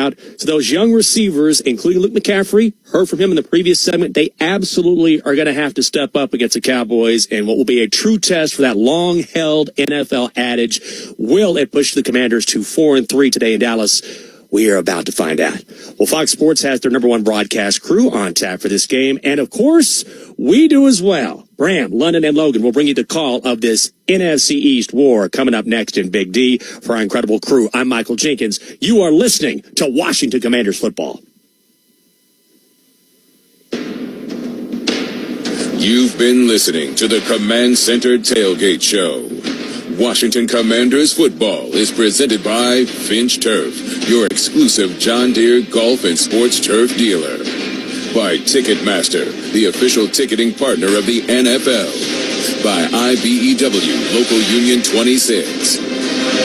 out to those young receivers, including Luke McCaffrey. Heard from him in the previous segment. They absolutely are going to have to step up against the Cowboys in what will be a true test for that long-held NFL adage. Will it push the Commanders to 4-3 today in Dallas? We are about to find out. Well, Fox Sports has their number one broadcast crew on tap for this game. And, of course, we do as well. Bram, London, and Logan will bring you the call of this NFC East war coming up next in Big D. For our incredible crew, I'm Michael Jenkins. You are listening to Washington Commanders football. You've been listening to the Command Center Tailgate Show. Washington Commanders football is presented by Finch Turf, your exclusive John Deere golf and sports turf dealer. By Ticketmaster, the official ticketing partner of the NFL. By IBEW Local Union 26.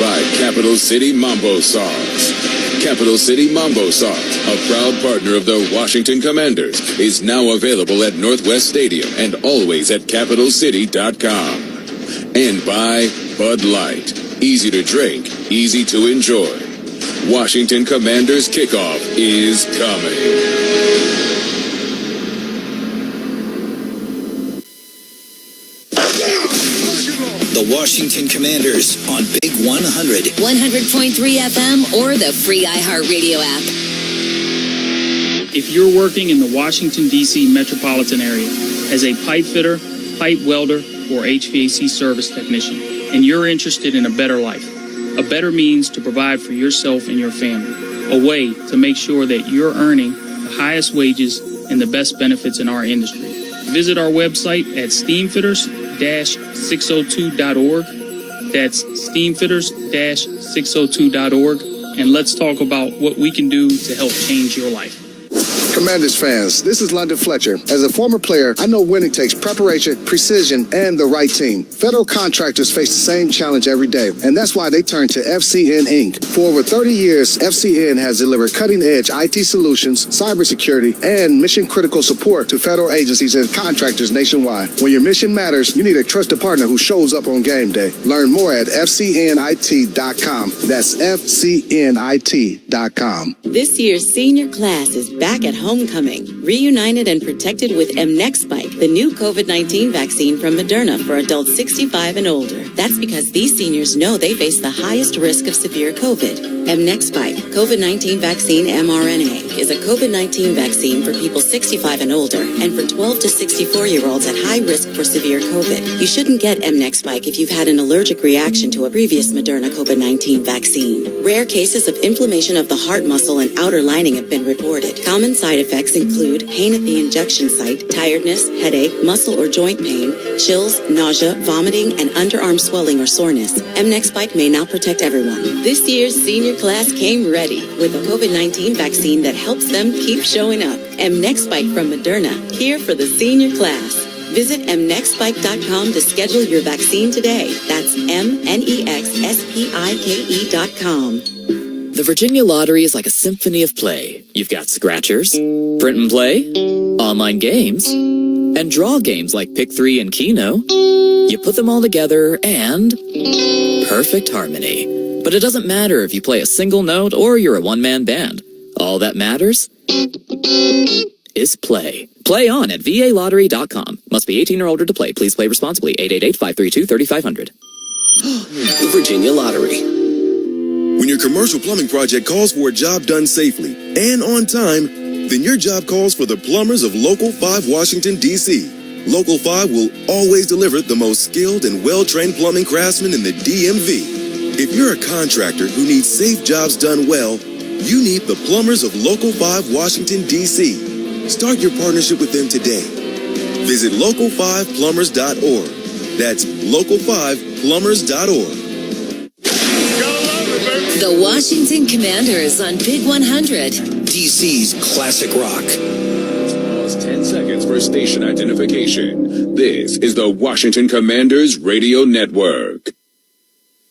By Capital City Mambo Sauce. Capital City Mambo Sauce, a proud partner of the Washington Commanders, is now available at Northwest Stadium and always at CapitalCity.com. And by Bud Light. Easy to drink, easy to enjoy. Washington Commanders kickoff is coming. The Washington Commanders on Big 100. 100.3 FM or the free iHeartRadio app. If you're working in the Washington, D.C. metropolitan area as a pipe fitter, pipe welder, or HVAC service technician, and you're interested in a better life, a better means to provide for yourself and your family, a way to make sure that you're earning the highest wages and the best benefits in our industry. Visit our website at steamfitters-602.org. That's steamfitters-602.org. And let's talk about what we can do to help change your life. Commanders fans, this is London Fletcher. As a former player, I know winning takes preparation, precision, and the right team. Federal contractors face the same challenge every day, and that's why they turn to FCN Inc. For over 30 years, FCN has delivered cutting-edge IT solutions, cybersecurity, and mission-critical support to federal agencies and contractors nationwide. When your mission matters, you need a trusted partner who shows up on game day. Learn more at FCNIT.com. That's FCNIT.com. This year's senior class is back at homecoming, reunited and protected with mNEXSpike, the new COVID-19 vaccine from Moderna for adults 65 and older. That's because these seniors know they face the highest risk of severe COVID. mNEXSpike, COVID-19 vaccine mRNA, is a COVID-19 vaccine for people 65 and older and for 12 to 64-year-olds at high risk for severe COVID. You shouldn't get mNEXSpike if you've had an allergic reaction to a previous Moderna COVID-19 vaccine. Rare cases of inflammation of the heart muscle and outer lining have been reported. Common side effects include pain at the injection site, tiredness, headache, muscle or joint pain, chills, nausea, vomiting, and underarm swelling or soreness. mNEXSpike may not protect everyone. This year's senior class came ready with a COVID-19 vaccine that helps them keep showing up. mNEXSpike from Moderna, here for the senior class. Visit mnexspike.com to schedule your vaccine today. That's mnexspike.com. The Virginia Lottery is like a symphony of play. You've got scratchers, print and play, online games, and draw games like Pick 3 and Keno. You put them all together and perfect harmony. But it doesn't matter if you play a single note or you're a one-man band. All that matters is play. Play on at VALottery.com. Must be 18 or older to play. Please play responsibly. 888-532-3500. The Virginia Lottery. When your commercial plumbing project calls for a job done safely and on time, then your job calls for the plumbers of Local 5 Washington, D.C. Local 5 will always deliver the most skilled and well-trained plumbing craftsmen in the DMV. If you're a contractor who needs safe jobs done well, you need the plumbers of Local 5 Washington, D.C. Start your partnership with them today. Visit local5plumbers.org. That's local5plumbers.org. The Washington Commanders on Big 100. DC's classic rock. Pause 10 seconds for station identification. This is the Washington Commanders Radio Network.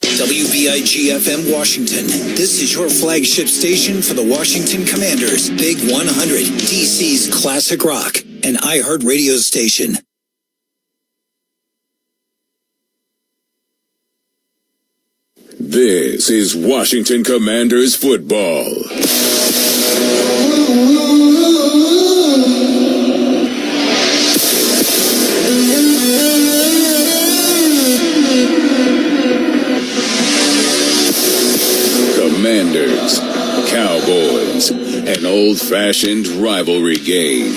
WBIG-FM Washington. This is your flagship station for the Washington Commanders. Big 100, DC's classic rock, an iHeart radio station. This is Washington Commanders football. Cowboys, an old-fashioned rivalry game.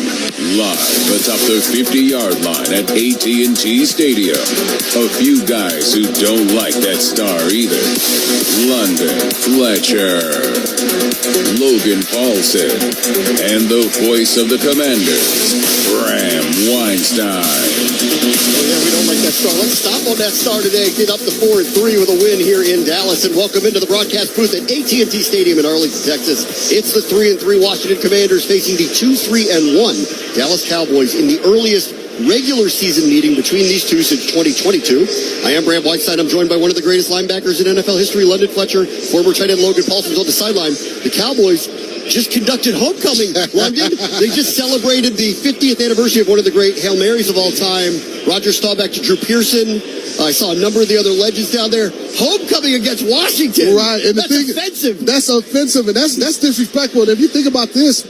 Live atop the 50-yard line at AT&T Stadium. A few guys who don't like that star either. London Fletcher, Logan Paulson, and the voice of the Commanders, Bram Weinstein. Oh, yeah, we don't like that star. Let's stop on that star today. Get up to 4-3 with a win here in Dallas. And welcome into the broadcast booth at AT&T Stadium in Arlington, Texas. It's the 3-3 Washington Commanders facing the 2-3-1 Dallas Cowboys in the earliest regular season meeting between these two since 2022. I am Bram Whiteside. I'm joined by one of the greatest linebackers in NFL history, London Fletcher. Former tight end Logan Paulson's on the sideline. The Cowboys just conducted homecoming, London. They just celebrated the 50th anniversary of one of the great Hail Marys of all time. Roger Staubach to Drew Pearson. I saw a number of the other legends down there. Homecoming against Washington. Right, and that's offensive. That's offensive, and that's disrespectful. And if you think about this,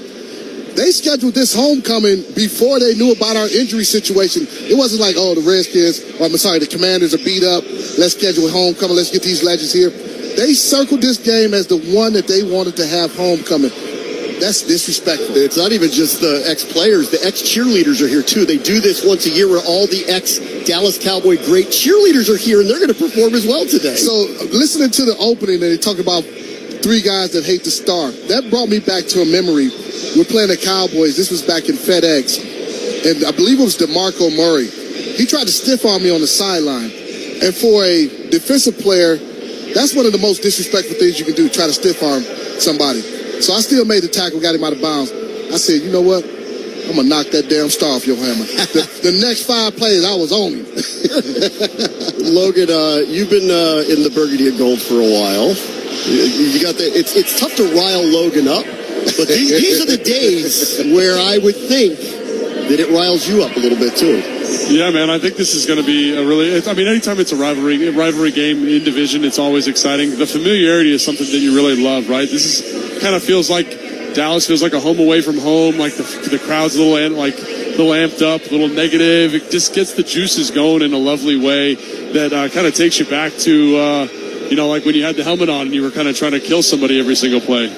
they scheduled this homecoming before they knew about our injury situation. It wasn't like, oh, the Commanders are beat up. Let's schedule homecoming. Let's get these legends here. They circled this game as the one that they wanted to have homecoming. That's disrespectful. It's not even just the ex-players. The ex-cheerleaders are here, too. They do this once a year where all the ex-Dallas Cowboy great cheerleaders are here, and they're going to perform as well today. So listening to the opening, and they talk about three guys that hate the star. That brought me back to a memory. We're playing the Cowboys. This was back in FedEx. And I believe it was DeMarco Murray. He tried to stiff arm me on the sideline. And for a defensive player, that's one of the most disrespectful things you can do, try to stiff arm somebody. So I still made the tackle, got him out of bounds. I said, you know what? I'm going to knock that damn star off your hammer. The next 5 plays, I was on him. Logan, you've been in the burgundy and gold for a while. You got the. It's tough to rile Logan up, but these are the days where I would think that it riles you up a little bit too. Yeah, man, I think this is going to be anytime it's a rivalry game in division, it's always exciting. The familiarity is something that you really love, right? This is kind of feels like Dallas feels like a home away from home, like the crowd's a little amped up, a little negative. It just gets the juices going in a lovely way that kind of takes you back to, like when you had the helmet on and you were kind of trying to kill somebody every single play.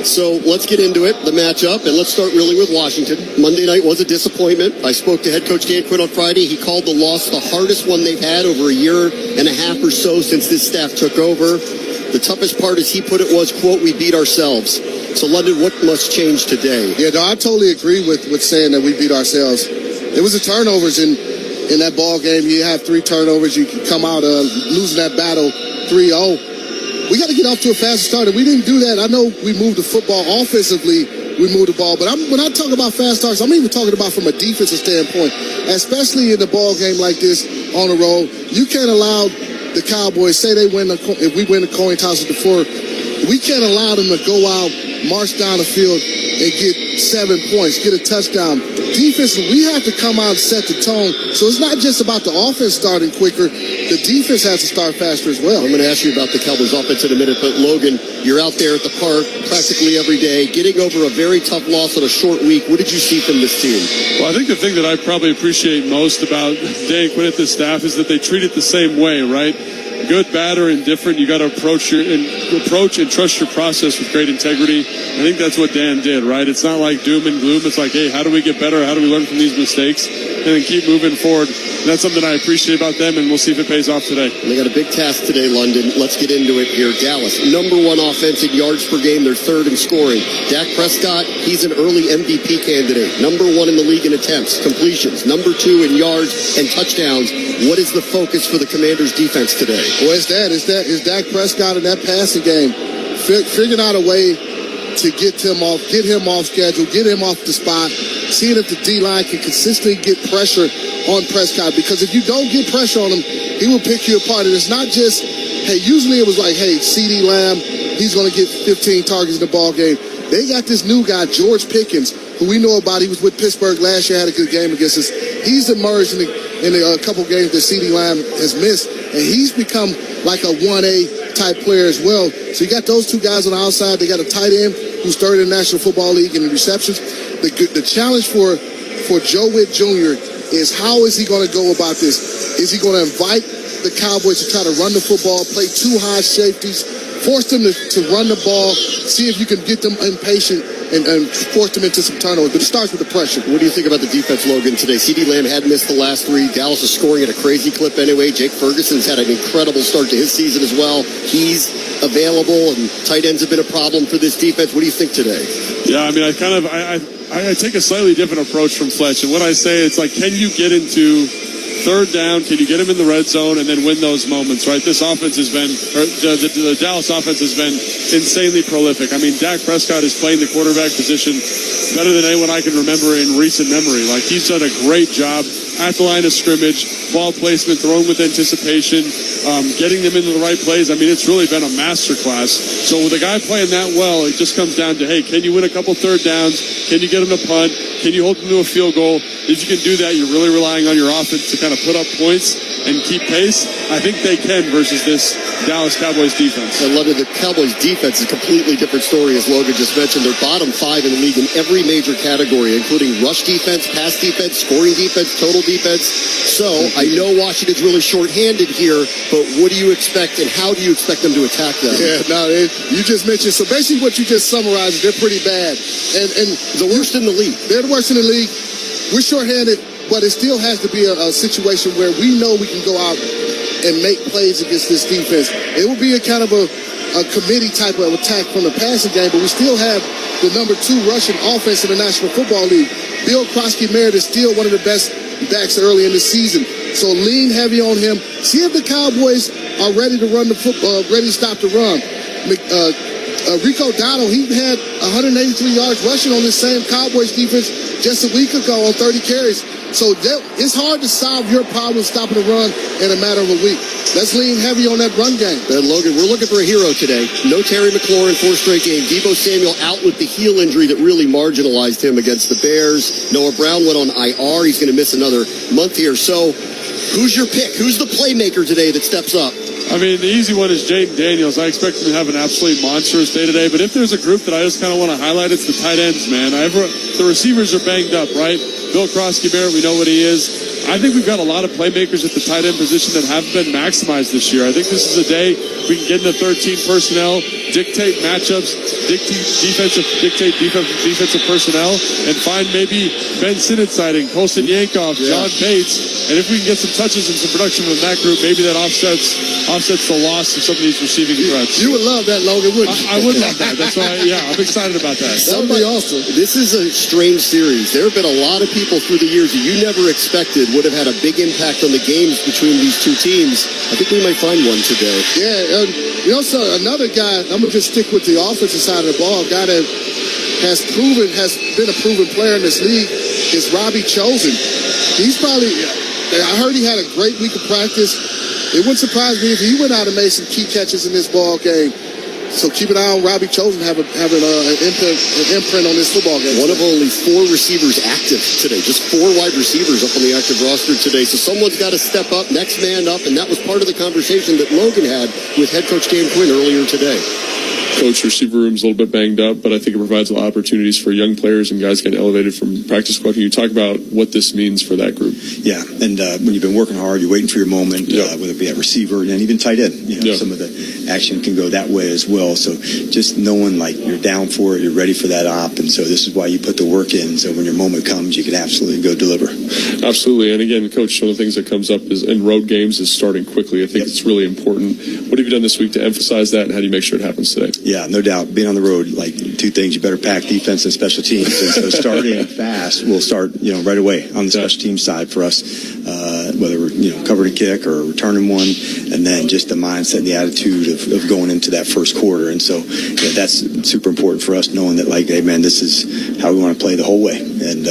So let's get into it, the matchup, and let's start really with Washington. Monday night was a disappointment. I spoke to head coach Dan Quinn on Friday. He called the loss the hardest one they've had over a year and a half or so since this staff took over. The toughest part, as he put it, was, quote, we beat ourselves. So, London, what must change today? Yeah, no, I totally agree with saying that we beat ourselves. There was the turnovers in that ball game. You have 3 turnovers. You can come out losing that battle 3-0. We got to get off to a faster start, and we didn't do that. I know we moved the football offensively. We moved the ball, but when I talk about fast starts, I'm even talking about from a defensive standpoint, especially in the ball game like this on the road. You can't allow the Cowboys, say if we win the coin toss at the 4, we can't allow them to go out, march down the field, and get 7 points, get a touchdown. Defensively, we have to come out and set the tone. So it's not just about the offense starting quicker. The defense has to start faster as well. I'm going to ask you about the Cowboys offense in a minute, but Logan, you're out there at the park practically every day, getting over a very tough loss on a short week. What did you see from this team? Well, I think the thing that I probably appreciate most about Dan Quinn at this staff is that they treat it the same way, right? Good, bad, or indifferent, you got to approach and trust your process with great integrity. I think that's what Dan did, right? It's not like doom and gloom. It's like, hey, how do we get better? How do we learn from these mistakes? And then keep moving forward. And that's something I appreciate about them, and we'll see if it pays off today. And they got a big task today, London. Let's get into it here. Dallas, number 1 offense in yards per game. They're 3rd in scoring. Dak Prescott, he's an early MVP candidate. Number 1 in the league in attempts, completions. Number 2 in yards and touchdowns. What is the focus for the Commanders' defense today? Well, it's Dak Prescott in that passing game. Figuring out a way to get him off schedule, get him off the spot, seeing if the D-line can consistently get pressure on Prescott. Because if you don't get pressure on him, he will pick you apart. And it's not just, hey, usually it was like, hey, CeeDee Lamb, he's going to get 15 targets in the ball game. They got this new guy, George Pickens, who we know about. He was with Pittsburgh last year, had a good game against us. He's emerged in a couple games that CeeDee Lamb has missed, and he's become like a 1A type player as well. So you got those 2 guys on the outside. They got a tight end who's 3rd in the National Football League in the receptions. The challenge for Joe Witt Jr. is how is he going to go about this? Is he going to invite the Cowboys to try to run the football, play 2 high safeties, force them to run the ball, see if you can get them impatient and force them into some turnovers. But it starts with the pressure. What do you think about the defense, Logan, today? CD Lamb had missed the last 3. Dallas is scoring at a crazy clip anyway. Jake Ferguson's had an incredible start to his season as well. He's available, and tight ends have been a problem for this defense. What do you think today? Yeah, I mean, I take a slightly different approach from Fletch. And what I say, it's like, can you get into third down? Can you get him in the red zone and then win those moments, right? This offense has been, the Dallas offense has been insanely prolific. I mean, Dak Prescott is playing the quarterback position better than anyone I can remember in recent memory. Like, he's done a great job at the line of scrimmage, ball placement, throwing with anticipation, getting them into the right plays. I mean, it's really been a masterclass. So with a guy playing that well, it just comes down to, hey, can you win a couple third downs? Can you get him to punt? Can you hold him to a field goal? If you can do that, you're really relying on your offense to kind of put up points and keep pace. I think they can versus this Dallas Cowboys defense. I love it. The Cowboys defense is a completely different story, as Logan just mentioned. They're bottom 5 in the league in every major category, including rush defense, pass defense, scoring defense, total defense. So I know Washington's really shorthanded here, but what do you expect and how do you expect them to attack them? Yeah, no, you just mentioned. So basically what you just summarized, they're pretty bad. And the worst in the league. They're the worst in the league. We're shorthanded, but it still has to be a situation where we know we can go out and make plays against this defense. It will be a kind of a committee type of attack from the passing game, but we still have the number 2 rushing offense in the National Football League. Bill Krosky-Merritt is still one of the best backs early in the season. So lean heavy on him. See if the Cowboys are ready to run the football, ready to stop the run. Rico Dowdle, he had 183 yards rushing on this same Cowboys defense just a week ago on 30 carries. So it's hard to solve your problem stopping the run in a matter of a week. Let's lean heavy on that run game. And Logan, we're looking for a hero today. No Terry McLaurin, 4 straight game. Deebo Samuel out with the heel injury that really marginalized him against the Bears. Noah Brown went on IR. He's going to miss another month here. So who's your pick? Who's the playmaker today that steps up? I mean, the easy one is Jayden Daniels. I expect him to have an absolutely monstrous day today. But if there's a group that I just kind of want to highlight, it's the tight ends, man. The receivers are banged up, right? Bill Krosky-Merritt, we know what he is. I think we've got a lot of playmakers at the tight end position that haven't been maximized this year. I think this is a day we can get into 13 personnel, dictate matchups, dictate defensive personnel, and find maybe Ben Sinnott sighting, Colson Yankoff, John Bates, and if we can get some touches and some production from that group, maybe that offsets the loss of some of these receiving threats. You would love that, Logan, wouldn't you? I would love that. That's why, I'm excited about that. That would be awesome. This is a strange series. There have been a lot of people through the years that you never expected would have had a big impact on the games between these two teams. I think we might find one today. Yeah, so another guy, I'm going to just stick with the offensive side of the ball, a guy that has been a proven player in this league is Robbie Chosen. He's I heard he had a great week of practice. It wouldn't surprise me if he went out and made some key catches in this ball game. So keep an eye on Robbie Chosen having an imprint on this football game. One of only 4 receivers active today. Just 4 wide receivers up on the active roster today. So someone's got to step up, next man up, and that was part of the conversation that Logan had with head coach Dan Quinn earlier today. Coach, receiver room's a little bit banged up, but I think it provides a lot of opportunities for young players and guys getting elevated from practice squad. Can you talk about what this means for that group? Yeah, and when you've been working hard, you're waiting for your moment, whether it be at receiver and even tight end. Some of the action can go that way as well. So just knowing like you're down for it, you're ready for that op, and so this is why you put the work in. So when your moment comes, you can absolutely go deliver. Absolutely, and again, Coach, one of the things that comes up is in road games is starting quickly. I think it's really important. What have you done this week to emphasize that, and how do you make sure it happens today? Yeah, no doubt. Being on the road, like 2 things, you better pack defense and special teams. And so starting fast, we'll start, right away on the special team side for us, whether we're, covering a kick or returning one, and then just the mindset and the attitude of going into that first quarter. And so that's super important for us, knowing that, like, hey, man, this is how we want to play the whole way, and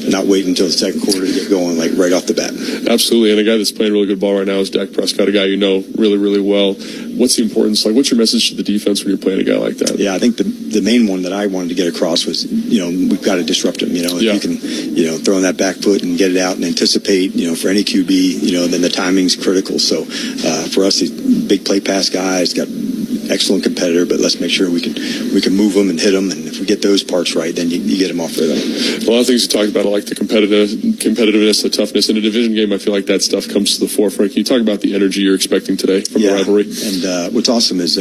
not wait until the second quarter to get going, like, right off the bat. Absolutely, and a guy that's playing really good ball right now is Dak Prescott, a guy you know really, really well. What's the importance? Like, what's your message to the defense when you're playing a guy like that? Yeah, I think the main one that I wanted to get across was, we've got to disrupt him. If you can, throw in that back foot and get it out and anticipate, for any QB, then the timing's critical. So for us, he's a big play pass guy. He's got excellent competitor, but let's make sure we can move them and hit them. And if we get those parts right, then you get them off rhythm. A lot of things you talked about, like the competitiveness, the toughness. In a division game, I feel like that stuff comes to the forefront. Can you talk about the energy you're expecting today from the rivalry? And what's awesome is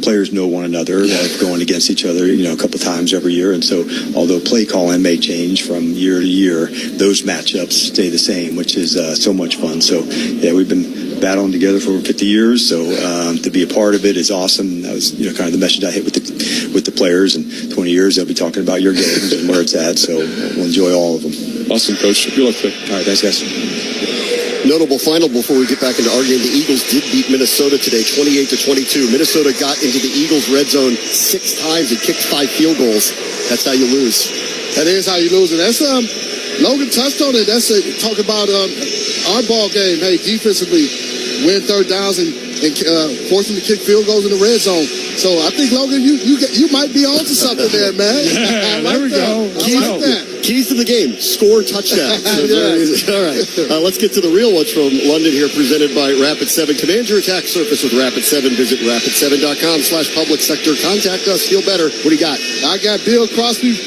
players know one another, going against each other, a couple times every year. And so although play calling may change from year to year, those matchups stay the same, which is so much fun. So, yeah, we've been battling together for over 50 years. So to be a part of it is awesome. That was, kind of the message I hit with the players. And 20 years, they'll be talking about your games and where it's at. So we'll enjoy all of them. Awesome, Coach. Good luck today. All right, thanks, guys. Notable final before we get back into our game. The Eagles did beat Minnesota today, 28-22. Minnesota got into the Eagles' red zone 6 times and kicked 5 field goals. That's how you lose. That is how you lose. And that's Logan touched on it. That's talk about our ball game. Hey, defensively, win third downs and force them to kick field goals in the red zone. So I think, Logan, you might be onto something there, man. Yeah, there we go. Keys to the game: score touchdowns. Yes. All right, let's get to the real ones from London here, presented by Rapid 7. Command your attack surface with Rapid 7. Visit rapid7.com/public sector. Contact us. Feel better. What do you got? I got Bill Crosby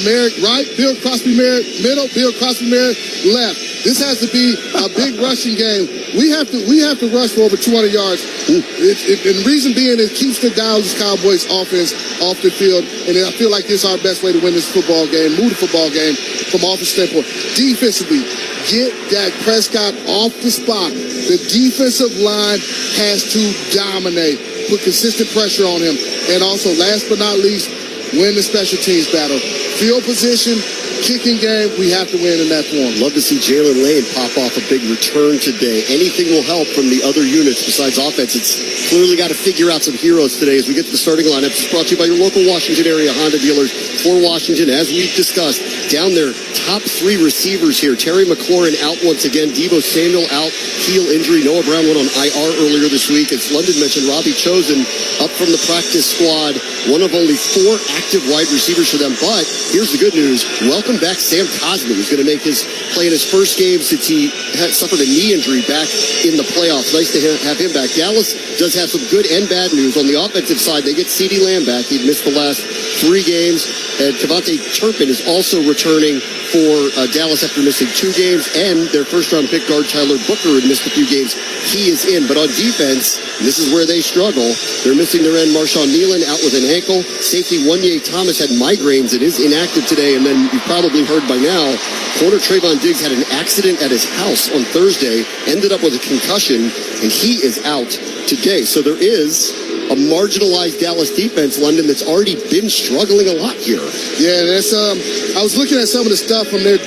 Merrick right, Bill Crosby Merrick middle, Bill Crosby Merrick left. This has to be a big rushing game. We have to rush for over 200 yards. And the reason being, it keeps the Dallas Cowboys offense off the field. And I feel like this is our best way to win this football game, move the football game from offense standpoint. Defensively, get Dak Prescott off the spot. The defensive line has to dominate, put consistent pressure on him. And also, last but not least, win the special teams battle. Field position, kicking game, we have to win in that form. Love to see Jaylen pop off a big return today. Anything will help from the other units besides offense. It's clearly got to figure out some heroes today as we get to the starting lineup. It's brought to you by your local Washington area Honda dealers for Washington. As we've discussed, down their top 3 receivers here. Terry McLaurin out once again. Deebo Samuel out, heel injury. Noah Brown went on IR earlier this week. As London mentioned, Robbie Chosen up from the practice squad. One of only 4 active wide receivers for them. But here's the good news. Welcome back Sam Cosmi, who's going to make his play in his first game since he had suffered a knee injury back in the playoffs. Nice to have him back. Dallas does have some good and bad news. On the offensive side, they get CeeDee Lamb back. He'd missed the last 3 games. And Devontae Turpin is also returning for Dallas after missing 2 games. And their first-round pick guard, Tyler Booker, had missed a few games. He is in. But on defense, this is where they struggle. They're missing their end. Marshawn Nealon out with an ankle. Safety Wanye Thomas had migraines and is inactive today. And then you've probably heard by now, corner Trayvon Diggs had an accident at his house on Thursday, ended up with a concussion, and he is out today. So there is a marginalized Dallas defense, London, that's already been struggling a lot here. Yeah, that's I was looking at some of the stuff from their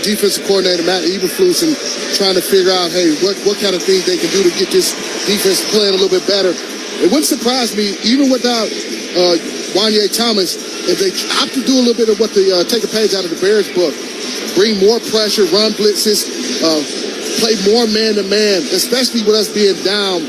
defensive coordinator, Matt Eberflus, and trying to figure out, hey, what kind of things they can do to get this defense playing a little bit better. It wouldn't surprise me, even without Wanye Thomas, if they opt to do a little bit of what they take a page out of the Bears book, bring more pressure, run blitzes, play more man-to-man, especially with us being down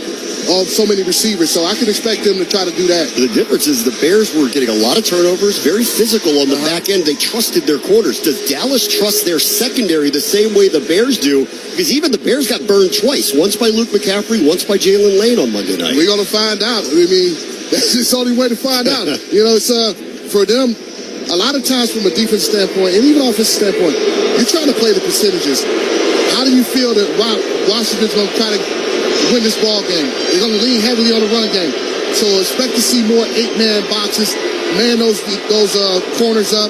of so many receivers. So I can expect them to try to do that. The difference is the Bears were getting a lot of turnovers, very physical on the back end. They trusted their corners. Does Dallas trust their secondary the same way the Bears do? Because even the Bears got burned twice, once by Luke McCaffrey, once by Jaylen on Monday night. We're going to find out. I mean, that's the only way to find out. It's for them, a lot of times from a defense standpoint and even offensive standpoint, you're trying to play the percentages. How do you feel that Washington's going to try to win this ball game? They're going to lean heavily on the run game. So expect to see more 8-man boxes, man those corners up.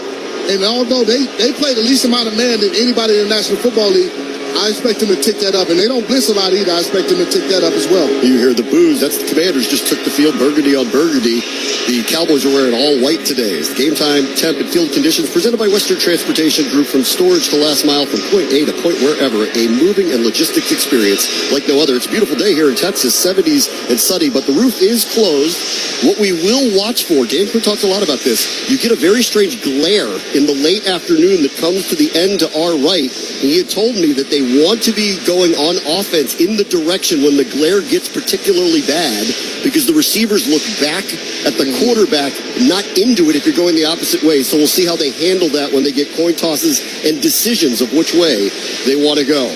And although they played the least amount of man than anybody in the National Football League, I expect them to tick that up. And they don't blitz a lot either. I expect them to tick that up as well. You hear the boos. That's the Commanders just took the field, burgundy on burgundy. The Cowboys are wearing all white today. It's game time, temp, and field conditions presented by Western Transportation Group. From storage to last mile, from point A to point wherever, a moving and logistics experience like no other. It's a beautiful day here in Texas, 70s and sunny, but the roof is closed. What we will watch for, Dan Quinn talks a lot about this, you get a very strange glare in the late afternoon that comes to the end to our right. And he had told me that they want to be going on offense in the direction when the glare gets particularly bad, because the receivers look back at the quarterback, not into it if you're going the opposite way. So we'll see how they handle that when they get coin tosses and decisions of which way they want to go.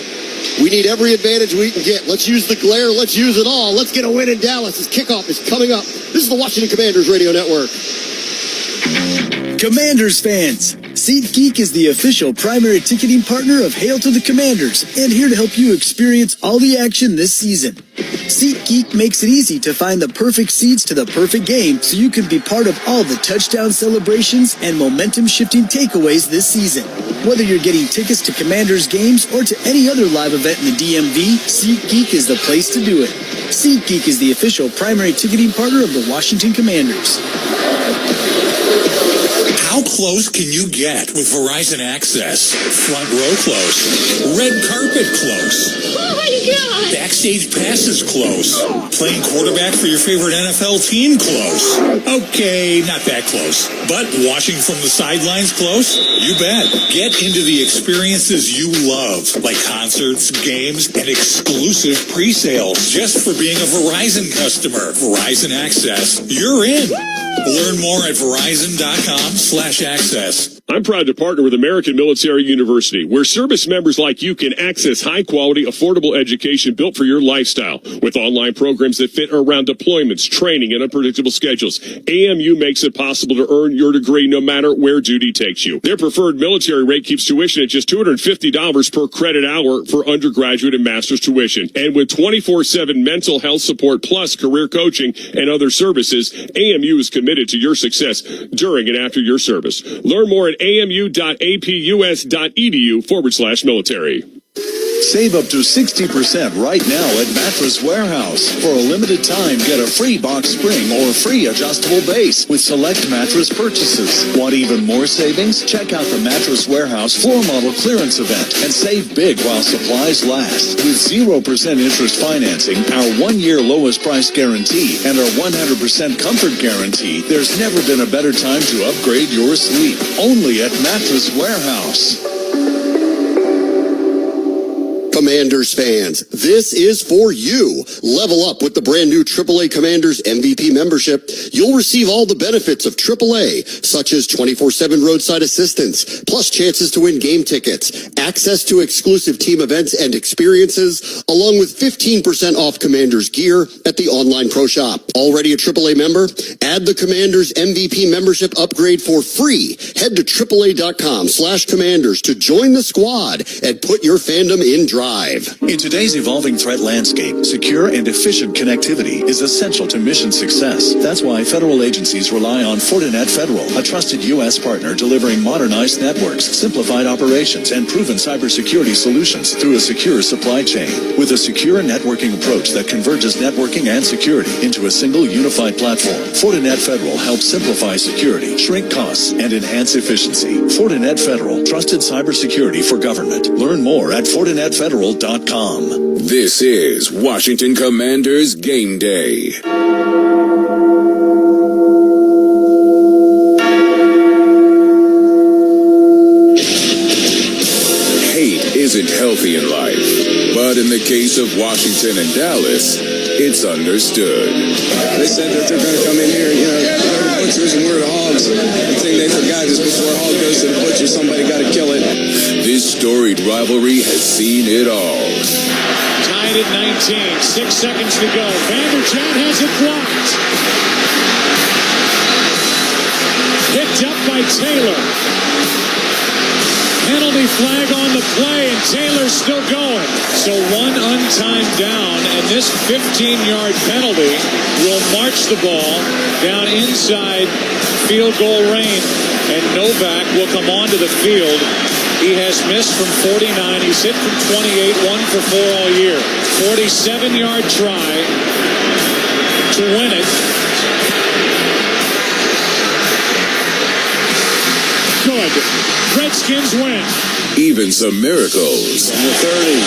We need every advantage we can get. Let's use the glare. Let's use it all. Let's get a win in Dallas. This kickoff is coming up. This is the Washington Commanders Radio Network. Commanders fans, SeatGeek is the official primary ticketing partner of Hail to the Commanders and here to help you experience all the action this season. SeatGeek makes it easy to find the perfect seats to the perfect game so you can be part of all the touchdown celebrations and momentum-shifting takeaways this season. Whether you're getting tickets to Commanders games or to any other live event in the DMV, SeatGeek is the place to do it. SeatGeek is the official primary ticketing partner of the Washington Commanders. How close can you get with Verizon Access? Front row close. Red carpet close. Oh my God! Backstage passes close. Playing quarterback for your favorite NFL team close. Okay, not that close. But watching from the sidelines close? You bet. Get into the experiences you love, like concerts, games, and exclusive pre-sales just for being a Verizon customer. Verizon Access. You're in. Learn more at Verizon.com/access. I'm proud to partner with American Military University, where service members like you can access high-quality, affordable education built for your lifestyle. With online programs that fit around deployments, training, and unpredictable schedules, AMU makes it possible to earn your degree no matter where duty takes you. Their preferred military rate keeps tuition at just $250 per credit hour for undergraduate and master's tuition. And with 24/7 mental health support plus career coaching and other services, AMU is committed to your success during and after your service. Learn more at amu.apus.edu/military. Save up to 60% right now at Mattress Warehouse. For a limited time, get a free box spring or free adjustable base with select mattress purchases. Want even more savings? Check out the Mattress Warehouse floor model clearance event and save big while supplies last. With 0% interest financing, our 1-year lowest price guarantee, and our 100% comfort guarantee, there's never been a better time to upgrade your sleep. Only at Mattress Warehouse. Commanders fans, this is for you. Level up with the brand new AAA Commanders MVP membership. You'll receive all the benefits of AAA, such as 24/7 roadside assistance, plus chances to win game tickets, access to exclusive team events and experiences, along with 15% off Commanders gear at the online pro shop. Already a AAA member? Add the Commanders MVP membership upgrade for free. Head to AAA.com/Commanders to join the squad and put your fandom in drive. In today's evolving threat landscape, secure and efficient connectivity is essential to mission success. That's why federal agencies rely on Fortinet Federal, a trusted U.S. partner delivering modernized networks, simplified operations, and proven cybersecurity solutions through a secure supply chain. With a secure networking approach that converges networking and security into a single unified platform, Fortinet Federal helps simplify security, shrink costs, and enhance efficiency. Fortinet Federal, trusted cybersecurity for government. Learn more at FortinetFederal.com. This is Washington Commanders Game Day. Hate isn't healthy in life, but in the case of Washington and Dallas, it's understood. They said that they're going to come in here, the butchers and we're the hogs. I think they forgot this before a hog goes to the butcher, somebody got to kill it. This storied rivalry has seen it all. Tied at 19, 6 seconds to go. Vanderjagt has it blocked. Picked up by Taylor. Penalty flag on the play, and Taylor's still going. So one untimed down, and this 15-yard penalty will march the ball down inside field goal range, and Novak will come onto the field. He has missed from 49. He's hit from 28, 1 for 4 all year. 47-yard try to win it. Good. Redskins win. Even some miracles. On the 30.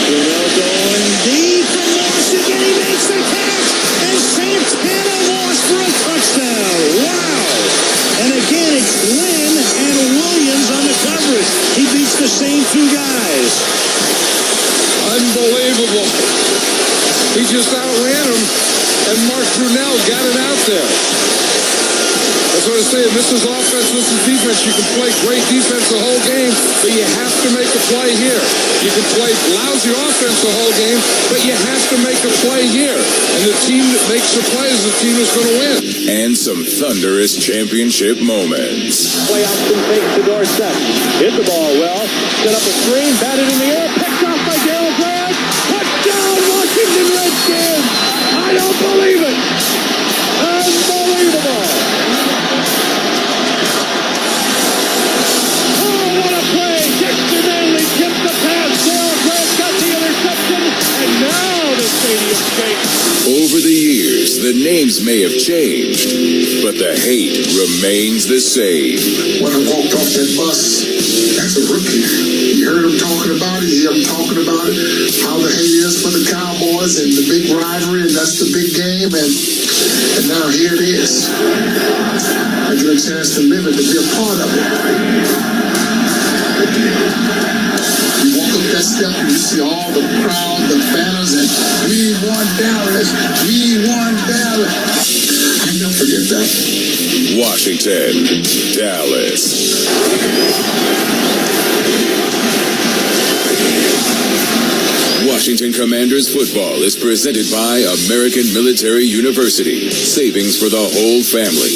Brunel going deep from Washington. He makes the catch. And Santana lost for a touchdown. Wow. And again, it's Lynn and Williams on the coverage. He beats the same two guys. Unbelievable. He just outran him, and Mark Brunel got it out there. That's what understand, this is offense, this is defense. You can play great defense the whole game, but you have to make a play here. You can play lousy offense the whole game, but you have to make a play here. And the team that makes the play is the team that's going to win. And some thunderous championship moments. Play option fake to Dorsett. Hit the ball well. Set up a screen, batted in the air, picked off by Darryl Grant. Touchdown, Washington Redskins! I don't believe it! Unbelievable! Oh, what a play! Dexter Manley tipped the pass. Darryl Grant got the interception, and now the stadium shakes. Over the years, the names may have changed, but the hate remains the same. When I walked off that bus as a rookie, you heard him talking about it, you hear him talking about it, how the hate is for the Cowboys and the big rivalry, and that's the big game, and now here it is. I get a chance to live it, to be a part of it. You walk up that step and you see all the crowd, the banners, and we won Dallas, we won Dallas. I never forget that. Washington, Dallas. Washington Commanders football is presented by American Military University. Savings for the whole family.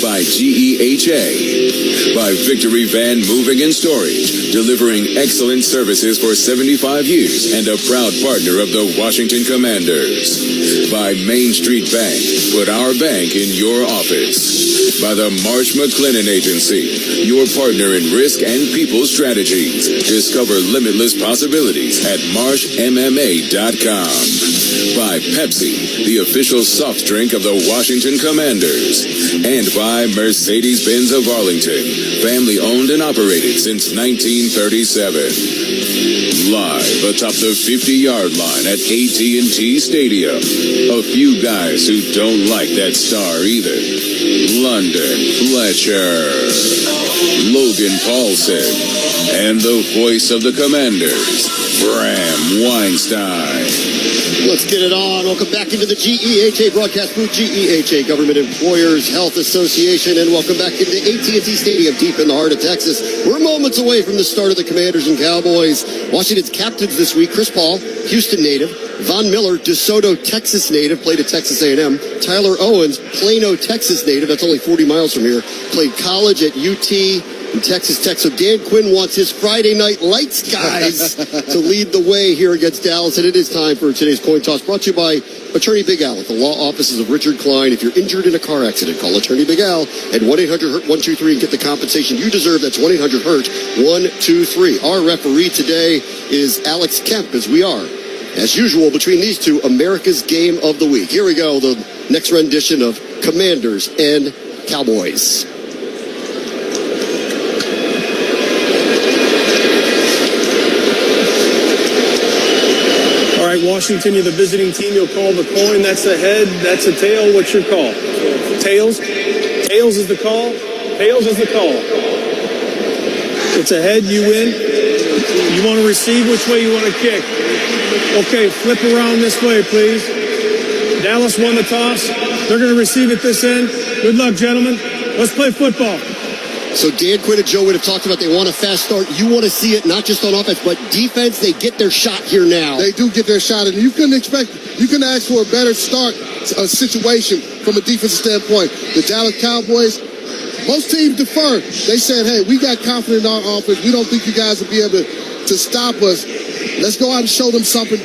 By GEHA. By Victory Van Moving and Storage. Delivering excellent services for 75 years and a proud partner of the Washington Commanders. By Main Street Bank. Put our bank in your office. By the Marsh McLennan Agency. Your partner in risk and people strategies. Discover limitless possibilities at marshmma.com. By Pepsi, the official soft drink of the Washington Commanders. And by Mercedes-Benz of Arlington, family owned and operated since 1937. Live atop the 50-yard line at AT&T Stadium. A few guys who don't like that star either. London Fletcher, Logan Paulson, and the voice of the Commanders, Bram Weinstein. Let's get it on. Welcome back into the GEHA broadcast booth, GEHA Government Employers Health Association, and welcome back into AT&T Stadium deep in the heart of Texas. We're moments away from the start of the Commanders and Cowboys. Washington's captains this week, Chris Paul, Houston native, Von Miller, DeSoto, Texas native, played at Texas A&M, Tyler Owens, Plano, Texas native, that's only 40 miles from here, played college at UT in Texas Tech. So Dan Quinn wants his Friday Night Lights guys to lead the way here against Dallas. And it is time for today's coin toss, brought to you by Attorney Big Al at the law offices of Richard Klein. If you're injured in a car accident, call Attorney Big Al at 1-800-HURT-123 and get the compensation you deserve. That's 1-800-HURT-123. Our referee today is Alex Kemp, as we are, as usual, between these two, America's Game of the Week. Here we go, the next rendition of Commanders and Cowboys. All right, Washington, you're the visiting team. You'll call the coin. That's a head. That's a tail. What's your call? Tails? Tails is the call. Tails is the call. It's a head. You win. You want to receive? Which way you want to kick? Okay, flip around this way, please. Dallas won the toss. They're going to receive it this end. Good luck, gentlemen. Let's play football. So Dan Quinn and Joe would have talked about they want a fast start. You want to see it not just on offense, but defense. They get their shot here now. They do get their shot, and you couldn't ask for a better start situation from a defensive standpoint. The Dallas Cowboys, most teams defer. They said, hey, we got confidence in our offense. We don't think you guys will be able to stop us. Let's go out and show them something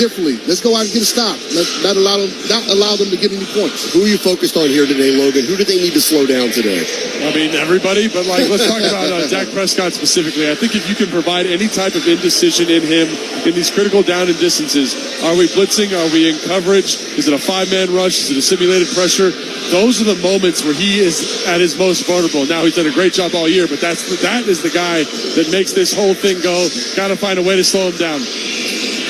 differently. Let's go out and get a stop. Let's not allow them to get any points. Who are you focused on here today, Logan? Who do they need to slow down today? I mean, everybody, but let's talk about Dak Prescott specifically. I think if you can provide any type of indecision in him in these critical down and distances, are we blitzing? Are we in coverage? Is it a five-man rush? Is it a simulated pressure? Those are the moments where he is at his most vulnerable. Now, he's done a great job all year, but that is the guy that makes this whole thing go. Got to find a way to slow him down.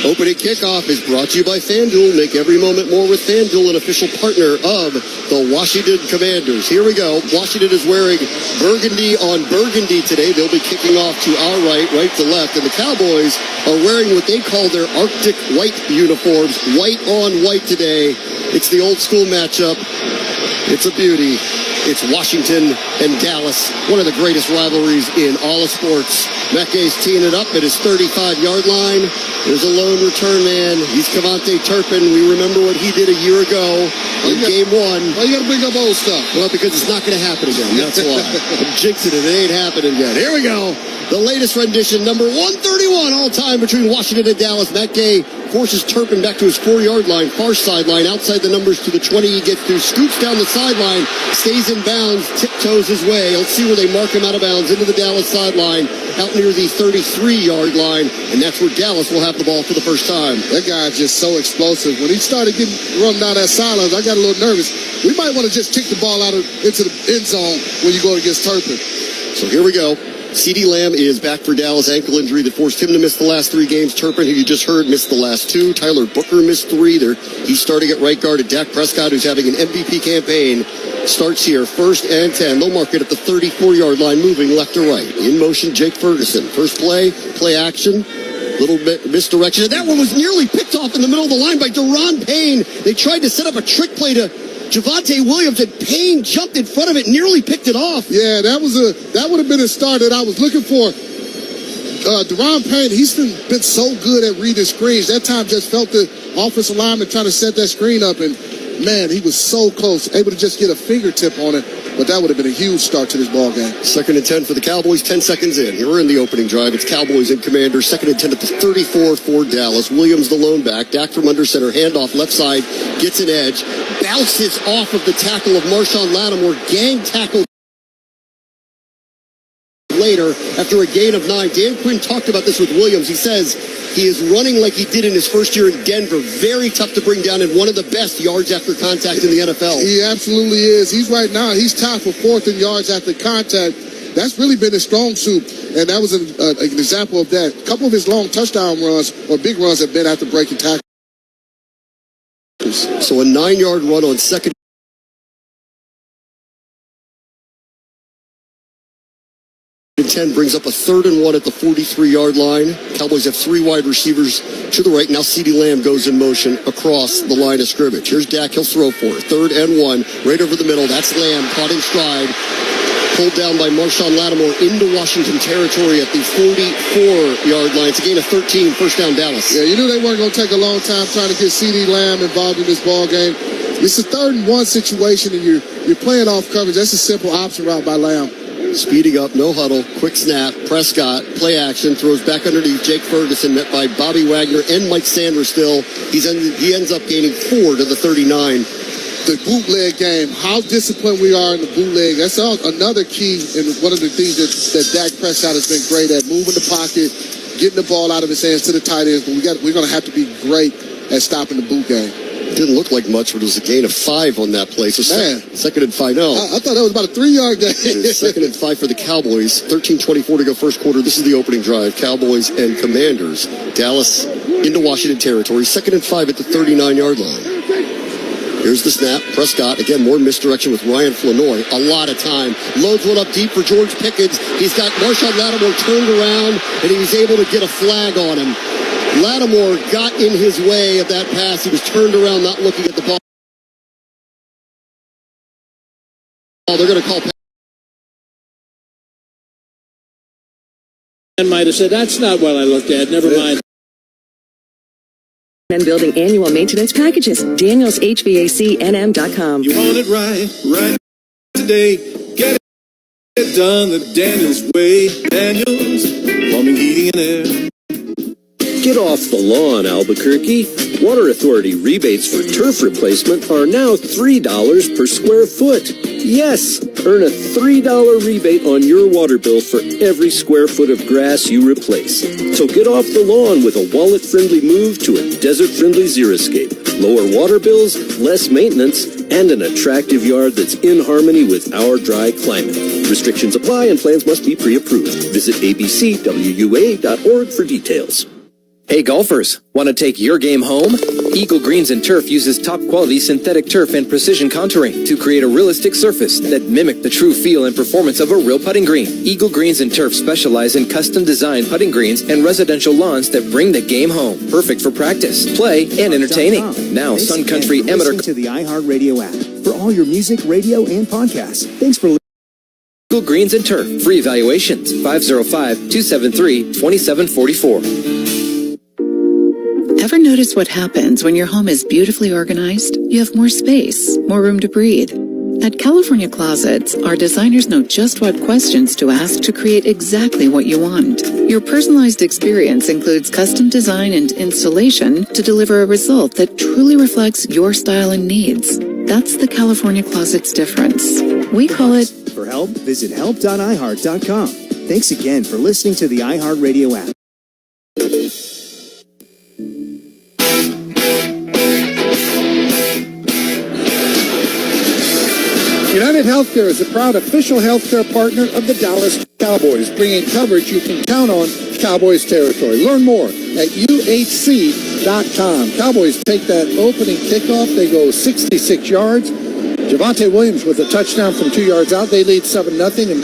Opening kickoff is brought to you by FanDuel. Make every moment more with FanDuel, an official partner of the Washington Commanders. Here we go. Washington is wearing burgundy on burgundy today. They'll be kicking off to our right to left. And the Cowboys are wearing what they call their Arctic white uniforms. White on white today. It's the old school matchup. It's a beauty. It's Washington and Dallas, one of the greatest rivalries in all of sports. Mekke's teeing it up at his 35-yard line. There's a lone return man. He's Cavante Turpin. We remember what he did a year ago in game one. Why you got to bring up old stuff? Well, because it's not going to happen again. That's why. I'm jinxing it. It ain't happening yet. Here we go. The latest rendition, number 131 all-time between Washington and Dallas. Mekke forces Turpin back to his 4-yard line, far sideline, outside the numbers to the 20. He gets through, scoots down the sideline, stays in bounds, tiptoes his way. Let's see where they mark him out of bounds into the Dallas sideline, out near the 33-yard line, and that's where Dallas will have the ball for the first time. That guy's just so explosive. When he started getting run down that sideline, I got a little nervous. We might want to just kick the ball out into the end zone when you go against Turpin. So here we go. CeeDee Lamb is back for Dallas, ankle injury that forced him to miss the last 3 games. Turpin, who you just heard, missed the last 2. Tyler Booker missed 3. He's starting at right guard. At Dak Prescott, who's having an MVP campaign, starts here, 1st and 10. They'll mark it at the 34-yard line, moving left to right. In motion, Jake Ferguson. First play action. Little bit misdirection. And that one was nearly picked off in the middle of the line by Deron Payne. They tried to set up a trick play to Javonte Williams, and Payne jumped in front of it, nearly picked it off. Yeah, that would have been a start that I was looking for. Deron Payne, he's been so good at reading screens. That time just felt the offensive lineman trying to set that screen up, and man, he was so close, able to just get a fingertip on it. But that would have been a huge start to this ball game. 2nd and 10 for the Cowboys, 10 seconds in. Here we're in the opening drive. It's Cowboys and Commanders. 2nd and 10 at the 34 for Dallas. Williams, the lone back. Dak from under center. Handoff left side. Gets an edge. Bounces off of the tackle of Marshawn Lattimore. Gang tackle later after a gain of 9. Dan Quinn talked about this with Williams. He says he is running like he did in his first year in Denver. Very tough to bring down, and one of the best yards after contact in the NFL. He absolutely is. He's tied for 4th in yards after contact. That's really been his strong suit, and that was an example of that. A couple of his long touchdown runs or big runs have been after breaking tackles. So a 9-yard run on 2nd. 10 brings up a 3rd and 1 at the 43-yard line. Cowboys have 3 wide receivers to the right. Now CeeDee Lamb goes in motion across the line of scrimmage. Here's Dak. He'll throw for it. 3rd and 1 right over the middle. That's Lamb caught in stride. Pulled down by Marshawn Lattimore into Washington territory at the 44-yard line. It's a gain of 13, first down Dallas. Yeah, you knew they weren't going to take a long time trying to get CeeDee Lamb involved in this ball game. It's a 3rd and 1 situation, and you're playing off coverage. That's a simple option route by Lamb. Speeding up, no huddle, quick snap, Prescott, play action, throws back underneath Jake Ferguson, met by Bobby Wagner and Mike Sanders still. He ends up gaining 4 to the 39. The bootleg game, how disciplined we are in the bootleg. That's another key, and one of the things that Dak Prescott has been great at, moving the pocket, getting the ball out of his hands to the tight ends. But we're going to have to be great at stopping the boot game. Didn't look like much, but it was a gain of 5 on that play. So 2nd and 5. No, I thought that was about a 3-yard gain. 2nd and 5 for the Cowboys. 13:24 to go first quarter. This is the opening drive. Cowboys and Commanders. Dallas into Washington territory. 2nd and 5 at the 39-yard line. Here's the snap. Prescott, again, more misdirection with Ryan Flanoy. A lot of time. Loads one up deep for George Pickens. He's got Marshawn Lattimore turned around, and he was able to get a flag on him. Lattimore got in his way of that pass. He was turned around, not looking at the ball. They're going to call. And might have said, that's not what I looked at. Never mind. And building annual maintenance packages. DanielsHVACNM.com. You want it right today. Get it done the Daniels way. Daniels, plumbing, heating, and air. Get off the lawn, Albuquerque. Water Authority rebates for turf replacement are now $3 per square foot. Yes, earn a $3 rebate on your water bill for every square foot of grass you replace. So get off the lawn with a wallet-friendly move to a desert-friendly xeriscape. Lower water bills, less maintenance, and an attractive yard that's in harmony with our dry climate. Restrictions apply and plans must be pre-approved. Visit abcwua.org for details. Hey golfers, want to take your game home? Eagle Greens and Turf uses top quality synthetic turf and precision contouring to create a realistic surface that mimic the true feel and performance of a real putting green. Eagle Greens and Turf specialize in custom designed putting greens and residential lawns that bring the game home. Perfect for practice, play, and entertaining. Now Sun Country Amateur. To the iHeartRadio app. For all your music, radio, and podcasts. Thanks for listening. Eagle Greens and Turf. Free evaluations. 505-273-2744. Ever notice what happens when your home is beautifully organized? You have more space, more room to breathe. At California Closets, our designers know just what questions to ask to create exactly what you want. Your personalized experience includes custom design and installation to deliver a result that truly reflects your style and needs. That's the California Closets difference. We call it... For help, visit help.iheart.com. Thanks again for listening to the iHeartRadio app. United Healthcare is a proud official healthcare partner of the Dallas Cowboys, bringing coverage you can count on Cowboys territory. Learn more at UHC.com. Cowboys take that opening kickoff. They go 66 yards. Javonte Williams with a touchdown from 2 yards out. They lead 7-0. And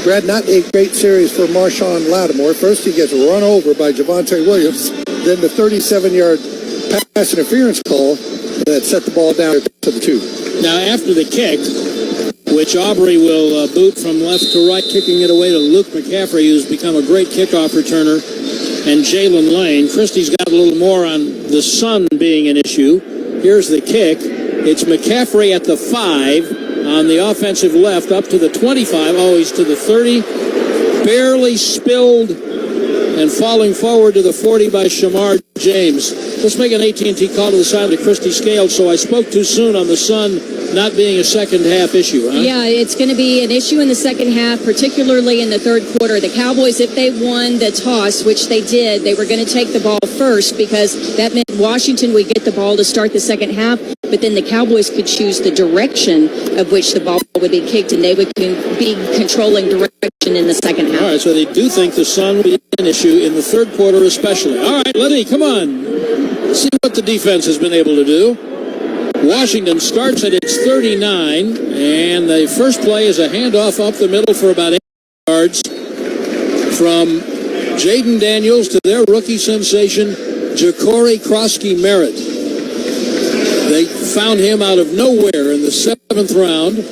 Brad, not a great series for Marshawn Lattimore. First, he gets run over by Javonte Williams. Then the 37-yard pass interference call that set the ball down to the 2. Now, after the kick, which Aubrey will boot from left to right, kicking it away to Luke McCaffrey, who's become a great kickoff returner, and Jaylen Lane. Christie's got a little more on the sun being an issue. Here's the kick. It's McCaffrey at the 5 on the offensive left up to the 25. Oh, he's to the 30. Barely spilled and falling forward to the 40 by Shamar James. Let's make an AT&T call to the side of Christy Scales. So I spoke too soon on the sun not being a second-half issue, huh? Yeah, it's going to be an issue in the second half, particularly in the third quarter. The Cowboys, if they won the toss, which they did, they were going to take the ball first because that meant Washington would get the ball to start the second half, but then the Cowboys could choose the direction of which the ball would be kicked, and they would be controlling direction in the second half. All right, so they do think the sun will be an issue in the third quarter especially. All right, Lenny, come on. Let's see what the defense has been able to do. Washington starts at its 39, and the first play is a handoff up the middle for about 8 yards from Jaden Daniels to their rookie sensation, Ja'Cory Krosky-Merritt. They found him out of nowhere in the 7th round,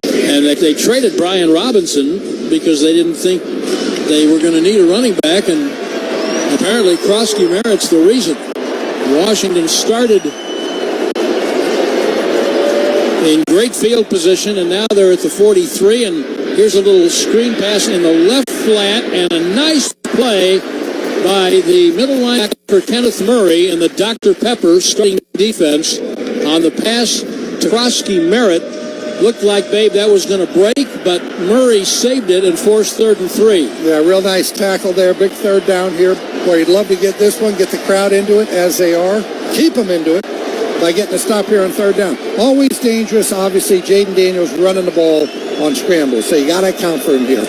and they traded Brian Robinson because they didn't think they were going to need a running back, and apparently Krosky-Merritt's the reason. Washington started in great field position, and now they're at the 43, and here's a little screen pass in the left flat, and a nice play by the middle linebacker Kenneth Murray in the Dr. Pepper starting defense on the pass to Krosky-Merritt. Looked like, Babe, that was going to break, but Murray saved it and forced 3rd and 3. Yeah, real nice tackle there. Big third down here. Boy, you'd love to get this one, get the crowd into it as they are. Keep them into it by getting a stop here on 3rd down. Always dangerous, obviously. Jaden Daniels running the ball on scrambles, so you got to account for him here.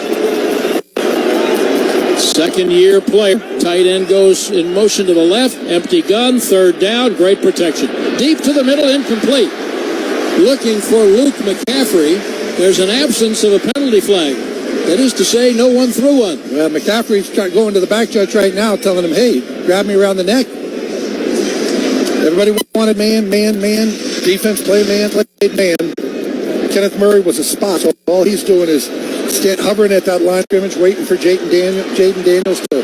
Second-year player. Tight end goes in motion to the left. Empty gun. 3rd down. Great protection. Deep to the middle. Incomplete. Looking for Luke McCaffrey. There's an absence of a penalty flag. That is to say, no one threw one. Well, McCaffrey's going to the back judge right now, telling him, hey, grab me around the neck. Everybody wanted man. Defense play man. Kenneth Murray was a spot, so all he's doing is hovering at that line of scrimmage, waiting for Jaden Daniels to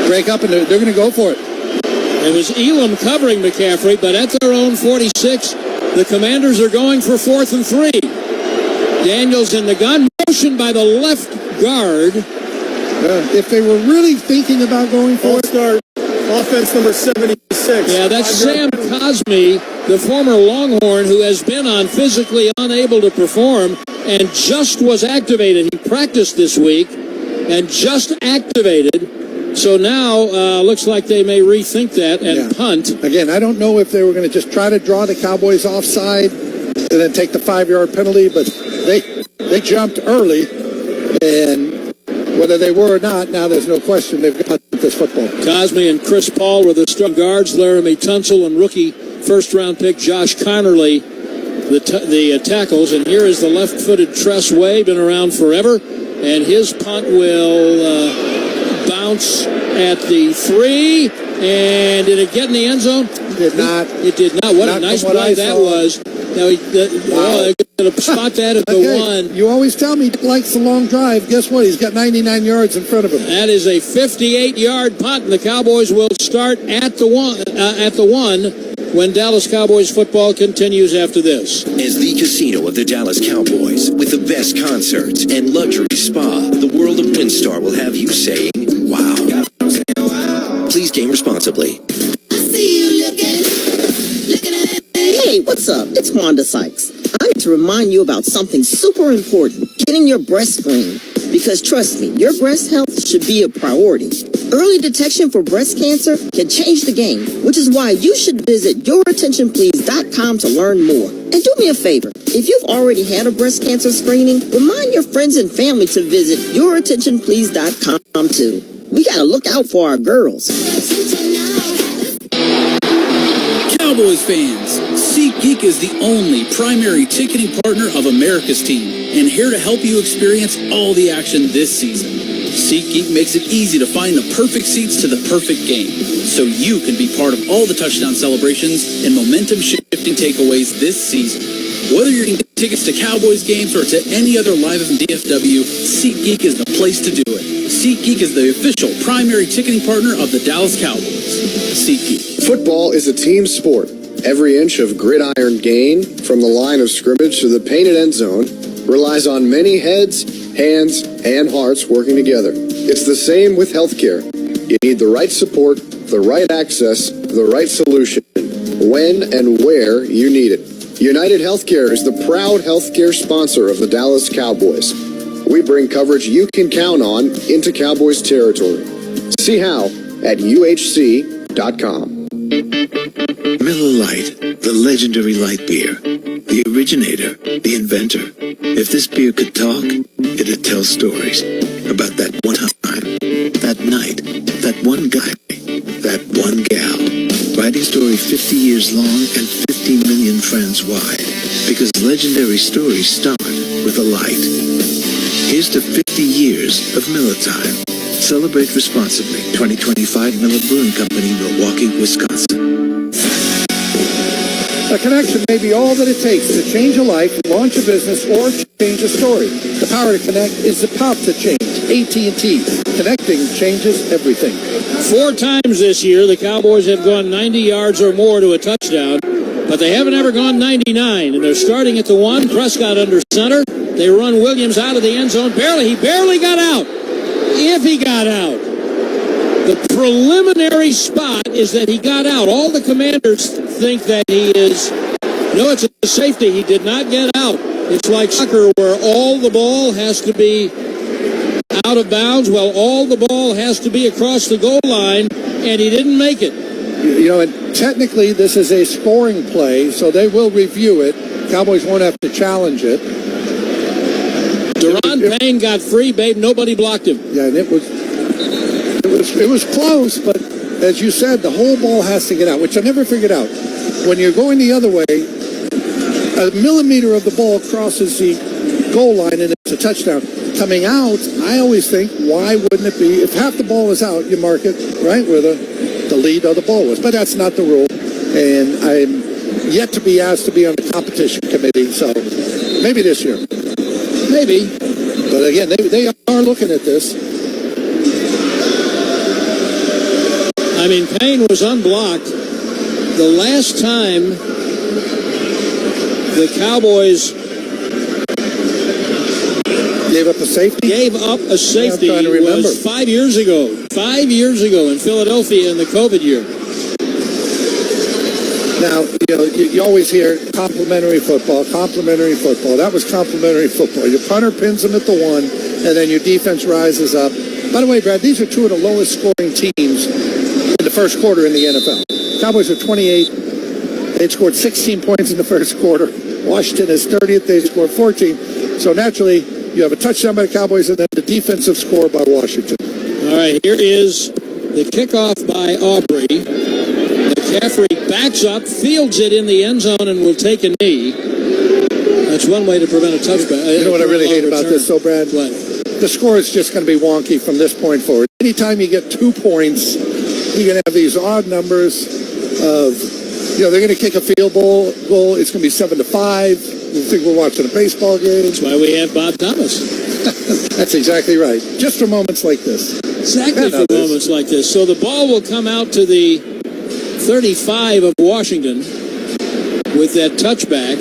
break up, and they're going to go for it. It was Elam covering McCaffrey, but at their own 46, the Commanders are going for 4th and 3. Daniels in the gun, motion by the left guard. If they were really thinking about going for it, start offense number 76. Yeah, that's Sam Cosme, the former Longhorn, who has been on physically unable to perform and just was activated. He practiced this week and just activated. So now looks like they may rethink that and punt. Again, I don't know if they were going to just try to draw the Cowboys offside and then take the 5-yard penalty, but they jumped early, and whether they were or not, now there's no question they've got this football. Cosme and Chris Paul were the strong guards. Laramie Tunsil and rookie first-round pick Josh Connerly, the tackles. And here is the left-footed Tress Way, been around forever, and his punt will bounce at the 3. And did it get in the end zone? It did not. It did not. What a nice play that was. Now, they're going to spot that at the one. You always tell me he likes the long drive. Guess what? He's got 99 yards in front of him. That is a 58-yard punt, and the Cowboys will start at the one when Dallas Cowboys football continues after this. As the casino of the Dallas Cowboys, with the best concerts and luxury spa, the world of WinStar will have you saying, wow. Please game responsibly. Hey, what's up? It's Wanda Sykes. I need to remind you about something super important, getting your breast screened. Because trust me, your breast health should be a priority. Early detection for breast cancer can change the game, which is why you should visit yourattentionplease.com to learn more. And do me a favor, if you've already had a breast cancer screening, remind your friends and family to visit yourattentionplease.com too. We gotta look out for our girls. Cowboys fans, SeatGeek is the only primary ticketing partner of America's team, and here to help you experience all the action this season. SeatGeek makes it easy to find the perfect seats to the perfect game, so you can be part of all the touchdown celebrations and momentum-shifting takeaways this season. Whether you're getting tickets to Cowboys games or to any other live event in DFW, SeatGeek is the place to do it. SeatGeek is the official primary ticketing partner of the Dallas Cowboys. SeatGeek. Football is a team sport. Every inch of gridiron gain, from the line of scrimmage to the painted end zone, relies on many heads, hands, and hearts working together. It's the same with healthcare. You need the right support, the right access, the right solution, when and where you need it. United Healthcare is the proud healthcare sponsor of the Dallas Cowboys. We bring coverage you can count on into Cowboys territory. See how at uhc.com. Miller Lite, the legendary light beer, the originator, the inventor. If this beer could talk, it'd tell stories about that one time, that night, that one guy, that one gal. Writing story 50 years long and 50 million friends wide, because legendary stories start with a light. Here's to 50 years of Miller Time. Celebrate responsibly. 2025 Miller Brewing Company, Milwaukee, Wisconsin. A connection may be all that it takes to change a life, launch a business, or change a story. The power to connect is the power to change. AT&T. Connecting changes everything. 4 times this year, the Cowboys have gone 90 yards or more to a touchdown, but they haven't ever gone 99, and they're starting at the 1. Prescott under center. They run Williams out of the end zone. He barely got out. If he got out. The preliminary spot is that he got out. All the Commanders think that he is. No, it's a safety. He did not get out. It's like soccer where all the ball has to be out of bounds. Well, all the ball has to be across the goal line, and he didn't make it. You know, and technically this is a scoring play, so they will review it. Cowboys won't have to challenge it. Deron Payne got free, babe. Nobody blocked him. Yeah, and it was close, but as you said, the whole ball has to get out, which I never figured out. When you're going the other way, a millimeter of the ball crosses the goal line and it's a touchdown. Coming out, I always think, why wouldn't it be? If half the ball is out, you mark it right where the lead of the ball was. But that's not the rule, and I'm yet to be asked to be on the competition committee, so maybe this year. Maybe. But again, they are looking at this. I mean, Payne was unblocked. The last time the Cowboys gave up a safety? Was 5 years ago. 5 years ago in Philadelphia in the COVID year. Now, you always hear complimentary football. That was complimentary football. Your punter pins them at the 1, and then your defense rises up. By the way, Brad, these are 2 of the lowest scoring teams in the first quarter in the NFL. Cowboys are 28. They scored 16 points in the first quarter. Washington is 30th. They scored 14. So naturally, you have a touchdown by the Cowboys and then the defensive score by Washington. All right, here is the kickoff by Aubrey. McCaffrey backs up, fields it in the end zone, and will take a knee. That's one way to prevent a touchback. You know what I really hate about this, though, Brad? What? The score is just going to be wonky from this point forward. Anytime you get 2 points, you're going to have these odd numbers of they're going to kick a field goal. It's going to be 7-5. You think we're watching a baseball game. That's why we have Bob Thomas. That's exactly right. Just for moments like this. Exactly for moments like this. So the ball will come out to the 35 of Washington with that touchback.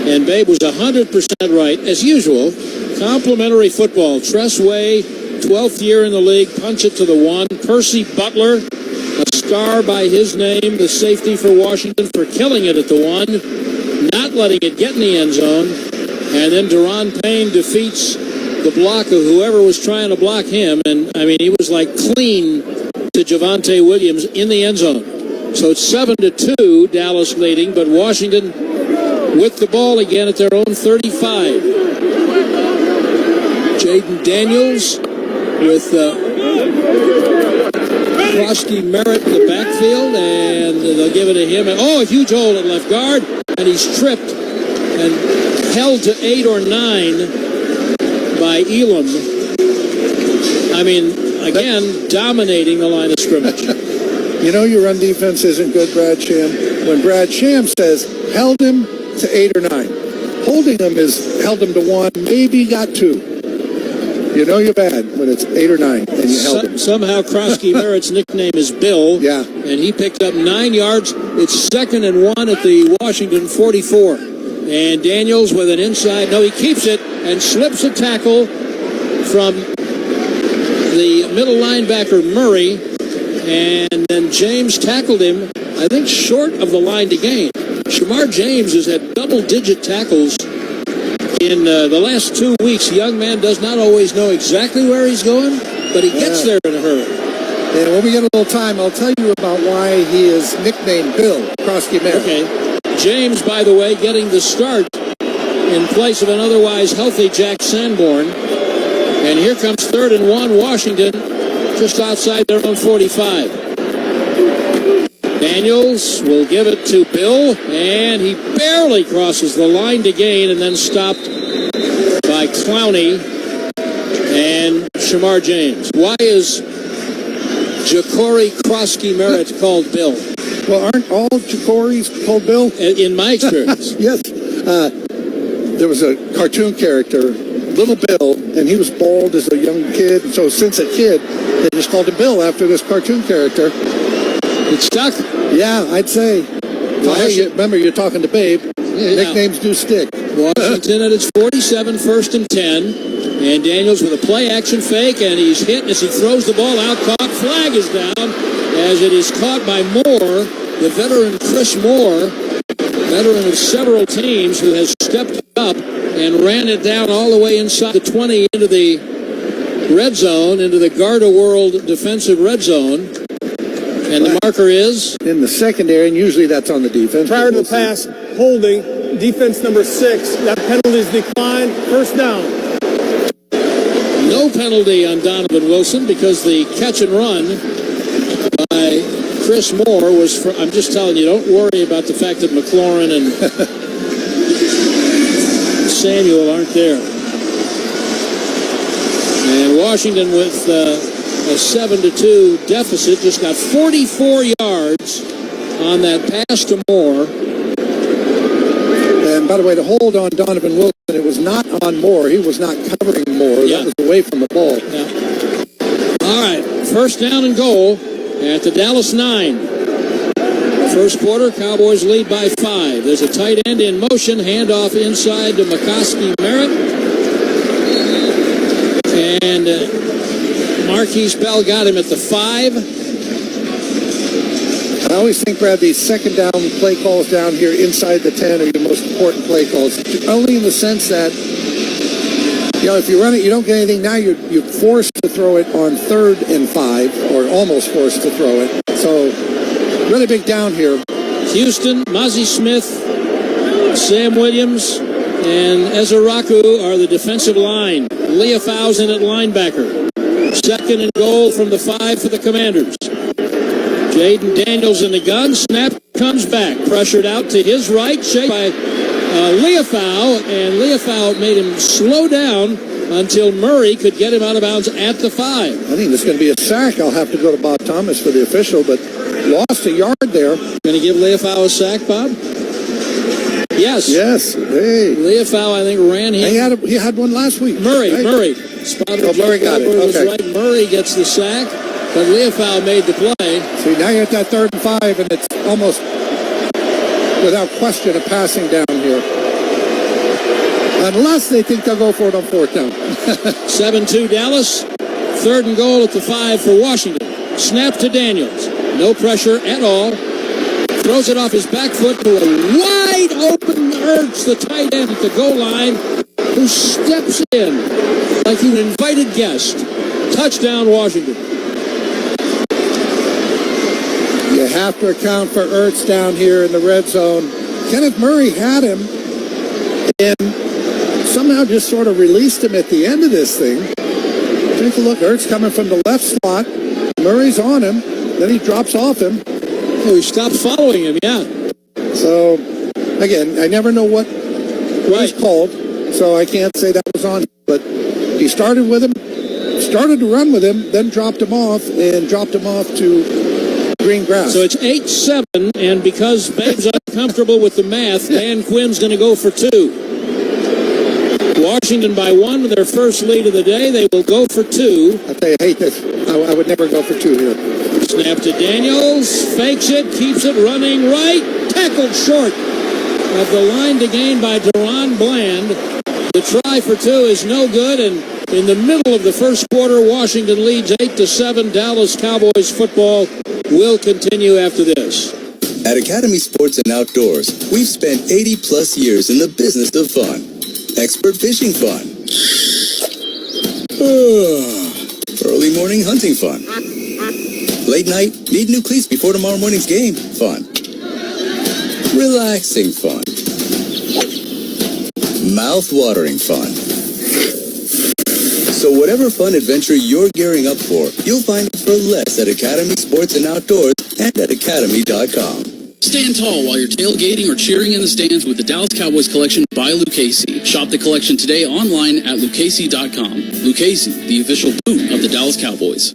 And Babe was 100% right, as usual. Complimentary football. Tress Way, 12th year in the league, punch it to the 1. Percy Butler, a star by his name, the safety for Washington, for killing it at the 1, not letting it get in the end zone. And then Deron Payne defeats the block of whoever was trying to block him. And, I mean, he was like clean to Javonte Williams in the end zone. So it's 7-2, Dallas leading, but Washington with the ball again at their own 35. Jaden Daniels with Krosky Merritt in the backfield, and they'll give it to him. And, a huge hole at left guard, and he's tripped and held to 8 or 9 by Elam. I mean, again, dominating the line of scrimmage. Your run defense isn't good, Brad Sham. When Brad Sham says, held him to 8 or 9. Holding him is held him to 1, maybe got 2. You're bad when it's 8 or 9 and you held him. Somehow Krosky Merritt's nickname is Bill. Yeah. And he picked up 9 yards. It's 2nd and 1 at the Washington 44. And Daniels with an inside. No, he keeps it and slips a tackle from the middle linebacker Murray. And then James tackled him, I think, short of the line to gain. Shamar James has had double-digit tackles in the last 2 weeks. Young man does not always know exactly where he's going, but he gets there in a hurry. And when we get a little time, I'll tell you about why he is nicknamed Bill Krosky Merritt. Okay. James, by the way, getting the start in place of an otherwise healthy Jack Sanborn. And here comes 3rd and 1, Washington, just outside their own 45. Daniels will give it to Bill, and he barely crosses the line to gain, and then stopped by Clowney and Shamar James. Why is Ja'Cory Krosky Merritt called Bill? Well, aren't all Ja'Corys called Bill? In my experience. Yes. There was a cartoon character, Little Bill, and he was bald as a young kid. So since a kid, they just called him Bill after this cartoon character. It stuck. Yeah, I'd say. Well, hey, remember, you're talking to Babe. Yeah. Nicknames do stick. Washington at its 47, 1st and 10. And Daniels with a play-action fake, and he's hit as he throws the ball out. Caught. Flag is down as it is caught by Moore, the veteran Chris Moore, veteran of several teams, who has stepped up and ran it down all the way inside the 20 into the red zone, into the Garda World defensive red zone. And the marker is? In the secondary, and usually that's on the defense. Prior to the pass, holding, defense number 6. That penalty is declined. First down. No penalty on Donovan Wilson because the catch and run by Chris Moore was for, I'm just telling you, don't worry about the fact that McLaurin and Samuel aren't there. And Washington with a 7-2 deficit, just got 44 yards on that pass to Moore. And by the way, the hold on Donovan Wilson, it was not on Moore. He was not covering Moore. Yeah. That was away from the ball. Yeah. All right, first down and goal at the Dallas 9. First quarter, Cowboys lead by 5. There's a tight end in motion, handoff inside to McCoskey Merritt. And Marquise Bell got him at the 5. I always think, Brad, these second down play calls down here inside the 10 are your most important play calls. Only in the sense that, if you run it, you don't get anything. Now you're forced to throw it on 3rd and 5, or almost forced to throw it. So, really big down here. Houston, Mozzie Smith, Sam Williams, and Ezeraku are the defensive line. Leofau's in at linebacker. Second and goal from the 5 for the Commanders. Jaden Daniels in the gun. Snap comes back. Pressured out to his right. Shaped by Leofau. And Leofau made him slow down until Murray could get him out of bounds at the 5. I think there's going to be a sack. I'll have to go to Bob Thomas for the official, but lost a yard there. Going to give Leofau a sack, Bob? Yes. Yes. Hey. Leofau, I think, ran him. He had one last week. Murray. Right? Murray. Spotted. Oh, Murray got it. Okay. Right. Murray gets the sack, but Leofau made the play. See, now you're at that 3rd and 5, and it's almost without question a passing down here. Unless they think they'll go for it on 4th down. 7-2 Dallas. 3rd and goal at the 5 for Washington. Snap to Daniels. No pressure at all. Throws it off his back foot to a wide open Ertz, the tight end at the goal line, who steps in like an invited guest. Touchdown, Washington. You have to account for Ertz down here in the red zone. Kenneth Murray had him and somehow just sort of released him at the end of this thing. Take a look. Ertz coming from the left slot. Murray's on him. Then he drops off him. Oh, he stopped following him, yeah. So, again, I never know what was called, so I can't say that was on him. But he started with him, started to run with him, then dropped him off, and dropped him off to green grass. So it's 8-7, and because Babe's uncomfortable with the math, Dan Quinn's going to go for 2. Washington by 1 with their first lead of the day. They will go for 2. I tell you, I hate this. I would never go for 2 here. Snap to Daniels. Fakes it. Keeps it running right. Tackled short of the line to gain by Deron Bland. The try for 2 is no good, and in the middle of the first quarter, Washington leads 8-7. Dallas Cowboys football will continue after this. At Academy Sports and Outdoors, we've spent 80-plus years in the business of fun. Expert fishing fun. Early morning hunting fun. Late night, need new cleats before tomorrow morning's game fun. Relaxing fun. Mouth-watering fun. So whatever fun adventure you're gearing up for, you'll find it for less at Academy Sports and Outdoors and at academy.com. Stand tall while you're tailgating or cheering in the stands with the Dallas Cowboys collection by Lucchese. Shop the collection today online at lucchese.com. Lucchese, the official boot of the Dallas Cowboys.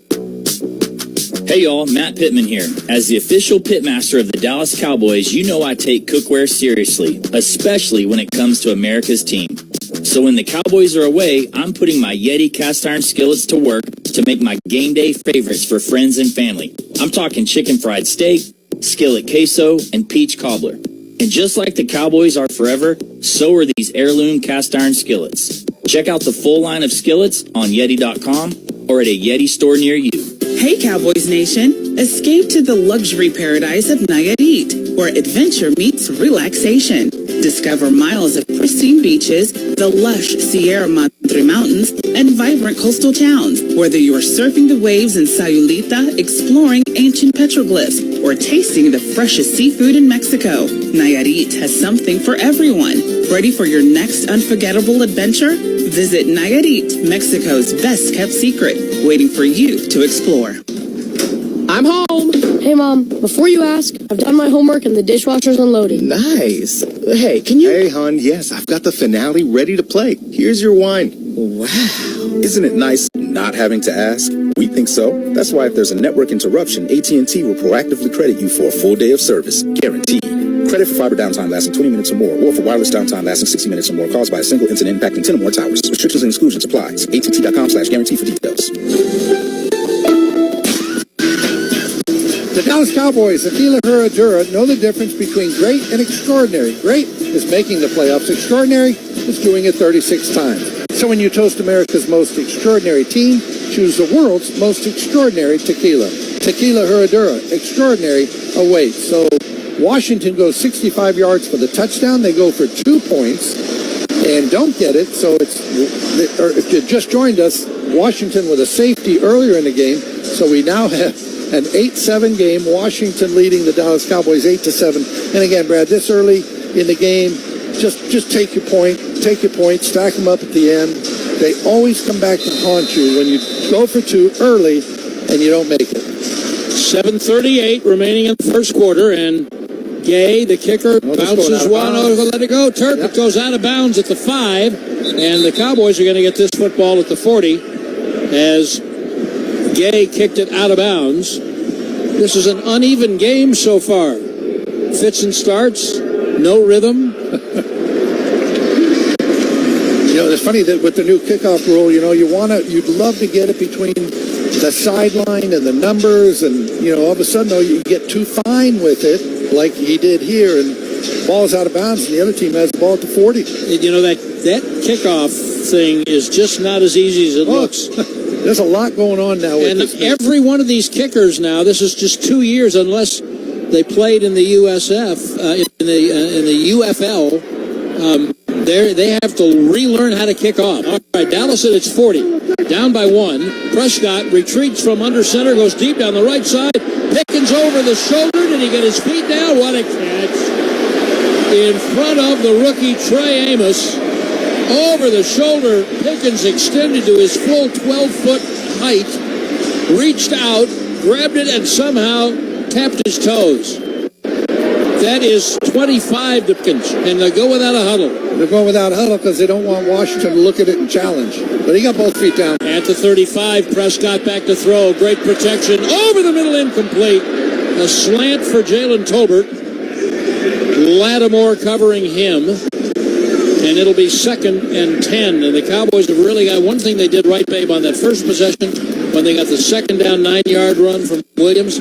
Hey y'all, Matt Pittman here. As the official pitmaster of the Dallas Cowboys, you know I take cookware seriously, especially when it comes to America's team. So when the Cowboys are away, I'm putting my Yeti cast iron skillets to work to make my game day favorites for friends and family. I'm talking chicken fried steak, skillet queso, and peach cobbler. And just like the Cowboys are forever, so are these heirloom cast iron skillets. Check out the full line of skillets on Yeti.com or at a Yeti store near you. Hey Cowboys Nation, escape to the luxury paradise of Nayarit, where adventure meets relaxation. Discover miles of pristine beaches, the lush Sierra Madre Mountains, and vibrant coastal towns. Whether you're surfing the waves in Sayulita, exploring ancient petroglyphs, or tasting the freshest seafood in Mexico, Nayarit has something for everyone. Ready for your next unforgettable adventure? Visit Nayarit, Mexico's best-kept secret, waiting for you to explore. I'm home. Hey, Mom, before you ask, I've done my homework and the dishwasher's unloaded. Nice. Hey, can you... Hey, hon, yes, I've got the finale ready to play. Here's your wine. Wow. Isn't it nice not having to ask? We think so. That's why if there's a network interruption, AT&T will proactively credit you for a full day of service. Guaranteed. Credit for fiber downtime lasting 20 minutes or more, or for wireless downtime lasting 60 minutes or more caused by a single incident impacting 10 or more towers. Restrictions and exclusions apply. AT&T.com/guarantee for details. The Dallas Cowboys, Aquila Herradura, know the difference between great and extraordinary. Great is making the playoffs. Extraordinary is doing it 36 times. So when you toast America's most extraordinary team, choose the world's most extraordinary tequila. Tequila Herradura, extraordinary awaits. So Washington goes 65 yards for the touchdown. They go for 2 points and don't get it. So if you just joined us, Washington with a safety earlier in the game. So we now have an 8-7 game. Washington leading the Dallas Cowboys 8-7. And again, Brad, this early in the game, just take your point, stack them up at the end. They always come back to haunt you when you go for 2 early and you don't make it. 7:38 remaining in the first quarter, and Gay, the kicker, bounces one, let it go. Turk, it goes out of bounds at the 5, and the Cowboys are going to get this football at the 40 as Gay kicked it out of bounds. This is an uneven game so far. Fits and starts, no rhythm. It's funny that with the new kickoff rule, you'd love to get it between the sideline and the numbers, and all of a sudden though you get too fine with it, like he did here, and ball's out of bounds, and the other team has the ball at the 40. That kickoff thing is just not as easy as it looks. There's a lot going on now. And every one of these kickers now, this is just 2 years, unless they played in the USF, in the UFL. They have to relearn how to kick off. All right, Dallas at its 40, down by 1. Prescott retreats from under center, goes deep down the right side. Pickens over the shoulder. Did he get his feet down? What a catch. In front of the rookie Trey Amos. Over the shoulder, Pickens extended to his full 12-foot height, reached out, grabbed it, and somehow tapped his toes. That is 25 to Pickens, and they go without a huddle. They're going without a huddle because they don't want Washington to look at it and challenge. But he got both feet down. At the 35, Prescott back to throw. Great protection. Over the middle, incomplete. A slant for Jaylen Tolbert. Lattimore covering him. And it'll be 2nd and 10. And the Cowboys have really got one thing they did right, babe, on that first possession when they got the second down 9-yard run from Williams.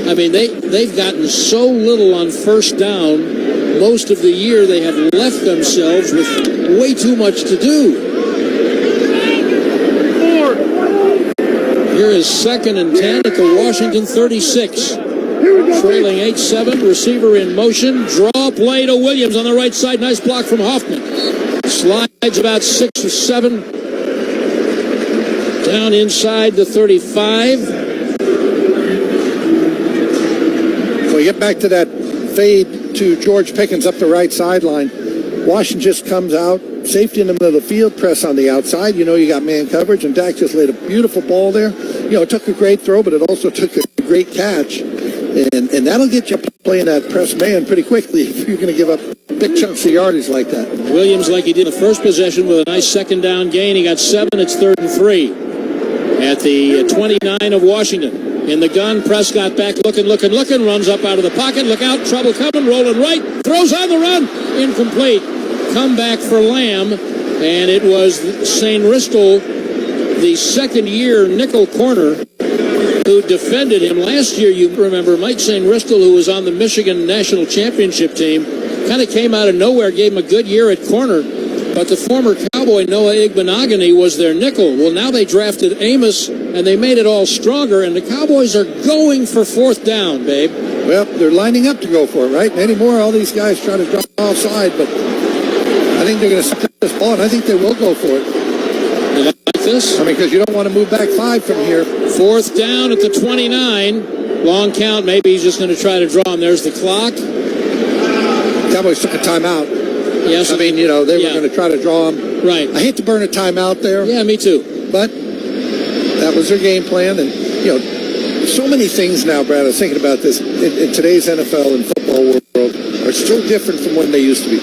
I mean, they've gotten so little on first down. Most of the year they have left themselves with way too much to do. Here is 2nd and 10 at the Washington 36. Trailing 8-7, receiver in motion. Draw play to Williams on the right side. Nice block from Hoffman. Slides about 6 or 7. Down inside the 35. We get back to that fade to George Pickens up the right sideline. Washington just comes out. Safety in the middle of the field. Press on the outside. You got man coverage. And Dak just laid a beautiful ball there. It took a great throw, but it also took a great catch. And that'll get you playing that press man pretty quickly if you're going to give up big chunks of yardage like that. Williams, like he did the first possession with a nice second down gain. He got 7. It's 3rd and 3 at the 29 of Washington. In the gun, Prescott back looking, runs up out of the pocket. Look out, trouble coming, rolling right, throws on the run, incomplete. Comeback for Lamb, and it was St. Ristel, the second-year nickel corner, who defended him. Last year, you remember, Mike St. Ristel, who was on the Michigan national championship team, kind of came out of nowhere, gave him a good year at corner. But the former Cowboy, Noah Igbenogany, was their nickel. Well, now they drafted Amos, and they made it all stronger, and the Cowboys are going for 4th down, babe. Well, they're lining up to go for it, right? Anymore, all these guys try to drop offside, but I think they're going to set this ball, and I think they will go for it. You like this? I mean, because you don't want to move back 5 from here. 4th down at the 29. Long count. Maybe he's just going to try to draw him. There's the clock. Cowboys took a timeout. Yes. I mean, they were going to try to draw him. Right. I hate to burn a timeout there. Yeah, me too. But that was their game plan. And, so many things now, Brad, I was thinking about this, in today's NFL and football world are still different from when they used to be.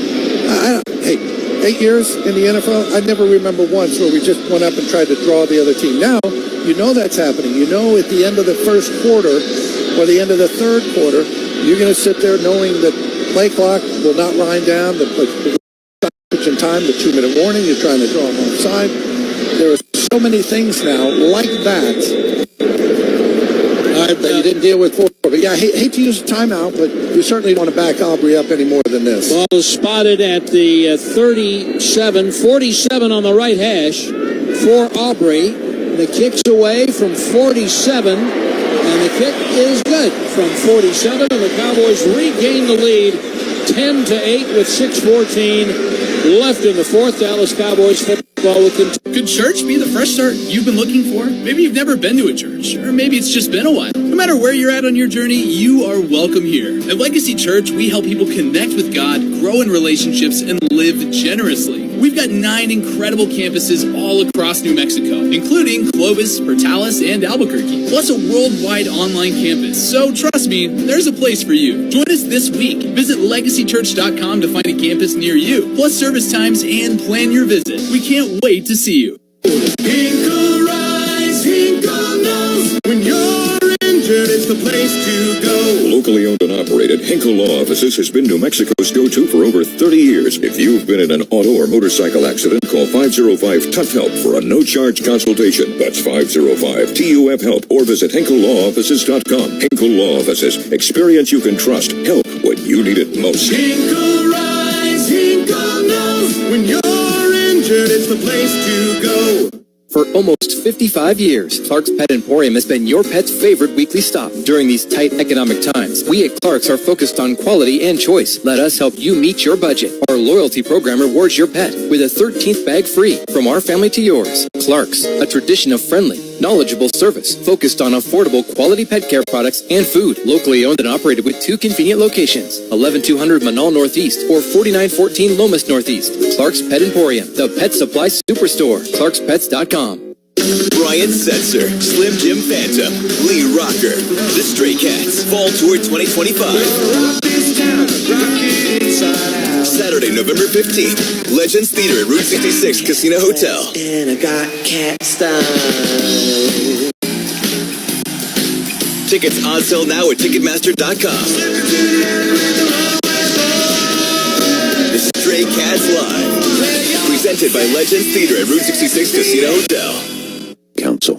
8 years in the NFL, I never remember once where we just went up and tried to draw the other team. Now, that's happening. At the end of the first quarter or the end of the third quarter, you're going to sit there knowing that play clock will not wind down, the stoppage in time, the 2-minute warning, you're trying to draw them offside. There are so many things now like that that you didn't deal with before. But yeah, I hate to use a timeout, but you certainly don't want to back Aubrey up any more than this. Ball is spotted at the 47 on the right hash for Aubrey. The kick's away from 47, and the kick is good from 47, and the Cowboys regain the lead 10-8 with 6:14 left in the 4th. Dallas Cowboys football will continue. Could church be the fresh start you've been looking for? Maybe you've never been to a church, or maybe it's just been a while. No matter where you're at on your journey, you are welcome here. At Legacy Church, we help people connect with God, grow in relationships, and live generously. We've got 9 incredible campuses all across New Mexico, including Clovis, Portales, and Albuquerque, plus a worldwide online campus. So trust me, there's a place for you. Join us this week. Visit legacychurch.com to find a campus near you, plus service times and plan your visit. We can't wait to see you. Hinkle Rise, Hinkle knows when you're injured, it's the place to go. Locally owned and operated, Hinkle Law Offices has been New Mexico's go-to for over 30 years. If you've been in an auto or motorcycle accident, call 505-TOUGH-HELP for a no-charge consultation. That's 505-TUF-HELP or visit HinkleLawOffices.com. Hinkle Law Offices. Experience you can trust. Help when you need it most. Hinkle Rise, Hinkle knows when you're injured, it's the place to go. For almost 55 years, Clark's Pet Emporium has been your pet's favorite weekly stop. During these tight economic times, we at Clark's are focused on quality and choice. Let us help you meet your budget. Our loyalty program rewards your pet with a 13th bag free from our family to yours. Clark's, a tradition of friendly, knowledgeable service focused on affordable quality pet care products and food. Locally owned and operated with 2 convenient locations, 11200 Manal Northeast or 4914 Lomas Northeast. Clark's Pet Emporium, the pet supply superstore. Clark'sPets.com. Brian Setzer, Slim Jim Phantom, Lee Rocker, The Stray Cats, Fall Tour 2025. Saturday, November 15th, Legends Theater at Route 66 Casino Hotel. And I got cat style. Tickets on sale now at Ticketmaster.com. The Stray Cats Live. Presented by Legends Theater at Route 66 Casino Hotel. Council.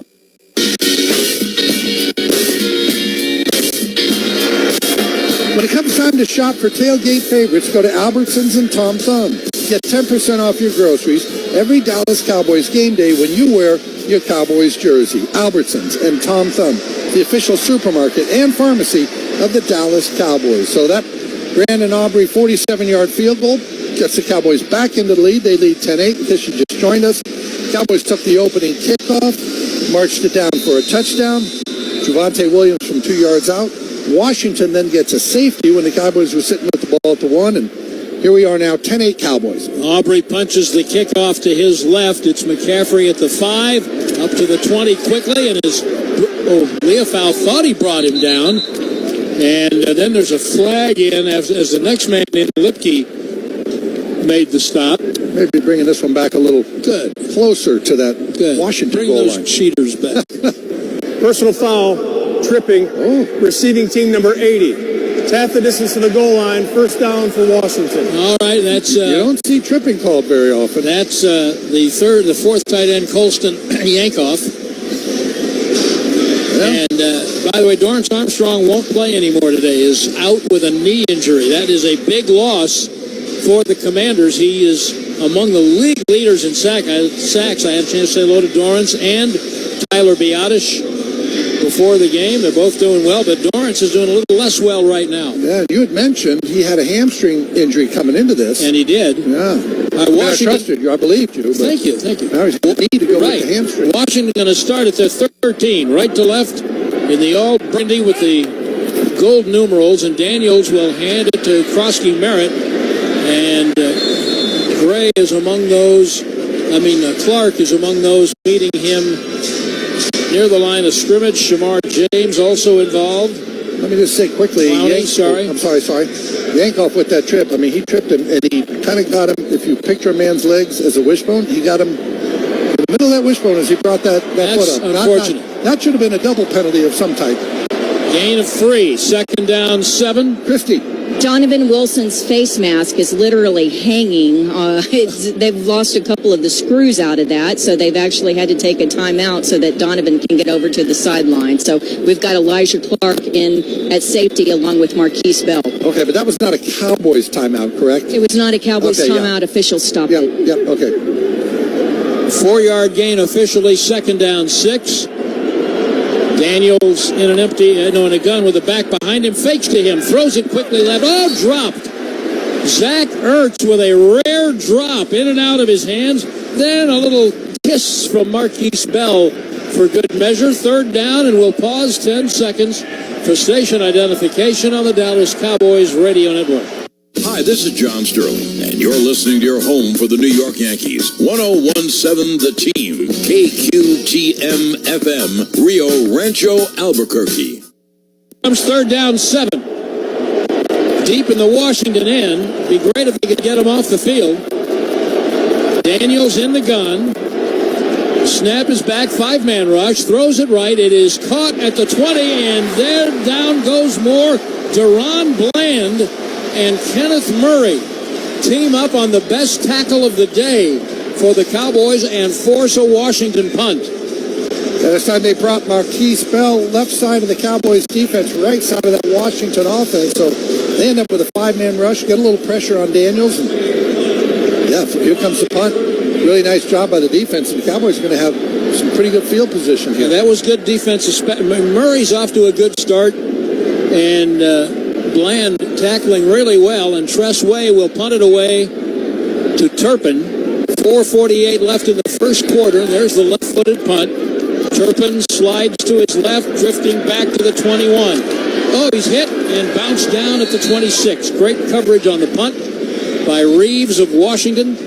When it comes time to shop for tailgate favorites, go to Albertsons and Tom Thumb. Get 10% off your groceries every Dallas Cowboys game day when you wear your Cowboys jersey. Albertsons and Tom Thumb, the official supermarket and pharmacy of the Dallas Cowboys. So that Brandon Aubrey 47-yard field goal gets the Cowboys back into the lead. They lead 10-8 because you just joined us. Cowboys took the opening kickoff, marched it down for a touchdown. Javonte Williams from 2 yards out. Washington then gets a safety when the Cowboys were sitting with the ball at the 1, and here we are now, 10-8 Cowboys. Aubrey punches the kickoff to his left. It's McCaffrey at the 5, up to the 20 quickly, and Leofow thought he brought him down. And then there's a flag in as the next man in, Lipke, made the stop. Maybe bringing this one back a little closer to that Washington goal line. Bring those cheaters back. Personal foul, tripping, receiving team number 80. It's half the distance to the goal line, first down for Washington. All right, that's... you don't see tripping called very often. That's the fourth tight end, Colston Yankoff. Yeah. And, by the way, Dorrance Armstrong won't play anymore today, is out with a knee injury. That is a big loss for the Commanders. He is among the league leaders in sacks. I had a chance to say hello to Dorrance and Tyler Biotish before the game. They're both doing well, but Dorrance is doing a little less well right now. Yeah, you had mentioned he had a hamstring injury coming into this. And he did. Yeah. I trusted you. I believed you. Thank you. Now he's going to need to go with the hamstring. Washington going to start at their 13, right to left in the all brandy with the gold numerals, and Daniels will hand it to Krosky Merritt, and Gray is among those. Clark is among those meeting him near the line of scrimmage. Shamar James also involved. Let me just say quickly. I'm sorry. Yankoff with that trip. He tripped him, and he kind of got him. If you picture a man's legs as a wishbone, he got him in the middle of that wishbone as he brought that foot up. Unfortunate. That should have been a double penalty of some type. Gain of 3. Second down, 7. Christie. Donovan Wilson's face mask is literally hanging. They've lost a couple of the screws out of that, so they've actually had to take a timeout so that Donovan can get over to the sideline. So we've got Elijah Clark in at safety along with Marquise Bell. Okay, but that was not a Cowboys timeout, correct? It was not a Cowboys timeout. Official stopped it. Yeah, okay. 4-yard gain officially, second down, 6. Daniels in an in a gun with the back behind him, fakes to him, throws it quickly left. Dropped. Zach Ertz with a rare drop in and out of his hands. Then a little kiss from Marquise Bell for good measure. Third down, and we'll pause 10 seconds for station identification on the Dallas Cowboys radio network. Hi, Hi, this is John Sterling, and you're listening to your home for the New York Yankees. 1017 The Team, KQTM-FM, Rio Rancho, Albuquerque. Comes third down 7. Deep in the Washington end. Be great if they could get him off the field. Daniels in the gun. Snap is back, 5-man rush, throws it right. It is caught at the 20, and there down goes more. Deron Bland and Kenneth Murray team up on the best tackle of the day for the Cowboys and force a Washington punt. This time they brought Marquise Bell left side of the Cowboys defense, right side of that Washington offense. So they end up with a 5-man rush, get a little pressure on Daniels. And yeah, here comes the punt. Really nice job by the defense. The Cowboys are going to have some pretty good field position here. Yeah, that was good defense. Murray's off to a good start. And Bland tackling really well. And Tress Way will punt it away to Turpin. 4:48 left in the first quarter. And there's the left-footed punt. Turpin slides to his left, drifting back to the 21. Oh, he's hit and bounced down at the 26. Great coverage on the punt by Reeves of Washington.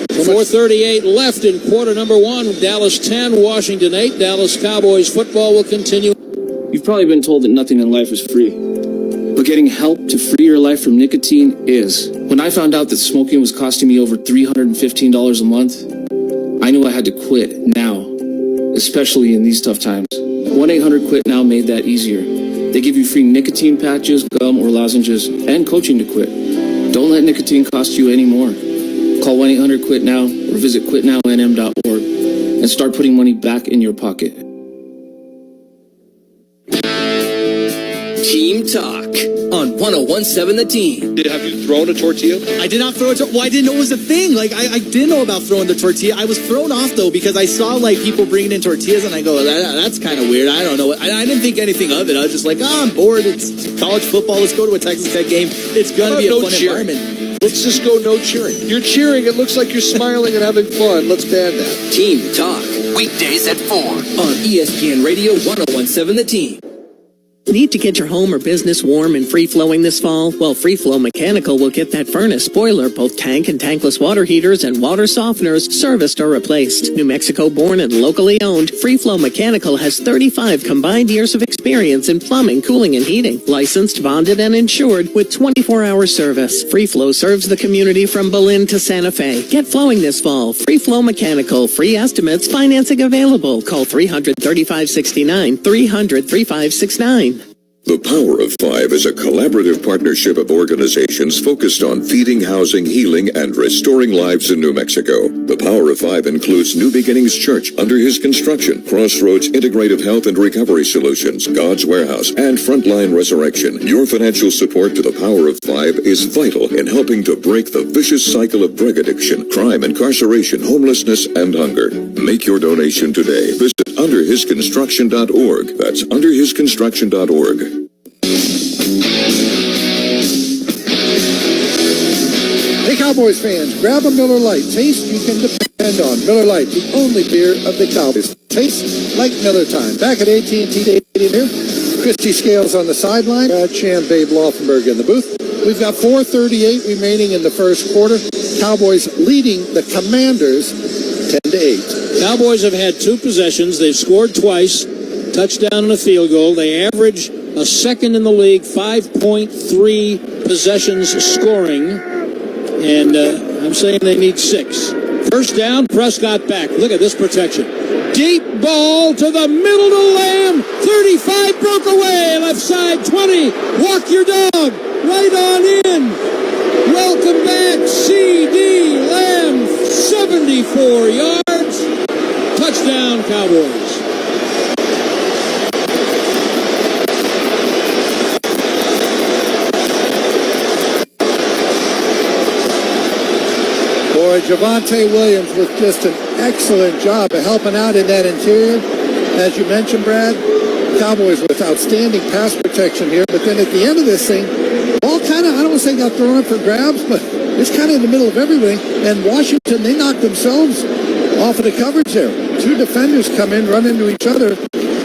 4:38 left in quarter number 1. Dallas 10, Washington 8. Dallas Cowboys football will continue. You've probably been told that nothing in life is free. But getting help to free your life from nicotine is. When I found out that smoking was costing me over $315 a month, I knew I had to quit now, especially in these tough times. 1-800-QUIT-NOW made that easier. They give you free nicotine patches, gum, or lozenges, and coaching to quit. Don't let nicotine cost you any more. Call 1-800-QUIT-NOW or visit quitnownm.org and start putting money back in your pocket. Team Talk on 1017 The Team. Have you thrown a tortilla? I did not throw a tortilla. Well, I didn't know it was a thing. Like, I didn't know about throwing the tortilla. I was thrown off, though, because I saw, like, people bringing in tortillas, and I go, that's kind of weird. I don't know. I didn't think anything of it. I was just like, I'm bored. It's college football. Let's go to a Texas Tech game. It's going to be a fun environment. Let's just go no cheering. You're cheering. It looks like you're smiling and having fun. Let's ban that. Team Talk, weekdays at 4 on ESPN Radio 1017 The Team. Need to get your home or business warm and free-flowing this fall? Well, Free Flow Mechanical will get that furnace, boiler, both tank and tankless water heaters, and water softeners serviced or replaced. New Mexico-born and locally owned, Free Flow Mechanical has 35 combined years of experience in plumbing, cooling, and heating. Licensed, bonded, and insured with 24-hour service. Free Flow serves the community from Berlin to Santa Fe. Get flowing this fall. Free Flow Mechanical. Free estimates. Financing available. Call 300-3569. 300-3569. The Power of Five is a collaborative partnership of organizations focused on feeding, housing, healing, and restoring lives in New Mexico. The Power of Five includes New Beginnings Church under his construction, Crossroads Integrative Health and Recovery Solutions, God's Warehouse, and Frontline Resurrection. Your financial support to the Power of Five is vital in helping to break the vicious cycle of drug addiction, crime, incarceration, homelessness, and hunger. Make your donation today. Visit underhisconstruction.org. That's underhisconstruction.org. Hey, Cowboys fans, grab a Miller Lite. Taste you can depend on. Miller Lite, the only beer of the Cowboys. Tastes like Miller time. Back at AT&T Stadium here. Christy Scales on the sideline. Brad Chan, Babe Laufenberg in the booth. We've got 4:38 remaining in the first quarter. Cowboys leading the Commanders 10-8. Cowboys have had 2 possessions. They've scored twice. Touchdown and a field goal. They average a second in the league, 5.3 possessions scoring. And I'm saying they need 6. First down, Prescott back. Look at this protection. Deep ball to the middle to Lamb. 35 broke away. Left side 20. Walk your dog. Right on in. Welcome back, C.D. Lamb. 74 yards. Touchdown, Cowboys. Boy, Javonte Williams with just an excellent job of helping out in that interior. As you mentioned, Brad, Cowboys with outstanding pass protection here. But then at the end of this thing, ball kind of, I don't want to say got thrown up for grabs, but it's kind of in the middle of everything. And Washington, they knocked themselves off of the coverage there. 2 defenders come in, run into each other.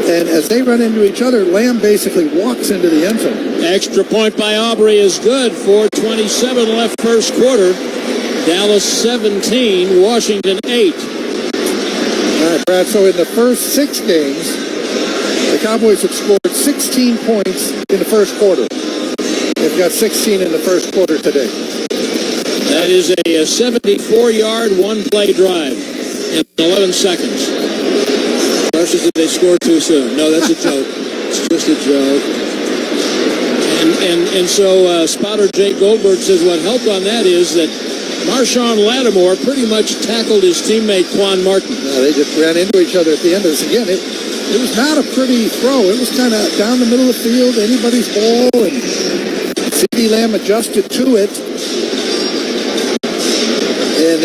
And as they run into each other, Lamb basically walks into the end zone. Extra point by Aubrey is good. 4:27 left first quarter. Dallas 17, Washington 8. All right, Brad, so in the first 6 games, the Cowboys have scored 16 points in the first quarter. They've got 16 in the first quarter today. That is a 74-yard, one-play drive in 11 seconds. Question, did they score too soon? No, that's a joke. It's just a joke. And so spotter Jake Goldberg says what helped on that is that Marshawn Lattimore pretty much tackled his teammate Quan Martin. They just ran into each other at the end of this. Again, it was not a pretty throw. It was kind of down the middle of the field, anybody's ball, and CeeDee Lamb adjusted to it. And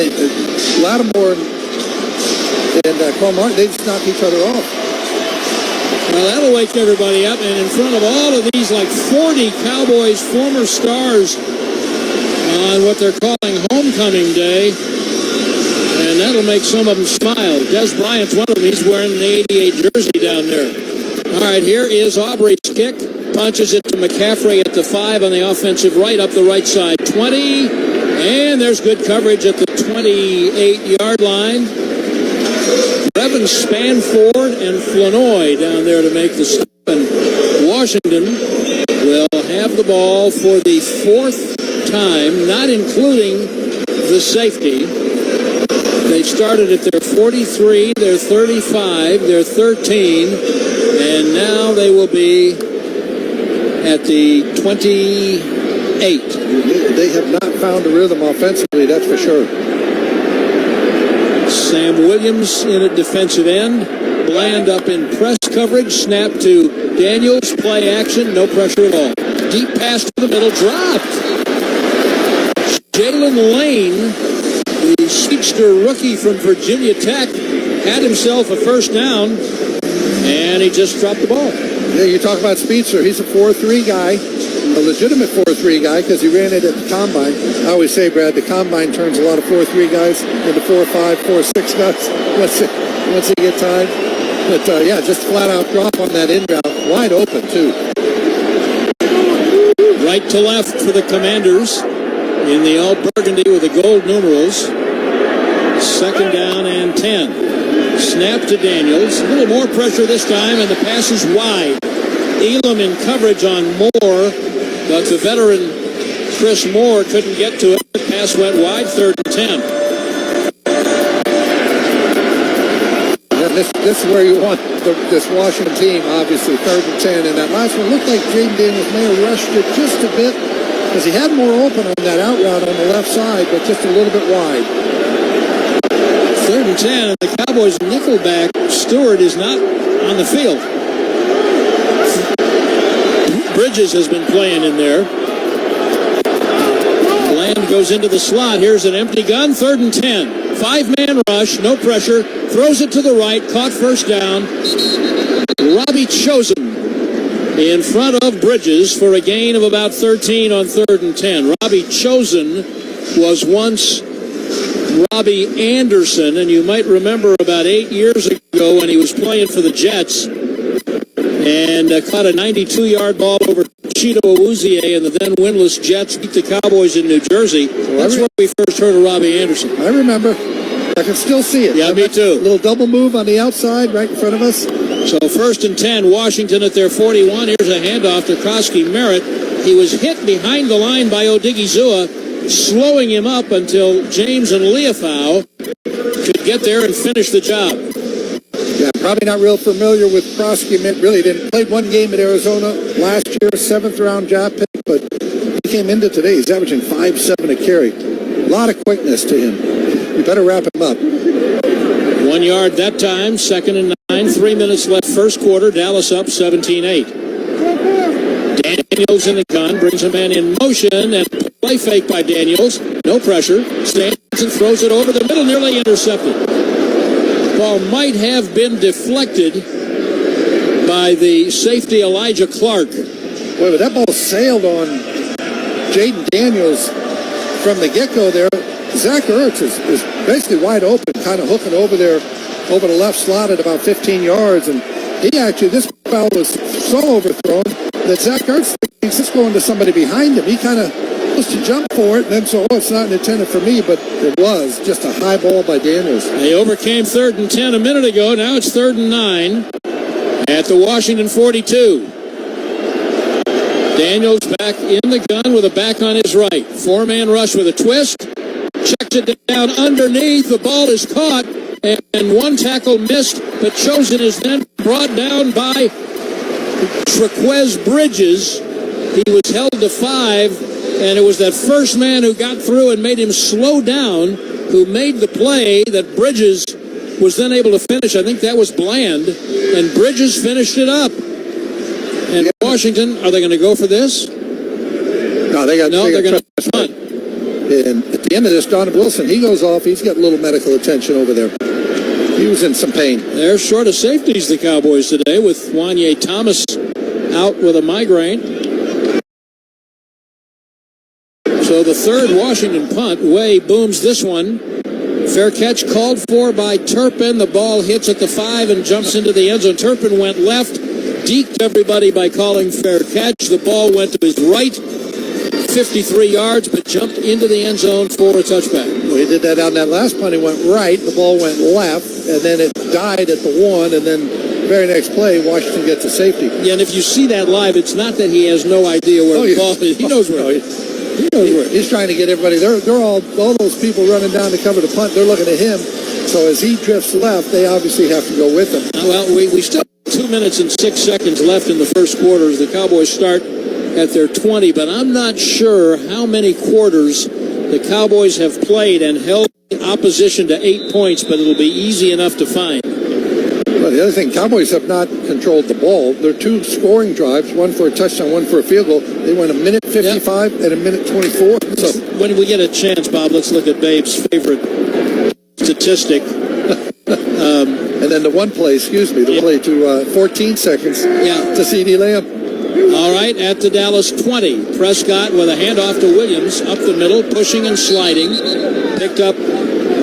Lattimore and Quan Martin, they just knocked each other off. Well, that'll wake everybody up. And in front of all of these, like 40 Cowboys former stars on what they're calling homecoming day, and that'll make some of them smile. Des Bryant's one of them. He's wearing an 88 jersey down there. All right, here is Aubrey's kick. Punches it to McCaffrey at the 5 on the offensive right, up the right side. 20, and there's good coverage at the 28-yard line. Brevin Spanford and Flanoy down there to make the stop. And Washington will have the ball for the 4th time, not including the safety. They started at their 43, their 35, their 13, and now they will be at the 28. They have not found a rhythm offensively, that's for sure. Sam Williams in at defensive end. Bland up in press coverage. Snap to Daniels. Play action. No pressure at all. Deep pass to the middle. Dropped. Jaylen Lane, the speedster rookie from Virginia Tech, had himself a first down, and he just dropped the ball. Yeah, you talk about speedster. He's a 4.3 guy, a legitimate 4.3 guy because he ran it at the combine. I always say, Brad, the combine turns a lot of 4.3 guys into 4.5, 4.6 guys once they get time. But, yeah, just flat out drop on that in route. Wide open, too. Right to left for the Commanders in the all burgundy with the gold numerals. 2nd down and 10. Snap to Daniels. A little more pressure this time, and the pass is wide. Elam in coverage on Moore, but the veteran Chris Moore couldn't get to it. The pass went wide, 3rd and 10. Yeah, this is where you want this Washington team, obviously, 3rd and 10. And that last one looked like Jaden Daniels may have rushed it just a bit because he had more open on that out route on the left side, but just a little bit wide. 3rd and 10, and the Cowboys nickelback Stewart is not on the field. Bridges has been playing in there. Bland goes into the slot. Here's an empty gun. 3rd and 10. 5-man rush, no pressure. Throws it to the right. Caught first down. Robbie Chosen in front of Bridges for a gain of about 13 on 3rd and 10. Robbie Chosen was once Robbie Anderson, and you might remember about 8 years ago when he was playing for the Jets and caught a 92-yard ball over Cheeto Awuzie, and the then winless Jets beat the Cowboys in New Jersey. That's where we first heard of Robbie Anderson. I remember. I can still see it. Yeah, me too. A little double move on the outside right in front of us. So 1st and 10, Washington at their 41. Here's a handoff to Krosky Merritt. He was hit behind the line by Odigizua, slowing him up until James and Leofau could get there and finish the job. Yeah, probably not real familiar with Krosky. Really didn't. Played one game at Arizona last year, 7th round draft pick, but he came into today. He's averaging 5.7 a carry. A lot of quickness to him. You better wrap him up. 1 yard that time, 2nd and 9. 3 minutes left first quarter. Dallas up 17-8. Daniels in the gun, brings a man in motion, and play fake by Daniels. No pressure. Stands and throws it over the middle, nearly intercepted. Ball might have been deflected by the safety Elijah Clark. Boy, but that ball sailed on Jaden Daniels from the get-go there. Zach Ertz is basically wide open, kind of hooking over there, over the left slot at about 15 yards, and this foul was so overthrown that Zach Ertz thinks it's going to somebody behind him. He kind of was to jump for it, and then it's not intended for me, but it was just a high ball by Daniels. They overcame 3rd and 10 a minute ago. Now it's 3rd and 9 at the Washington 42. Daniels back in the gun with a back on his right. 4-man rush with a twist. Checks it down underneath. The ball is caught, and one tackle missed, but Chosen is then brought down by Trequez Bridges. He was held to 5. And it was that first man who got through and made him slow down who made the play that Bridges was then able to finish. I think that was Bland, and Bridges finished it up. And Washington, are they going to go for this? No, they're going to punt. And at the end of this, Donovan Wilson, he goes off. He's got a little medical attention over there. He was in some pain. They're short of safeties, the Cowboys, today, with Wanye Thomas out with a migraine. So the third Washington punt, Way booms this one. Fair catch called for by Turpin. The ball hits at the 5 and jumps into the end zone. Turpin went left, deked everybody by calling fair catch. The ball went to his right, 53 yards, but jumped into the end zone for a touchback. Well, he did that on that last punt. He went right, the ball went left, and then it died at the 1, and then very next play, Washington gets a safety. Yeah, and if you see that live, it's not that he has no idea where the ball is. He knows where it is. He's trying to get everybody. They're all those people running down to cover the punt. They're looking at him. So as he drifts left, they obviously have to go with him. Well, we still have 2 minutes and 6 seconds left in the first quarter as the Cowboys start at their 20. But I'm not sure how many quarters the Cowboys have played and held opposition to 8 points. But it'll be easy enough to find. Well, the other thing, Cowboys have not controlled the ball. There are 2 scoring drives, one for a touchdown, one for a field goal. They went a minute 55 and a minute 24. So when we get a chance, Bob, let's look at Babe's favorite statistic. And then the one play, the play to 14 seconds to C.D. Lamb. All right, at the Dallas 20. Prescott with a handoff to Williams, up the middle, pushing and sliding. Picked up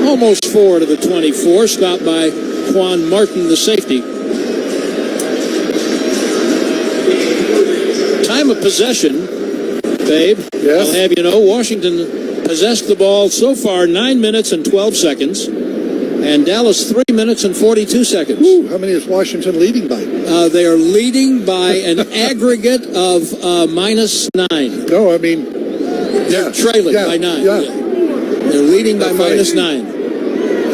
almost 4 to the 24, stopped by Quan Martin, the safety. Time of possession, Babe. Yes. I'll have you know, Washington possessed the ball so far 9 minutes and 12 seconds, and Dallas 3 minutes and 42 seconds. Ooh, how many is Washington leading by? They are leading by an aggregate of -9. No, I mean, they're trailing by 9. Yeah. They're leading by -9.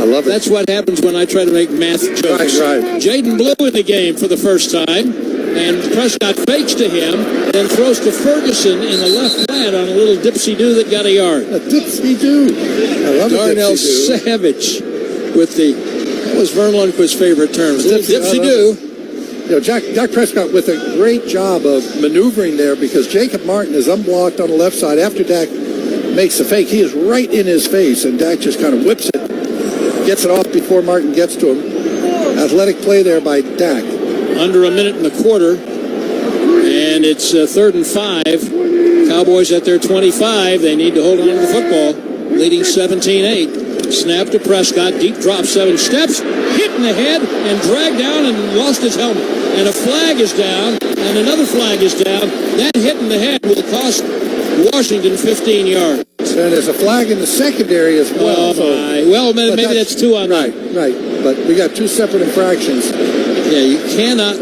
I love it. That's what happens when I try to make math jokes. Right. Jaden Blue in the game for the first time, and Prescott fakes to him, then throws to Ferguson in the left flat on a little dipsy-do that got a yard. A dipsy-do. I love Darnell Savage with that was Vern Lundquist's favorite term. Dipsy-do. Jack Prescott with a great job of maneuvering there because Jacob Martin is unblocked on the left side. After Dak makes the fake, he is right in his face, and Dak just kind of whips it. Gets it off before Martin gets to him. Athletic play there by Dak. Under a minute and a quarter, and it's 3rd and 5. Cowboys at their 25. They need to hold on to the football, leading 17-8. Snap to Prescott, deep drop, 7 steps, hit in the head, and dragged down and lost his helmet. And a flag is down, and another flag is down. That hit in the head will cost Washington 15 yards. And there's a flag in the secondary as well. Well, maybe that's 2 on right. But we got 2 separate infractions. Yeah, you cannot.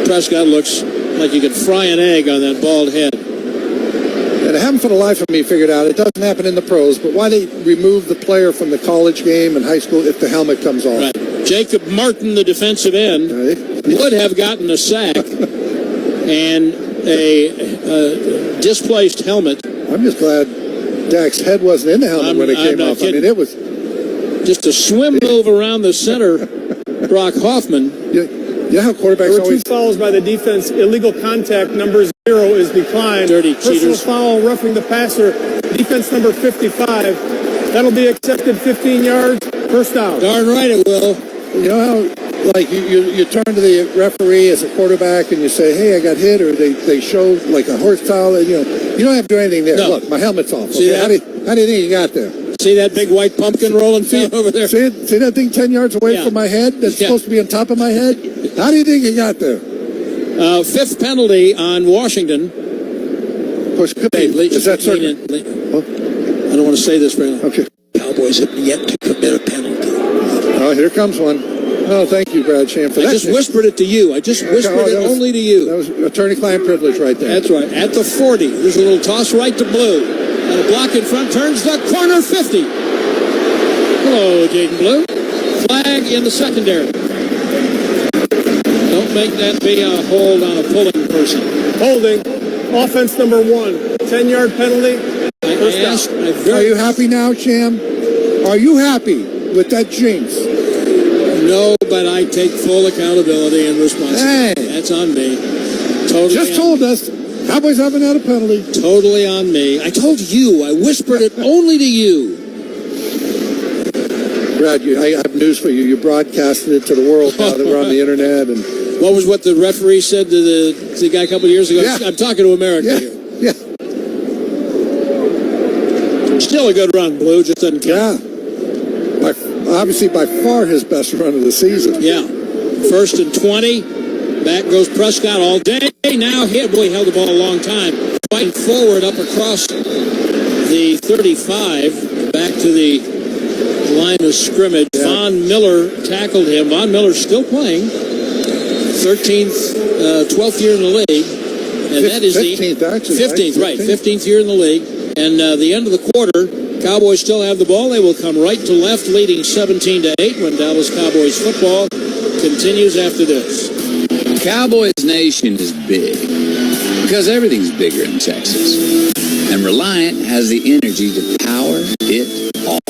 Prescott looks like you could fry an egg on that bald head. And I haven't for the life of me figured out, it doesn't happen in the pros, but why they remove the player from the college game and high school if the helmet comes off. Right. Jacob Martin, the defensive end, would have gotten a sack and a displaced helmet. I'm just glad Dak's head wasn't in the helmet when it came off. Kidding. I mean, it was just a swim move around the center. Brock Hoffman. You know how quarterbacks there were 2 fouls by the defense. Illegal contact, number 0 is declined. Dirty Personal cheaters. foul, roughing the passer. Defense number 55. That'll be accepted 15 yards. First down. Darn right it will. You know how, like, you turn to the referee as a quarterback and you say, hey, I got hit, or they show, like, a horse towel, and, you don't have to do anything there. No. Look, my helmet's off. See that? How do you think you got there? See that big white pumpkin rolling feet over there? See that thing 10 yards away from my head that's supposed to be on top of my head? How do you think he got there? Fifth penalty on Washington. Of course, is that certain? I don't want to say this very long. Okay. Cowboys have yet to commit a penalty. Oh, here comes one. Oh, thank you, Brad Sham, for that. I just whispered it to you. I just whispered it only to you. That was attorney-client privilege right there. That's right. At the 40, there's a little toss right to Blue. And a block in front, turns the corner, 50. Hello, Jaden Blue. Flag in the secondary. Don't make that be a hold on a pulling person. Holding. Offense number 1. 10-yard penalty. Are you happy now, Sham? Are you happy with that jinx? No, but I take full accountability and responsibility. Hey. That's on me. Totally. Just told us Cowboys haven't had a penalty. Totally on me. I told you. I whispered it only to you. Brad, I have news for you. You broadcasted it to the world now that we're on the internet. And what was what the referee said to the guy a couple of years ago? Yeah. I'm talking to America here. Yeah. Still a good run, Blue. Just doesn't count. Yeah. Obviously, by far his best run of the season. Yeah. 1st and 20. Back goes Prescott all day. Now hit. Boy, held the ball a long time. Fighting forward up across the 35. Back to the line of scrimmage. Yeah. Von Miller tackled him. Von Miller's still playing. 12th year in the league. And that is 15th, actually. 15th, right. 15th year in the league. And the end of the quarter, Cowboys still have the ball. They will come right to left, leading 17-8 when Dallas Cowboys football continues after this. Cowboys Nation is big because everything's bigger in Texas. And Reliant has the energy to power it all.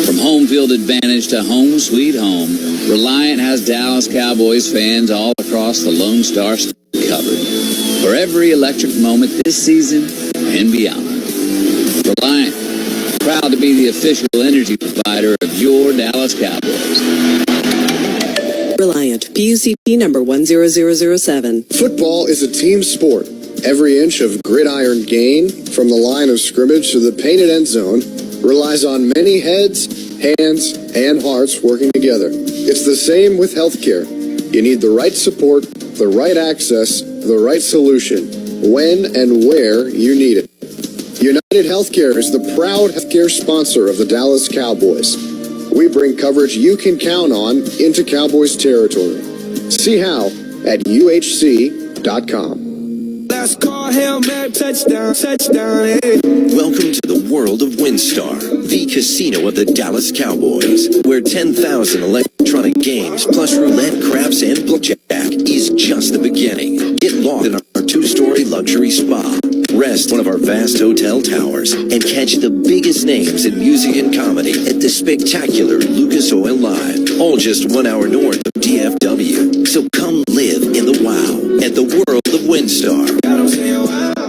From home field advantage to home sweet home, Reliant has Dallas Cowboys fans all across the Lone Star State covered for every electric moment this season and beyond. Reliant, proud to be the official energy provider of your Dallas Cowboys. Reliant, PUCT number 10007. Football is a team sport. Every inch of gridiron gain, from the line of scrimmage to the painted end zone, relies on many heads, hands, and hearts working together. It's the same with healthcare. You need the right support, the right access, the right solution, when and where you need it. United Healthcare is the proud healthcare sponsor of the Dallas Cowboys. We bring coverage you can count on into Cowboys territory. See how at uhc.com. Let's call Hail Mary, touchdown, touchdown, hey. Welcome to the world of WinStar, the casino of the Dallas Cowboys, where 10,000 electronic games plus roulette, craps, and blackjack is just the beginning. Get lost in our two-story luxury spa. Rest one of our vast hotel towers and catch the biggest names in music and comedy at the spectacular Lucas Oil Live, all just 1 hour north of DFW. So come live in the wow at the world of WinStar.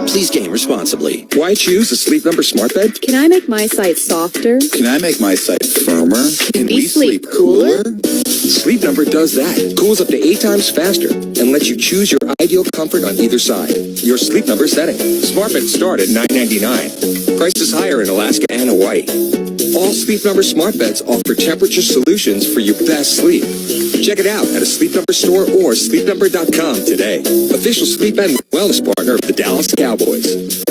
Please game responsibly. Why choose a Sleep Number smart bed? Can I make my site softer? Can I make my site firmer? Can we sleep cooler? Sleep Number does that. Cools up to 8 times faster and lets you choose your ideal comfort on either side. Your Sleep Number setting. Smart beds start at $9.99. Prices higher in Alaska and Hawaii. All Sleep Number smart beds offer temperature solutions for your best sleep. Check it out at a Sleep Number store or sleepnumber.com today. Official sleep and wellness partner of the Dallas Cowboys.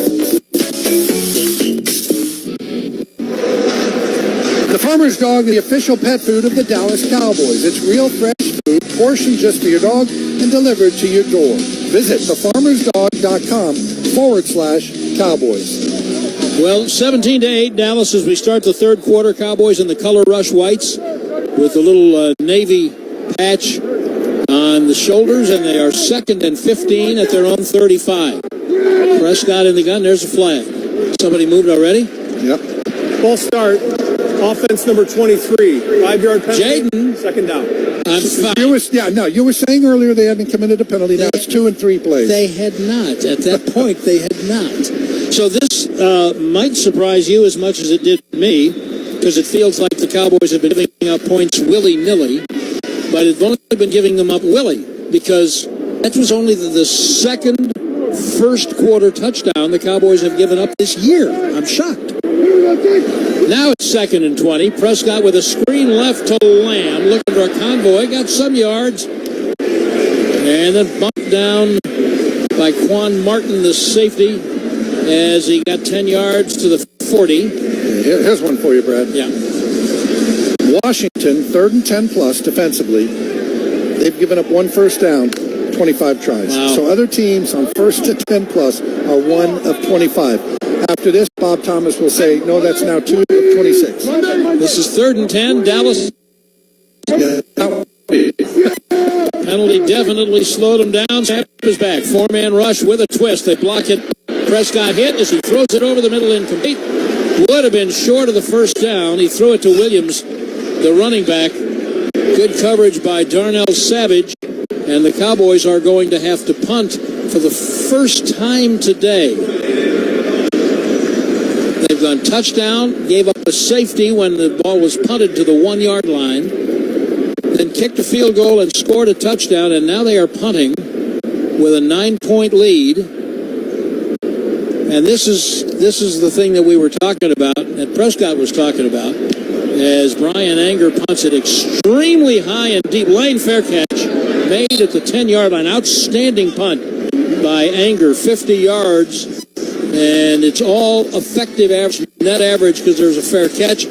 The Farmer's Dog, the official pet food of the Dallas Cowboys. It's real fresh food, portioned just for your dog and delivered to your door. Visit thefarmersdog.com/Cowboys. Well, 17-8 Dallas as we start the third quarter. Cowboys in the color rush whites with a little navy patch on the shoulders, and they are 2nd and 15 at their own 35. Prescott in the gun. There's a flag. Somebody moved already? Yep. Ball start. Offense number 23. 5-yard penalty. Jaden. 2nd down. You were saying earlier they hadn't committed a penalty. Now it's 2 and 3 plays. They had not. At that point, they had not. So this might surprise you as much as it did me, because it feels like the Cowboys have been giving up points willy-nilly, but it's only been giving them up willy, because that was only the second first quarter touchdown the Cowboys have given up this year. I'm shocked. Now it's 2nd and 20. Prescott with a screen left to Lamb, looking for a convoy, got some yards, And then bumped down by Quan Martin, the safety, as he got 10 yards to the 40. Here's one for you, Brad. Yeah. Washington, 3rd and 10 plus defensively. They've given up 1 first down, 25 tries. Wow. So other teams on 1st to 10 plus are 1 of 25. After this, Bob Thomas will say, no, that's now 2 of 26. This is 3rd and 10. Dallas. Penalty definitely slowed him down. Snap is back. 4-man rush with a twist. They block it. Prescott hit as he throws it over the middle, incomplete. Would have been short of the first down. He threw it to Williams, the running back. Good coverage by Darnell Savage. And the Cowboys are going to have to punt for the first time today. They've gone touchdown, gave up a safety when the ball was punted to the 1-yard line, then kicked a field goal and scored a touchdown, and now they are punting with a 9-point lead. And this is the thing that we were talking about, that Prescott was talking about, as Brian Anger punts it extremely high and deep. Lane Faircatch made at the 10-yard line. Outstanding punt by Anger, 50 yards. And it's all effective average, net average, because there's a fair catch.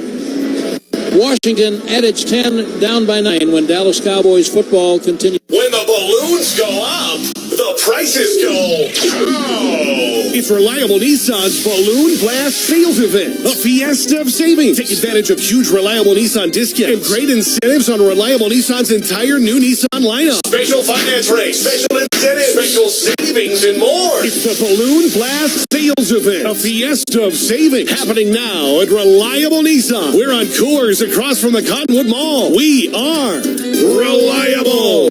Washington at its 10, down by 9 when Dallas Cowboys football continues. When the balloons go up, the prices go down. It's Reliable Nissan's Balloon Blast Sales Event, a fiesta of savings. Take advantage of huge Reliable Nissan discounts and great incentives on Reliable Nissan's entire new Nissan lineup. Special finance rates, special incentives, special savings, and more. It's the Balloon Blast Sales Event, a fiesta of savings, happening now at Reliable Nissan. We're on Coors across from the Cottonwood Mall. We are reliable.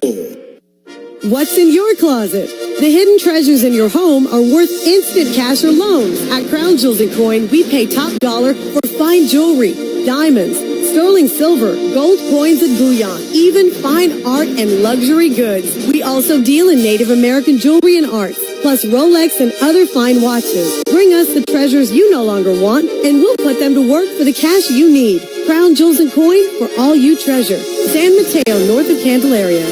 What's in your closet? The hidden treasures in your home are worth instant cash or loans. At Crown Jewels & Coin, we pay top dollar for fine jewelry, diamonds, sterling silver, gold coins and bullion, even fine art and luxury goods. We also deal in Native American jewelry and art, plus Rolex and other fine watches. Bring us the treasures you no longer want, and we'll put them to work for the cash you need. Crown Jewels & Coin for all you treasure. San Mateo, north of Candelaria.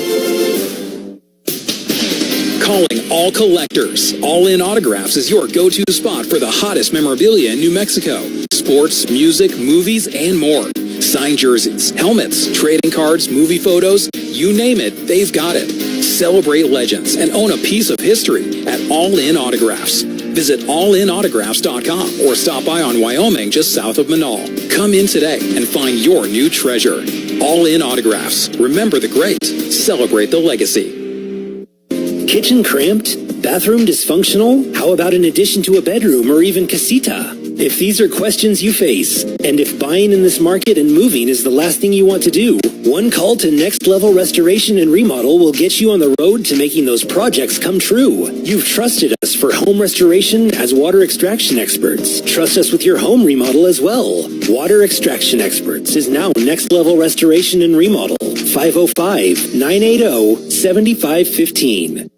Calling all collectors. All In Autographs is your go-to spot for the hottest memorabilia in New Mexico. Sports, music, movies, and more. Signed jerseys, helmets, trading cards, movie photos, you name it, they've got it. Celebrate legends and own a piece of history at All In Autographs. Visit allinautographs.com or stop by on Wyoming just south of Manal. Come in today and find your new treasure. All In Autographs. Remember the great. Celebrate the legacy. Kitchen cramped? Bathroom dysfunctional? How about an addition to a bedroom or even casita? If these are questions you face, and if buying in this market and moving is the last thing you want to do, one call to Next Level Restoration and Remodel will get you on the road to making those projects come true. You've trusted us for home restoration as water extraction experts. Trust us with your home remodel as well. Water Extraction Experts is now Next Level Restoration and Remodel. 505-980-7515.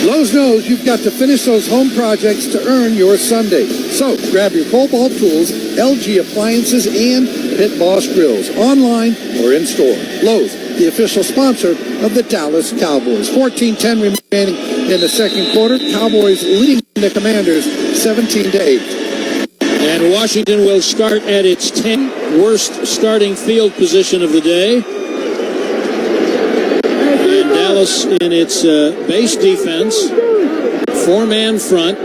Lowe's knows you've got to finish those home projects to earn your Sunday. So grab your Cobalt tools, LG appliances, and Pit Boss grills, online or in store. Lowe's, the official sponsor of the Dallas Cowboys. 14-10 remaining in the second quarter. Cowboys leading the Commanders 17-8. And Washington will start at its 10th worst starting field position of the day. And Dallas in its base defense, 4-man front,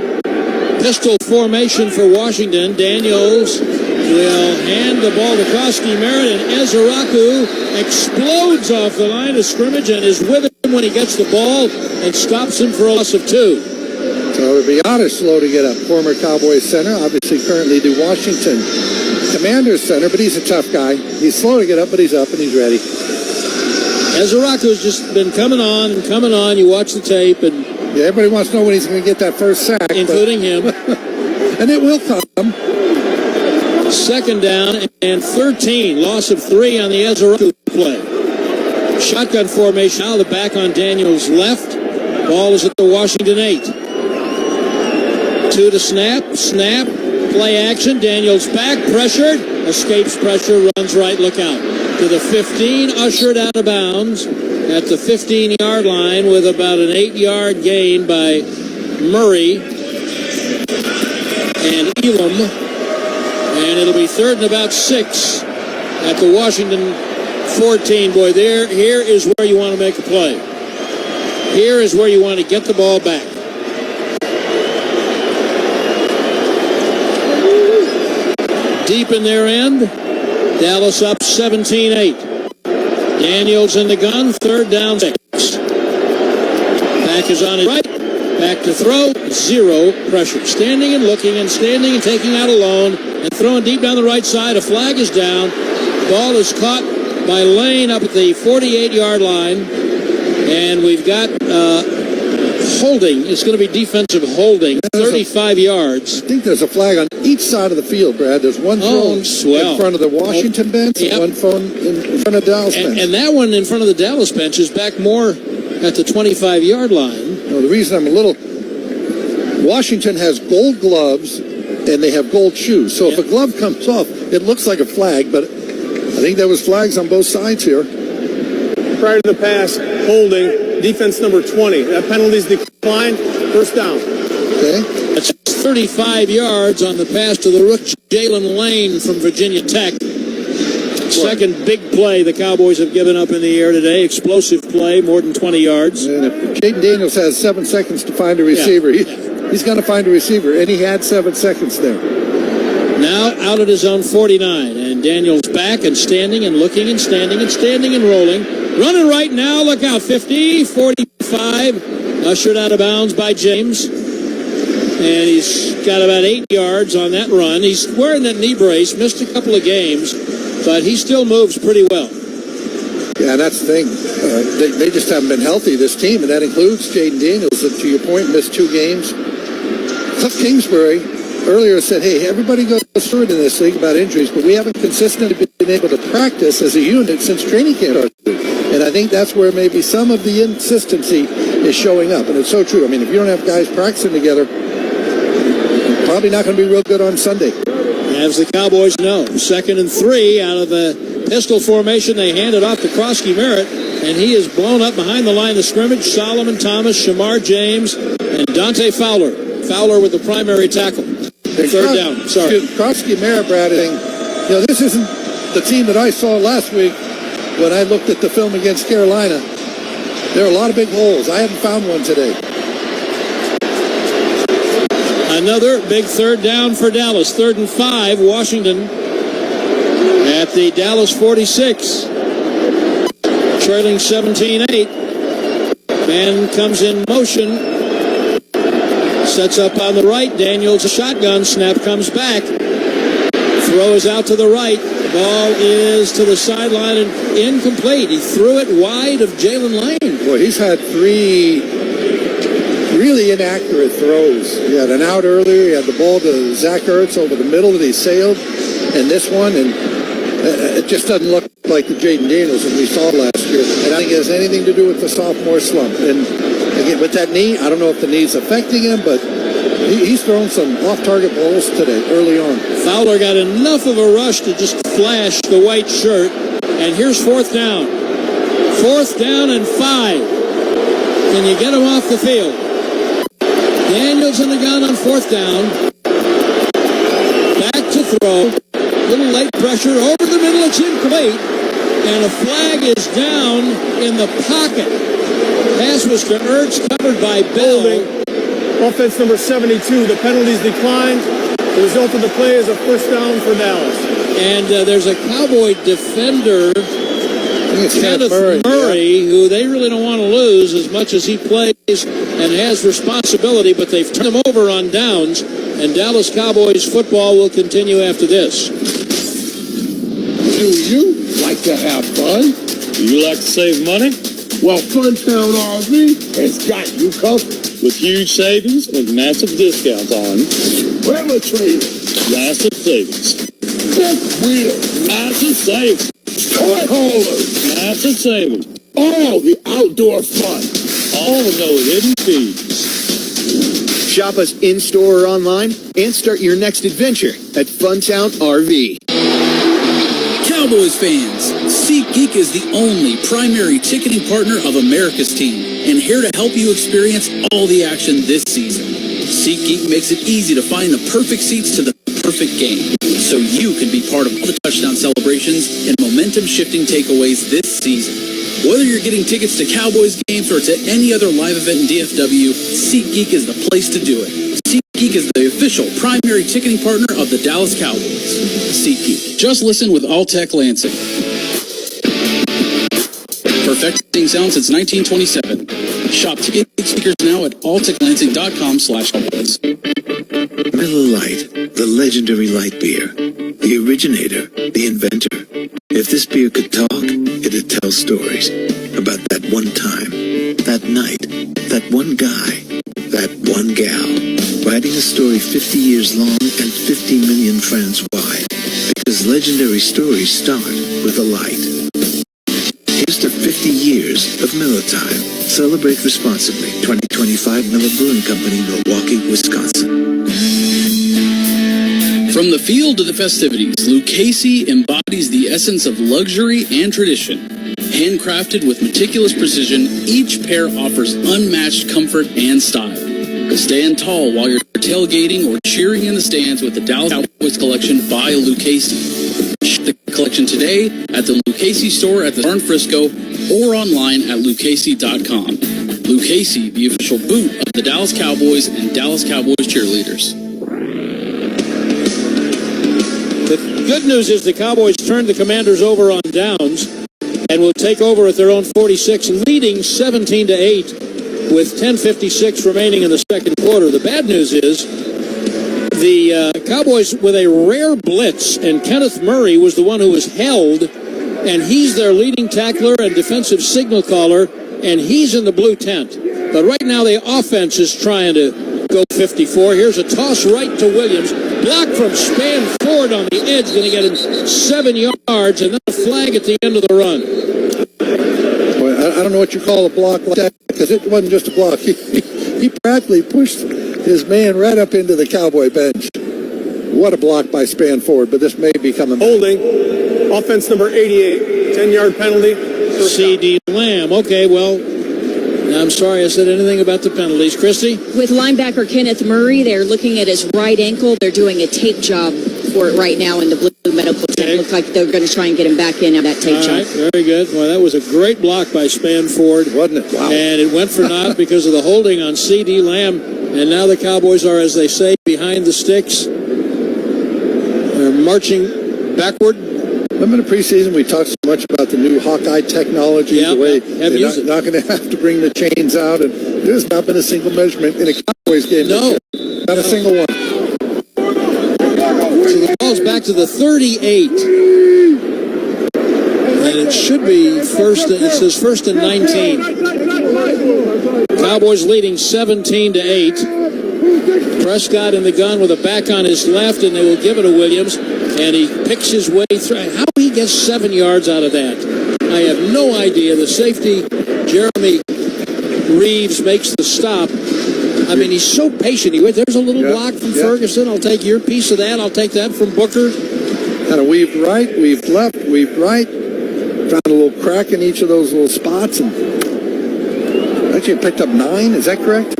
pistol formation for Washington. Daniels will hand the ball to Koski Merritt, and Ezeraku explodes off the line of scrimmage and is with him when he gets the ball and stops him for a loss of 2. So to be honest, slow to get up. Former Cowboys center, obviously currently the Washington Commanders center, but he's a tough guy. He's slow to get up, but he's up and he's ready. Ezeraku's just been coming on and coming on. You watch the tape, and yeah, everybody wants to know when he's going to get that first sack, including him. And it will come. Second down and 13. Loss of 3 on the Ezeraku play. Shotgun formation. Now the back on Daniels' left. Ball is at the Washington 8. 2 to snap. Play action. Daniels back. Pressured. Escapes pressure. Runs right. Look out. to the 15, ushered out of bounds at the 15-yard line with about an 8-yard gain by Murray and Elam. And it'll be 3rd and about 6 at the Washington 14. Boy, here is where you want to make a play. Here is where you want to get the ball back. Deep in their end, Dallas up 17-8. Daniels in the gun, 3rd down 6. Pack is on his right, back to throw, 0 pressure. Standing and looking and standing and taking out alone and throwing deep down the right side. A flag is down. Ball is caught by Lane up at the 48-yard line. And we've got holding. It's going to be defensive holding, 35 yards. I think there's a flag on each side of the field, Brad. There's one thrown in front of the Washington bench and one thrown in front of Dallas bench. And that one in front of the Dallas bench is back more at the 25-yard line. No, the reason I'm a little... Washington has gold gloves and they have gold shoes. So if a glove comes off, it looks like a flag, but I think there was flags on both sides here. Prior to the pass, holding, defense number 20. That penalty's declined, 1st down. Okay. That's 35 yards on the pass to the rook, Jaylen Lane from Virginia Tech. Second big play the Cowboys have given up in the air today. Explosive play, more than 20 yards. And if Jayden Daniels has 7 seconds to find a receiver, he's going to find a receiver, and he had 7 seconds there. Now out at his own 49, and Daniels back and standing and looking and standing and standing and rolling. Running right now, look out, 50, 45, ushered out of bounds by James. And he's got about 8 yards on that run. He's wearing that knee brace, missed a couple of games, but he still moves pretty well. Yeah, that's the thing. They just haven't been healthy, this team, and that includes Jayden Daniels, that, to your point, missed 2 games. Cliff Kingsbury earlier said, hey, everybody goes through it in this league about injuries, but we haven't consistently been able to practice as a unit since training camp started. And I think that's where maybe some of the inconsistency is showing up. And it's so true. I mean, if you don't have guys practicing together, probably not going to be real good on Sunday. As the Cowboys know, 2nd and 3 out of the pistol formation. They hand it off to Krosky Merritt, and he is blown up behind the line of scrimmage. Solomon Thomas, Shamar James, and Dante Fowler. Fowler with the primary tackle. 3rd down. Sorry. Krosky Merritt, Brad, this isn't the team that I saw last week when I looked at the film against Carolina. There are a lot of big holes. I haven't found one today. Another big 3rd down for Dallas. 3rd and 5, Washington at the Dallas 46. Trailing 17-8. Man comes in motion. Sets up on the right. Daniels, a shotgun. Snap comes back. Throw is out to the right. Ball is to the sideline and incomplete. He threw it wide of Jaylen Lane. Boy, he's had 3 really inaccurate throws. He had an out earlier. He had the ball to Zach Ertz over the middle that he sailed. And this one, and it just doesn't look like the Jayden Daniels that we saw last year. And I think it has anything to do with the sophomore slump. And again, with that knee, I don't know if the knee's affecting him, but he's thrown some off-target balls today, early on. Fowler got enough of a rush to just flash the white shirt. And here's 4th down. 4th down and 5. Can you get him off the field? Daniels in the gun on 4th down. Back to throw. Little late pressure over the middle. It's incomplete. And a flag is down in the pocket. Pass was to Ertz, covered by Bell. Offense number 72. The penalties declined. The result of the play is a 1st down for Dallas. And there's a Cowboy defender, Kenneth Murray, who they really don't want to lose as much as he plays and has responsibility, but they've turned him over on downs, and Dallas Cowboys football will continue after this. Do you like to have fun? Do you like to save money? Well, Funtown RV has got you covered with huge savings and massive discounts on trailer trailers, massive savings, fifth wheels, massive savings, toy haulers, massive savings, all the outdoor fun, all of those hidden fees. Shop us in-store or online and start your next adventure at Funtown RV. Cowboys fans, SeatGeek is the only primary ticketing partner of America's team, and here to help you experience all the action this season. SeatGeek makes it easy to find the perfect seats to the perfect game, so you can be part of all the touchdown celebrations and momentum-shifting takeaways this season. Whether you're getting tickets to Cowboys games or to any other live event in DFW, SeatGeek is the place to do it. SeatGeek is the official primary ticketing partner of the Dallas Cowboys. SeatGeek. Just listen with Alltech Lansing. Perfecting sound since 1927. Shop ticket speakers now at alltechlansing.com/Cowboys. Miller Lite, the legendary light beer. The originator, the inventor. If this beer could talk, it'd tell stories about that one time, that night, that one guy, that one gal, writing a story 50 years long and 50 million friends wide. Because legendary stories start with a light. Here's to 50 years of Miller Time. Celebrate responsibly. 2025 Miller Brewing Company, Milwaukee, Wisconsin. From the field to the festivities, Lucchese embodies the essence of luxury and tradition. Handcrafted with meticulous precision, each pair offers unmatched comfort and style. Stand tall while you're tailgating or cheering in the stands with the Dallas Cowboys collection by Lucchese. Shop the collection today at the Lucchese store at the Barn Frisco or online at lucchese.com. Lucchese, the official boot of the Dallas Cowboys and Dallas Cowboys cheerleaders. The good news is the Cowboys turned the Commanders over on downs and will take over at their own 46, leading 17-8 with 10:56 remaining in the second quarter. The bad news is the Cowboys with a rare blitz, and Kenneth Murray was the one who was held, and he's their leading tackler and defensive signal caller, and he's in the blue tent. But right now the offense is trying to go 54. Here's a toss right to Williams. Block from Spanford on the edge, going to get him 7 yards, and then a flag at the end of the run. Well, I don't know what you call a block like that, because it wasn't just a block. He practically pushed his man right up into the Cowboy bench. What a block by Spanford, but this may be coming back. Holding. Offense number 88. 10-yard penalty. C.D. Lamb. Okay, well, I'm sorry I said anything about the penalties. Christy? With linebacker Kenneth Murray, they're looking at his right ankle. They're doing a tape job for it right now in the blue medical tent. It looks like they're going to try and get him back in on that tape job. Right, very good. Well, that was a great block by Spanford. Wasn't it? Wow. And it went for naught because of the holding on C.D. Lamb. And now the Cowboys are, as they say, behind the sticks. They're marching backward. Remember in the preseason we talked so much about the new Hawkeye technology, the way they're not going to have to bring the chains out, and there's not been a single measurement in a Cowboys game. No. Not a single one. So the ball's back to the 38. And it should be it says first and 19. Cowboys leading 17-8. Prescott in the gun with a back on his left, and they will give it to Williams. And he picks his way through. How he gets 7 yards out of that, I have no idea. The safety, Jeremy Reeves, makes the stop. I mean, he's so patient. There's a little block from Ferguson. I'll take your piece of that. I'll take that from Booker. Kind of weaved right, weaved left, weaved right. Found a little crack in each of those little spots. And actually picked up 9. Is that correct?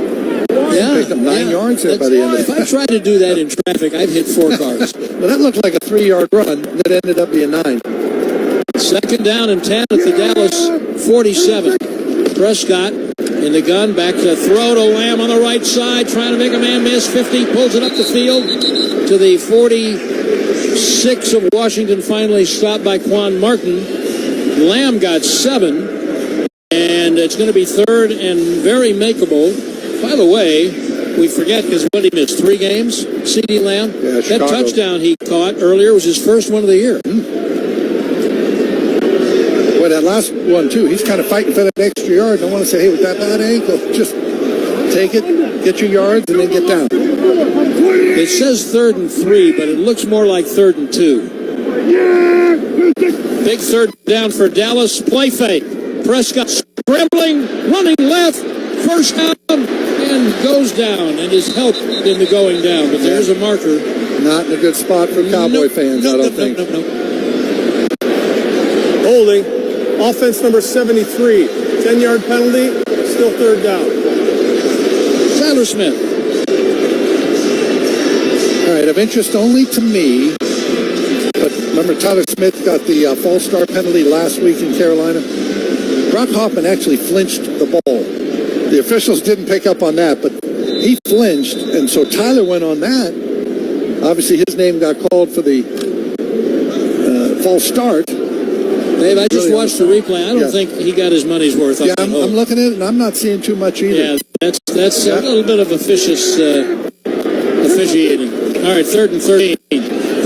Yeah. Picked up 9 yards there by the end of it. If I tried to do that in traffic, I'd hit 4 cars. Well, that looked like a 3-yard run that ended up being 9. Second down and 10 at the Dallas 47. Prescott in the gun, back to throw to Lamb on the right side, trying to make a man miss. 50, pulls it up the field to the 46 of Washington, finally stopped by Quan Martin. Lamb got 7, and it's going to be third and very makeable. By the way, we forget because what he missed 3 games. C.D. Lamb. Yeah, that touchdown he caught earlier was his first one of the year. Well, that last one too. He's kind of fighting for that extra yard. I want to say, hey, with that bad ankle, just take it, get your yards, and then get down. It says 3rd and 3, but it looks more like 3rd and 2. Big third down for Dallas. Play fake. Prescott scrambling, running left. First down, and goes down, and is helped in the going down. But there's a marker. Not in a good spot for Cowboy fans, I don't think. Holding. Offense number 73. 10-yard penalty, still third down. Tyler Smith. All right, of interest only to me, but remember Tyler Smith got the false start penalty last week in Carolina? Brock Hoffman actually flinched the ball. The officials didn't pick up on that, but he flinched, and so Tyler went on that. Obviously, his name got called for the false start. Dave, I just watched the replay. I don't think he got his money's worth. Yeah, I'm looking at it, and I'm not seeing too much either. Yeah, that's a little bit of officiating. All right, 3rd and 13.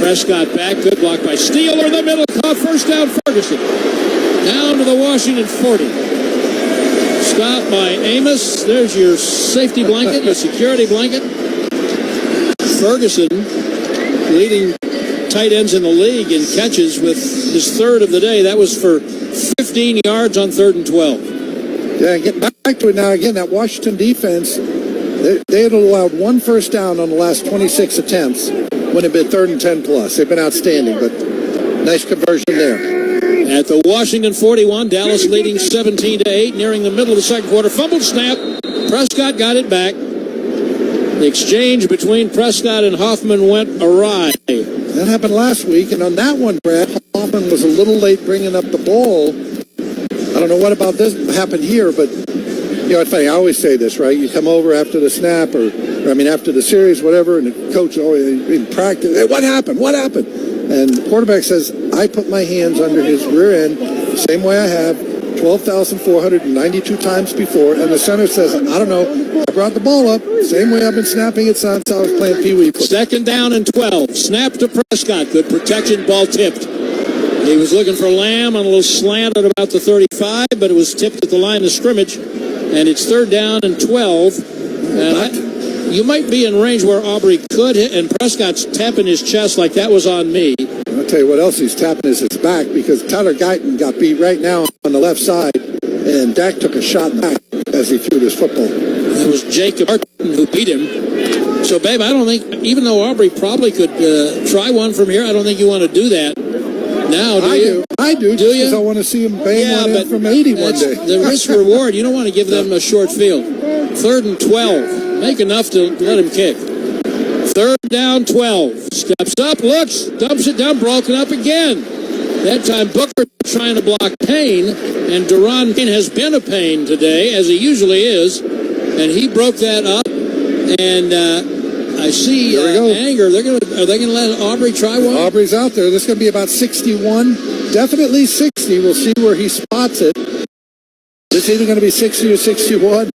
Prescott back. Good block by Steele over the middle. Caught first down, Ferguson. Down to the Washington 40. Stop by Amos. There's your safety blanket, your security blanket. Ferguson leading tight ends in the league in catches with his 3rd of the day. That was for 15 yards on 3rd and 12. Yeah, get back to it now. Again, that Washington defense, they had allowed 1 first down on the last 26 attempts when it had been 3rd and 10 plus. They've been outstanding, but nice conversion there. At the Washington 41, Dallas leading 17-8, nearing the middle of the second quarter. Fumbled snap. Prescott got it back. The exchange between Prescott and Hoffman went awry. That happened last week, and on that one, Brad, Hoffman was a little late bringing up the ball. I don't know what about this happened here, but you know, it's funny. I always say this, right? You come over after the snap, or after the series, whatever, and the coach always in practice, hey, what happened? What happened? And the quarterback says, I put my hands under his rear end the same way I have 12,492 times before. And the center says, I don't know. I brought the ball up same way I've been snapping it since I was playing Pee Wee football. 2nd down and 12. Snap to Prescott. Good protection. Ball tipped. He was looking for Lamb on a little slant at about the 35, but it was tipped at the line of scrimmage. And it's 3rd down and 12. You might be in range where Aubrey could hit, and Prescott's tapping his chest like that was on me. I'll tell you what else he's tapping is his back, because Tyler Guyton got beat right now on the left side, and Dak took a shot back as he threw this football. It was Jacob Martin who beat him. So, babe, I don't think, even though Aubrey probably could try one from here, I don't think you want to do that now, do you? I do, just because I want to see him bang one in from 80 one day. The risk reward, you don't want to give them a short field. 3rd and 12. Make enough to let him kick. 3rd down, 12. Steps up, looks, dumps it down, broken up again. That time Booker trying to block Payne, and Duron Payne has been a pain today, as he usually is, and he broke that up. And I see anger. Are they going to let Aubrey try one? Aubrey's out there. This is going to be about 61, definitely 60. We'll see where he spots it. It's either going to be 60 or 61.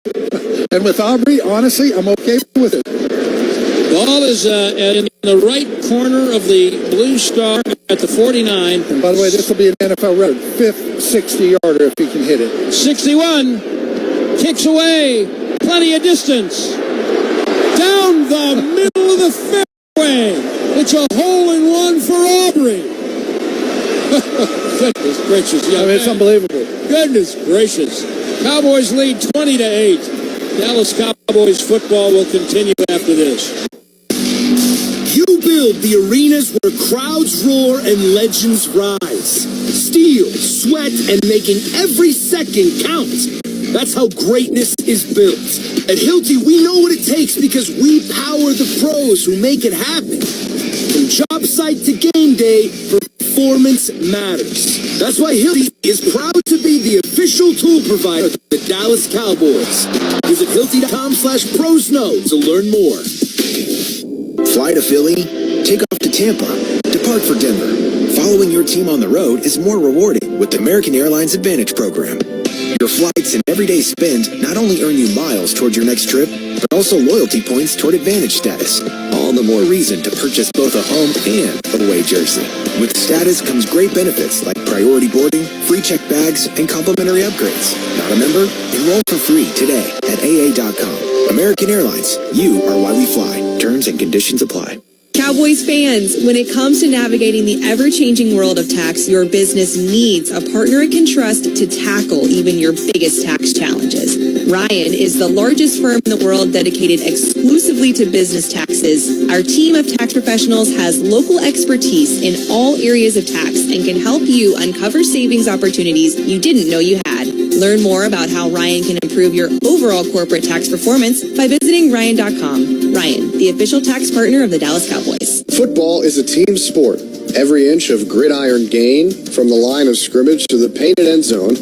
And with Aubrey, honestly, I'm okay with it. Ball is in the right corner of the Blue Star at the 49. And by the way, this will be an NFL record. 5th 60-yarder if he can hit it. 61. Kicks away. Plenty of distance. Down the middle of the fairway. It's a hole-in-one for Aubrey. Goodness gracious. It's unbelievable. Goodness gracious. Cowboys lead 20-8. Dallas Cowboys football will continue after this. You build the arenas where crowds roar and legends rise. Steel, sweat, and making every second count. That's how greatness is built. At Hilti, we know what it takes because we power the pros who make it happen. From job site to game day, performance matters. That's why Hilti is proud to be the official tool provider of the Dallas Cowboys. Visit Hilti.com/ProSnow to learn more. Fly to Philly, take off to Tampa, depart for Denver. Following your team on the road is more rewarding with the American Airlines Advantage program. Your flights and everyday spend not only earn you miles toward your next trip, but also loyalty points toward Advantage status. All the more reason to purchase both a home and away jersey. With status comes great benefits like priority boarding, free check bags, and complimentary upgrades. Not a member? Enroll for free today at AA.com. American Airlines, you are why we fly. Terms and conditions apply. Cowboys fans, when it comes to navigating the ever-changing world of tax, your business needs a partner it can trust to tackle even your biggest tax challenges. Ryan is the largest firm in the world dedicated exclusively to business taxes. Our team of tax professionals has local expertise in all areas of tax and can help you uncover savings opportunities you didn't know you had. Learn more about how Ryan can improve your overall corporate tax performance by visiting Ryan.com. Ryan, the official tax partner of the Dallas Cowboys. Football is a team sport. Every inch of gridiron gain from the line of scrimmage to the painted end zone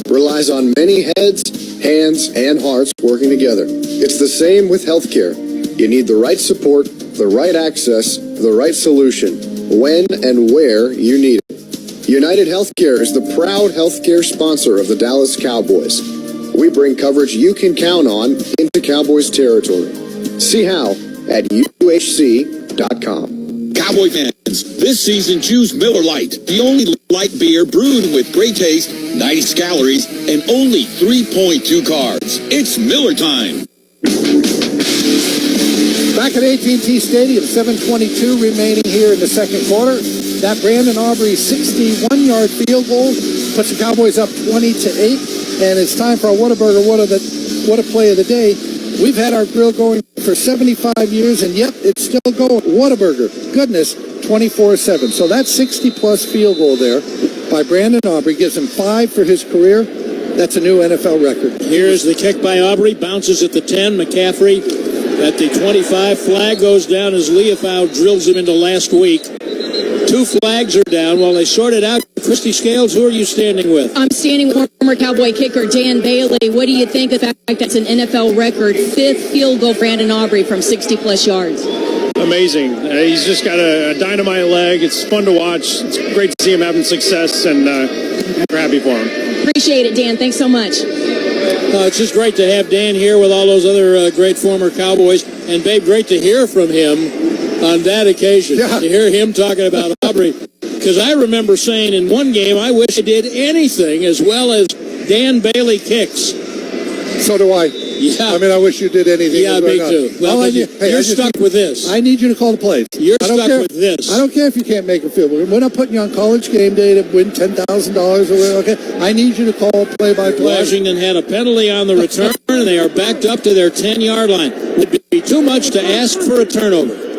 relies on many heads, hands, and hearts working together. It's the same with healthcare. You need the right support, the right access, the right solution, when and where you need it. United Healthcare is the proud healthcare sponsor of the Dallas Cowboys. We bring coverage you can count on into Cowboys territory. See how at uhc.com. Cowboy fans, this season choose Miller Lite, the only light beer brewed with great taste, 90 calories, and only 3.2 carbs. It's Miller time. Back at AT&T Stadium, 7:22 remaining here in the second quarter. That Brandon Aubrey 61-yard field goal puts the Cowboys up 20-8, and it's time for our Whataburger. What a play of the day. We've had our grill going for 75 years, and yep, it's still going. Whataburger, goodness, 24/7. So that 60-plus field goal there by Brandon Aubrey gives him 5 for his career. That's a new NFL record. Here's the kick by Aubrey, bounces at the 10. McCaffrey at the 25. Flag goes down as Leofau drills him into last week. 2 flags are down while they sort it out. Christy Scales, who are you standing with? I'm standing with former Cowboy kicker Dan Bailey. What do you think of the fact that's an NFL record 5th field goal for Brandon Aubrey from 60-plus yards? Amazing. He's just got a dynamite leg. It's fun to watch. It's great to see him having success, and we're happy for him. Appreciate it, Dan. Thanks so much. It's just great to have Dan here with all those other great former Cowboys. And, Babe, great to hear from him on that occasion. Yeah. To hear him talking about Aubrey. Because I remember saying in one game, I wish I did anything as well as Dan Bailey kicks. So do I. Yeah. I mean, I wish you did anything. Yeah, me too. Well, you're stuck with this. I need you to call the plays. You're stuck with this. I don't care if you can't make a field goal. We're not putting you on College Game Day to win $10,000 or whatever. Okay, I need you to call play-by-play. Washington had a penalty on the return, and they are backed up to their 10-yard line. Would be too much to ask for a turnover.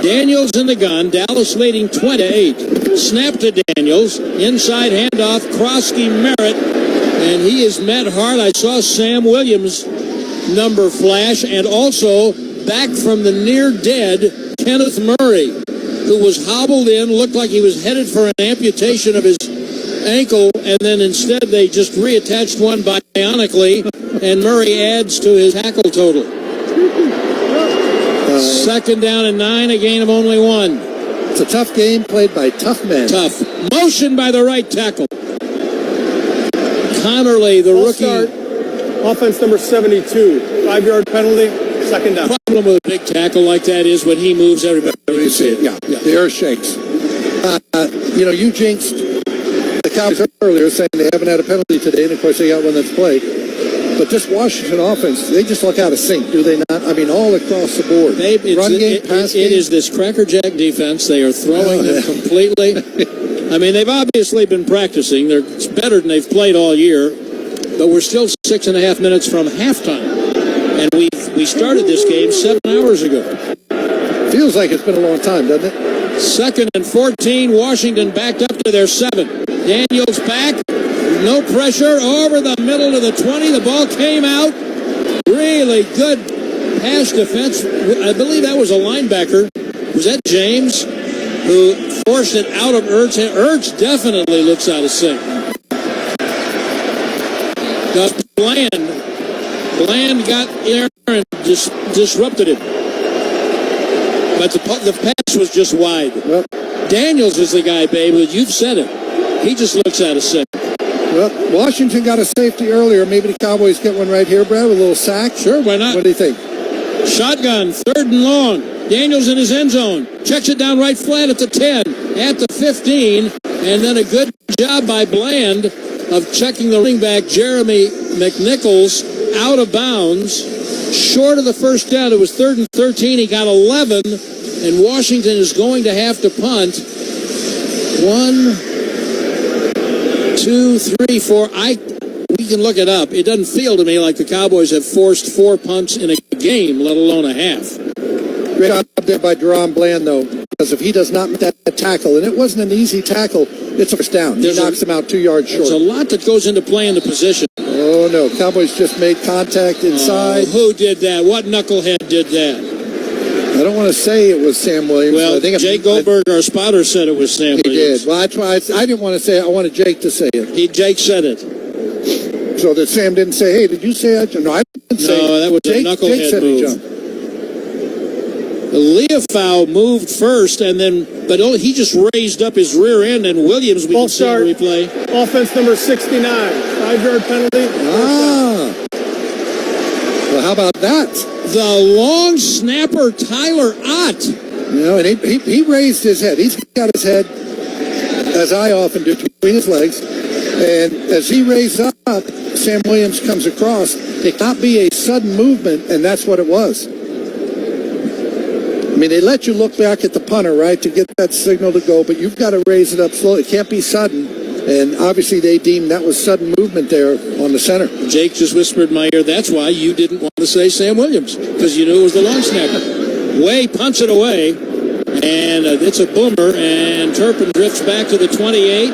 Daniels in the gun. Dallas leading 20-8. Snap to Daniels. Inside handoff. Krosky Merritt. And he is met hard. I saw Sam Williams' number flash. And also back from the near dead Kenneth Murray, who was hobbled in. Looked like he was headed for an amputation of his ankle. And then instead they just reattached one bionically. And Murray adds to his tackle total. Second down and 9, a gain of only 1. It's a tough game played by tough men. Tough. Motion by the right tackle. Connerly, the rookie. Offense number 72. 5-yard penalty, second down. The problem with a big tackle like that is when he moves, everybody can see it. Yeah. The air shakes. You jinxed the Cowboys earlier saying they haven't had a penalty today, and of course they got one that's played. But this Washington offense, they just look out of sync, do they not? I mean, all across the board. Run game, pass game. It is this crackerjack defense. They are throwing them completely. I mean, they've obviously been practicing. It's better than they've played all year. But we're still 6.5 minutes from halftime. And we started this game 7 hours ago. Feels like it's been a long time, doesn't it? 2nd and 14. Washington backed up to their 7. Daniels back. No pressure over the middle of the 20. The ball came out. Really good pass defense. I believe that was a linebacker. Was that James who forced it out of Ertz? Ertz definitely looks out of sync. Bland got there and disrupted it. But the pass was just wide. Well, Daniels is the guy, babe. You've said it. He just looks out of sync. Well, Washington got a safety earlier. Maybe the Cowboys get one right here, Brad, with a little sack. Sure, why not? What do you think? Shotgun, 3rd and long. Daniels in his end zone. Checks it down right flat at the 10, at the 15, and then a good job by Bland of checking the running back, Jeremy McNichols, out of bounds. Short of the first down. It was 3rd and 13. He got 11, and Washington is going to have to punt. 1, 2, 3, 4. can look it up. It doesn't feel to me like the Cowboys have forced 4 punts in a game, let alone a half. Great job there by Deron Bland, though, because if he does not make that tackle, and it wasn't an easy tackle, it's a first down. He knocks him out 2 yards short. There's a lot that goes into playing the position. Oh, no. Cowboys just made contact inside. Who did that? What knucklehead did that? I don't want to say it was Sam Williams. Well, I think Jay Goldberg, our spotter, said it was Sam Williams. He did. Well, that's why I didn't want to say it. I wanted Jake to say it. Jake said it. So that Sam didn't say, hey, did you say that? No, I didn't say it. No, that was Jake, a knucklehead Jake said move. he jumped. Leofau moved first, but he just raised up his rear end, and Williams, we can see on the replay. Offense number 69. 5-yard penalty. Well, how about that? The long snapper, Tyler Ott. You know, and he raised his head. He's got his head, as I often do, between his legs. And as he raised up, Sam Williams comes across. It cannot be a sudden movement, and that's what it was. I mean, they let you look back at the punter, right, to get that signal to go, but you've got to raise it up slowly. It can't be sudden. And obviously they deemed that was sudden movement there on the center. Jake just whispered in my ear, that's why you didn't want to say Sam Williams, because you knew it was the long snapper. Way punts it away, and it's a boomer, and Turpin drifts back to the 28,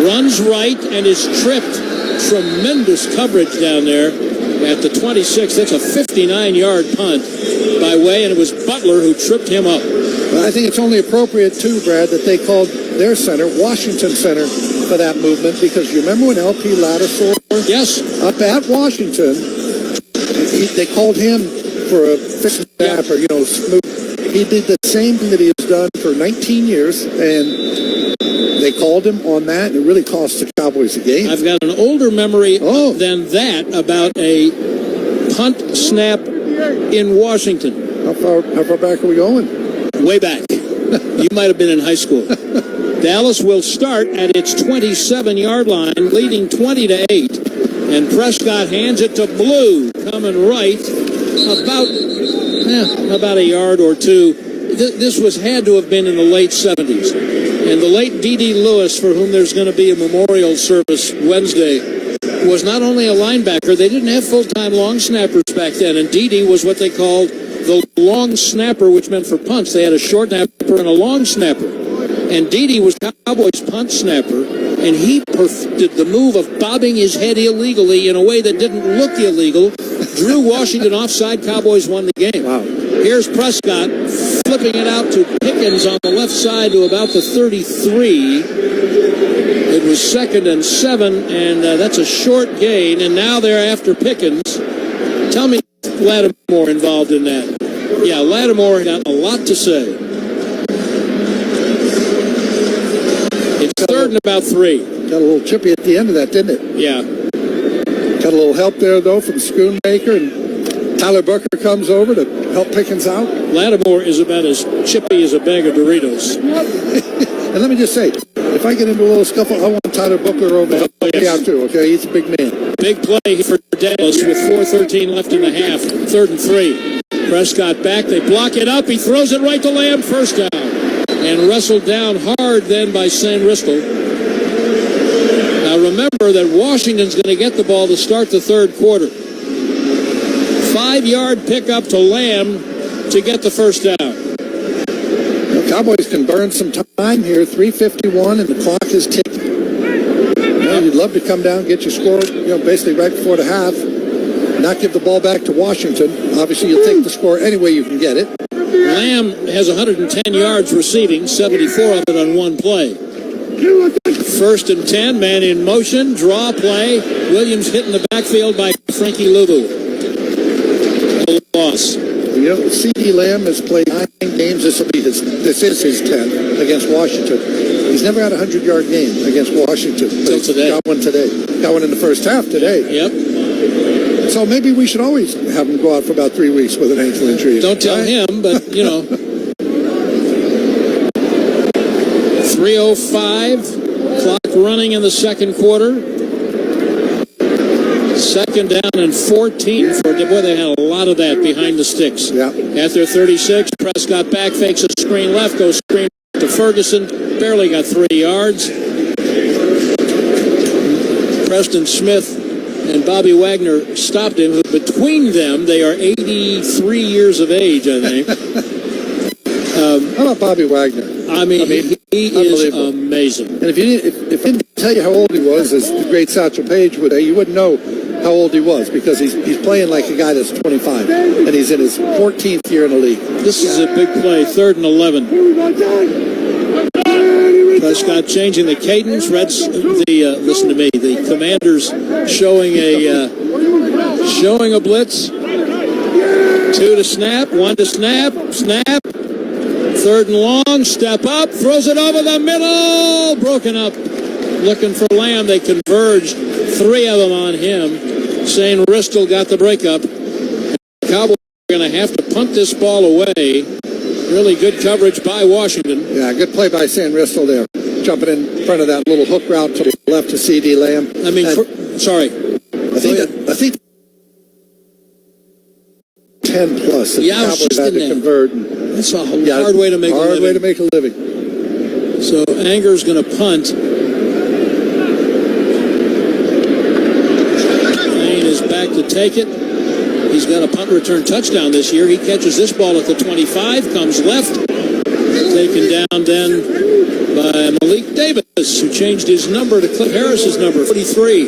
runs right, and is tripped. Tremendous coverage down there at the 26. That's a 59-yard punt by Way, and it was Butler who tripped him up. Well, I think it's only appropriate, too, Brad, that they called their center, Washington Center, for that movement, because you remember when LP Lattisaw up at Washington, they called him for a fixed snap or, smooth. He did the same thing that he has done for 19 years, and they called him on that, and it really cost the Cowboys the game. I've got an older memory than that about a punt snap in Washington. How far back are we going? Way back. You might have been in high school. Dallas will start at its 27-yard line, leading 20-8. And Prescott hands it to Blue, coming right about a yard or two. This had to have been in the late 70s. And the late D.D. Lewis, for whom there's going to be a memorial service Wednesday, was not only a linebacker, they didn't have full-time long snappers back then. And D.D. was what they called the long snapper, which meant for punts. They had a short snapper and a long snapper. And D.D. was Cowboys' punt snapper, and he perfected the move of bobbing his head illegally in a way that didn't look illegal. Drew Washington offside. Cowboys won the game. Wow. Here's Prescott flipping it out to Pickens on the left side to about the 33. It was 2nd and 7, and that's a short gain. And now they're after Pickens. Tell me Lattimore involved in that. Yeah, Lattimore got a lot to say. It's 3rd and about 3. Got a little chippy at the end of that, didn't it? Yeah. Got a little help there, though, from Schoonmaker, and Tyler Booker comes over to help Pickens out. Lattimore is about as chippy as a bag of Doritos. And let me just say, if I get into a little scuffle, I want Tyler Booker over to help me out, too, okay? He's a big man. Big play for Dallas with 4:13 left in the half. 3rd and 3. Prescott back. They block it up. He throws it right to Lamb. First down. And wrestled down hard then by Sam Ristel. Now remember that Washington's going to get the ball to start the 3rd quarter. 5-yard pickup to Lamb to get the first down. The Cowboys can burn some time here. 3:51 and the clock is ticking. You'd love to come down, get your score, basically right before the half. Not give the ball back to Washington. Obviously, you'll take the score any way you can get it. Lamb has 110 yards receiving, 74 of it on one play. 1st and 10, man in motion, draw play. Williams hit in the backfield by Frankie Luvu. A loss. C.D. Lamb has played 9 games. This is his 10th against Washington. He's never had a 100-yard game against Washington. Until today. Got one today. Got one in the first half today. Yep. So maybe we should always have him go out for about 3 weeks with an ankle injury. Don't tell him, but, 3:05, clock running in the 2nd quarter. 2nd down and 14 for, boy, they had a lot of that behind the sticks. Yeah. At their 36, Prescott back, fakes a screen left, goes screen to Ferguson, barely got 3 yards. Preston Smith and Bobby Wagner stopped him. Between them, they are 83 years of age, I think. How about Bobby Wagner? I mean he is amazing. And if he didn't tell you how old he was, as the great Satchel Paige would, you wouldn't know how old he was, because he's playing like a guy that's 25, and he's in his 14th year in the league. This is a big play, 3rd and 11. Prescott changing the cadence. Listen to me. The Commanders showing a blitz. 2 to snap, 1 to snap. 3rd and long, step up, throws it over the middle, broken up. Looking for Lamb, they converged. 3 of them on him. Shane Ristel got the breakup. Cowboys are going to have to punt this ball away. Really good coverage by Washington. Yeah, good play by Shane Ristel there. Jumping in front of that little hook route to the left to C.D. Lamb. I think 10 plus. The Cowboys had to convert. That's a hard way to make a living. Hard way to make a living. So Anger's going to punt. Lane is back to take it. He's got a punt return touchdown this year. He catches this ball at the 25, comes left. Taken down then by Malik Davis, who changed his number to Cliff Harris's number, 43.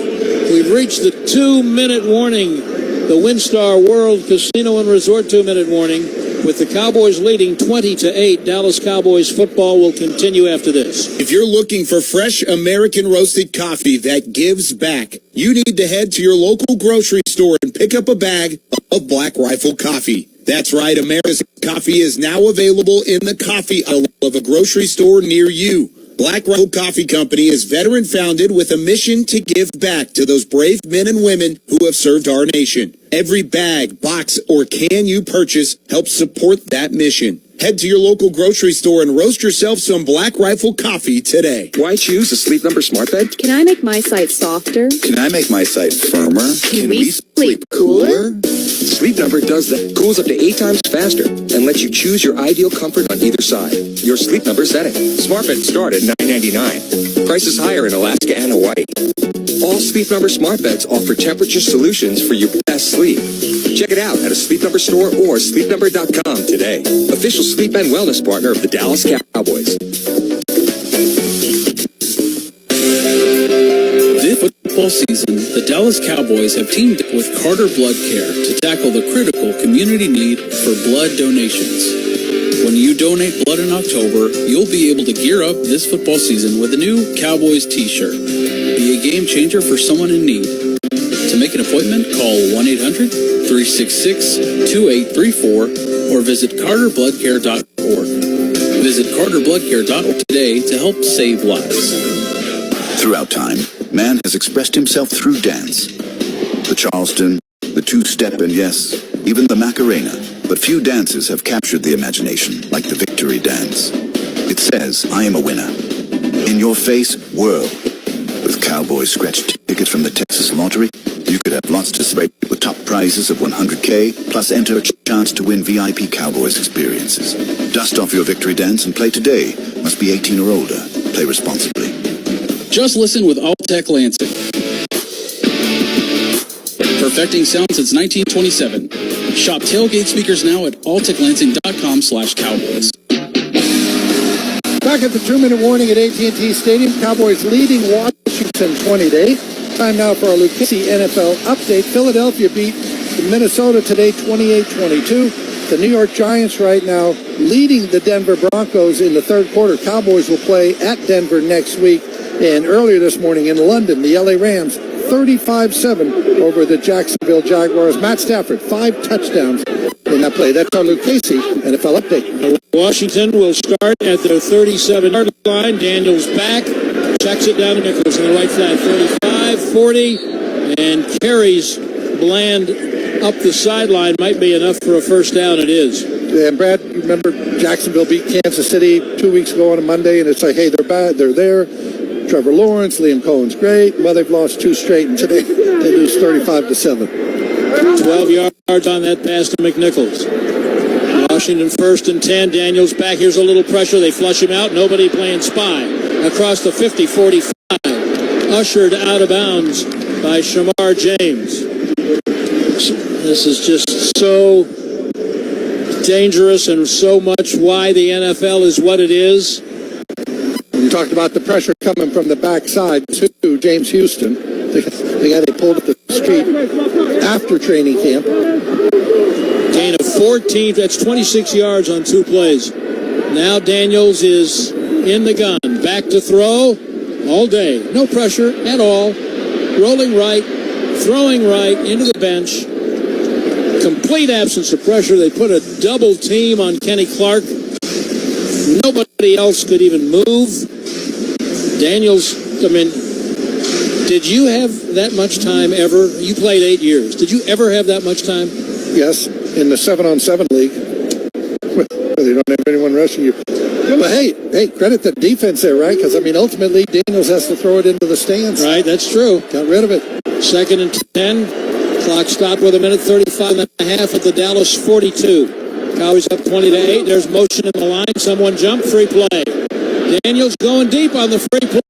We've reached the 2-minute warning, the WinStar World Casino and Resort 2-minute warning, with the Cowboys leading 20-8. Dallas Cowboys football will continue after this. If you're looking for fresh American roasted coffee that gives back, you need to head to your local grocery store and pick up a bag of Black Rifle coffee. That's right, America's coffee is now available in the coffee aisle of a grocery store near you. Black Rifle Coffee Company is veteran-founded with a mission to give back to those brave men and women who have served our nation. Every bag, box, or can you purchase helps support that mission. Head to your local grocery store and roast yourself some Black Rifle coffee today. Why choose a Sleep Number smart bed? Can I make my site softer? Can I make my site firmer? Can we sleep cooler? Sleep Number does that. Cools up to 8 times faster and lets you choose your ideal comfort on either side. Your Sleep Number setting. Smart beds start at $9.99. Prices higher in Alaska and Hawaii. All Sleep Number smart beds offer temperature solutions for your best sleep. Check it out at a Sleep Number store or sleepnumber.com today. Official sleep and wellness partner of the Dallas Cowboys. This football season, the Dallas Cowboys have teamed up with Carter Blood Care to tackle the critical community need for blood donations. When you donate blood in October, you'll be able to gear up this football season with a new Cowboys t-shirt. Be a game changer for someone in need. To make an appointment, call 1-800-366-2834 or visit carterbloodcare.org. Visit carterbloodcare.org today to help save lives. Throughout time, man has expressed himself through dance. The Charleston, the two-step, and yes, even the Macarena. But few dances have captured the imagination like the victory dance. It says, I am a winner. In your face, whirl. With Cowboys scratch tickets from the Texas Lottery, you could have lots to celebrate with top prizes of $100K, plus enter a chance to win VIP Cowboys experiences. Dust off your victory dance and play today. Must be 18 or older. Play responsibly. Just listen with Alltech Lansing. Perfecting sound since 1927. Shop tailgate speakers now at alltechlansing.com/Cowboys. Back at the 2-minute warning at AT&T Stadium, Cowboys leading Washington 20-8. Time now for a Lucchese NFL update. Philadelphia beat Minnesota today 28-22. The New York Giants right now leading the Denver Broncos in the third quarter. Cowboys will play at Denver next week. And earlier this morning in London, the LA Rams 35-7 over the Jacksonville Jaguars. Matt Stafford, 5 touchdowns in that play. That's our Lucchese NFL update. Washington will start at their 37-yard line. Daniels back, checks it down to Nichols in the right flat. 35, 40, and carries Bland up the sideline. Might be enough for a first down. It is. And Brad, you remember Jacksonville beat Kansas City 2 weeks ago on a Monday, and it's like, hey, they're bad, they're there. Trevor Lawrence, Liam Cohen's great. Well, they've lost 2 straight, and today they lose 35-7. 12 yards on that pass to McNichols. Washington 1st and 10. Daniels back. Here's a little pressure. They flush him out. Nobody playing spy. Across the 50, 45. Ushered out of bounds by Shamar James. This is just so dangerous and so much why the NFL is what it is. You talked about the pressure coming from the backside to James Houston, the guy they pulled up the street after training camp. Gain of 14, that's 26 yards on 2 plays. Now Daniels is in the gun, back to throw all day. No pressure at all. Rolling right, throwing right into the bench. Complete absence of pressure. They put a double team on Kenny Clark. Nobody else could even move. Daniels, I mean, did you have that much time ever? You played 8 years. Did you ever have that much time? Yes, in the 7-on-7 league, where they don't have anyone rushing you. But hey, credit the defense there, right? Because, I mean, ultimately, Daniels has to throw it into the stands. Right, that's true. Got rid of it. 2nd and 10. Clock stopped with 1:35 and a half at the Dallas 42. Cowboys up 20-8. There's motion in the line. Someone jumped. Free play. Daniels going deep on the free play.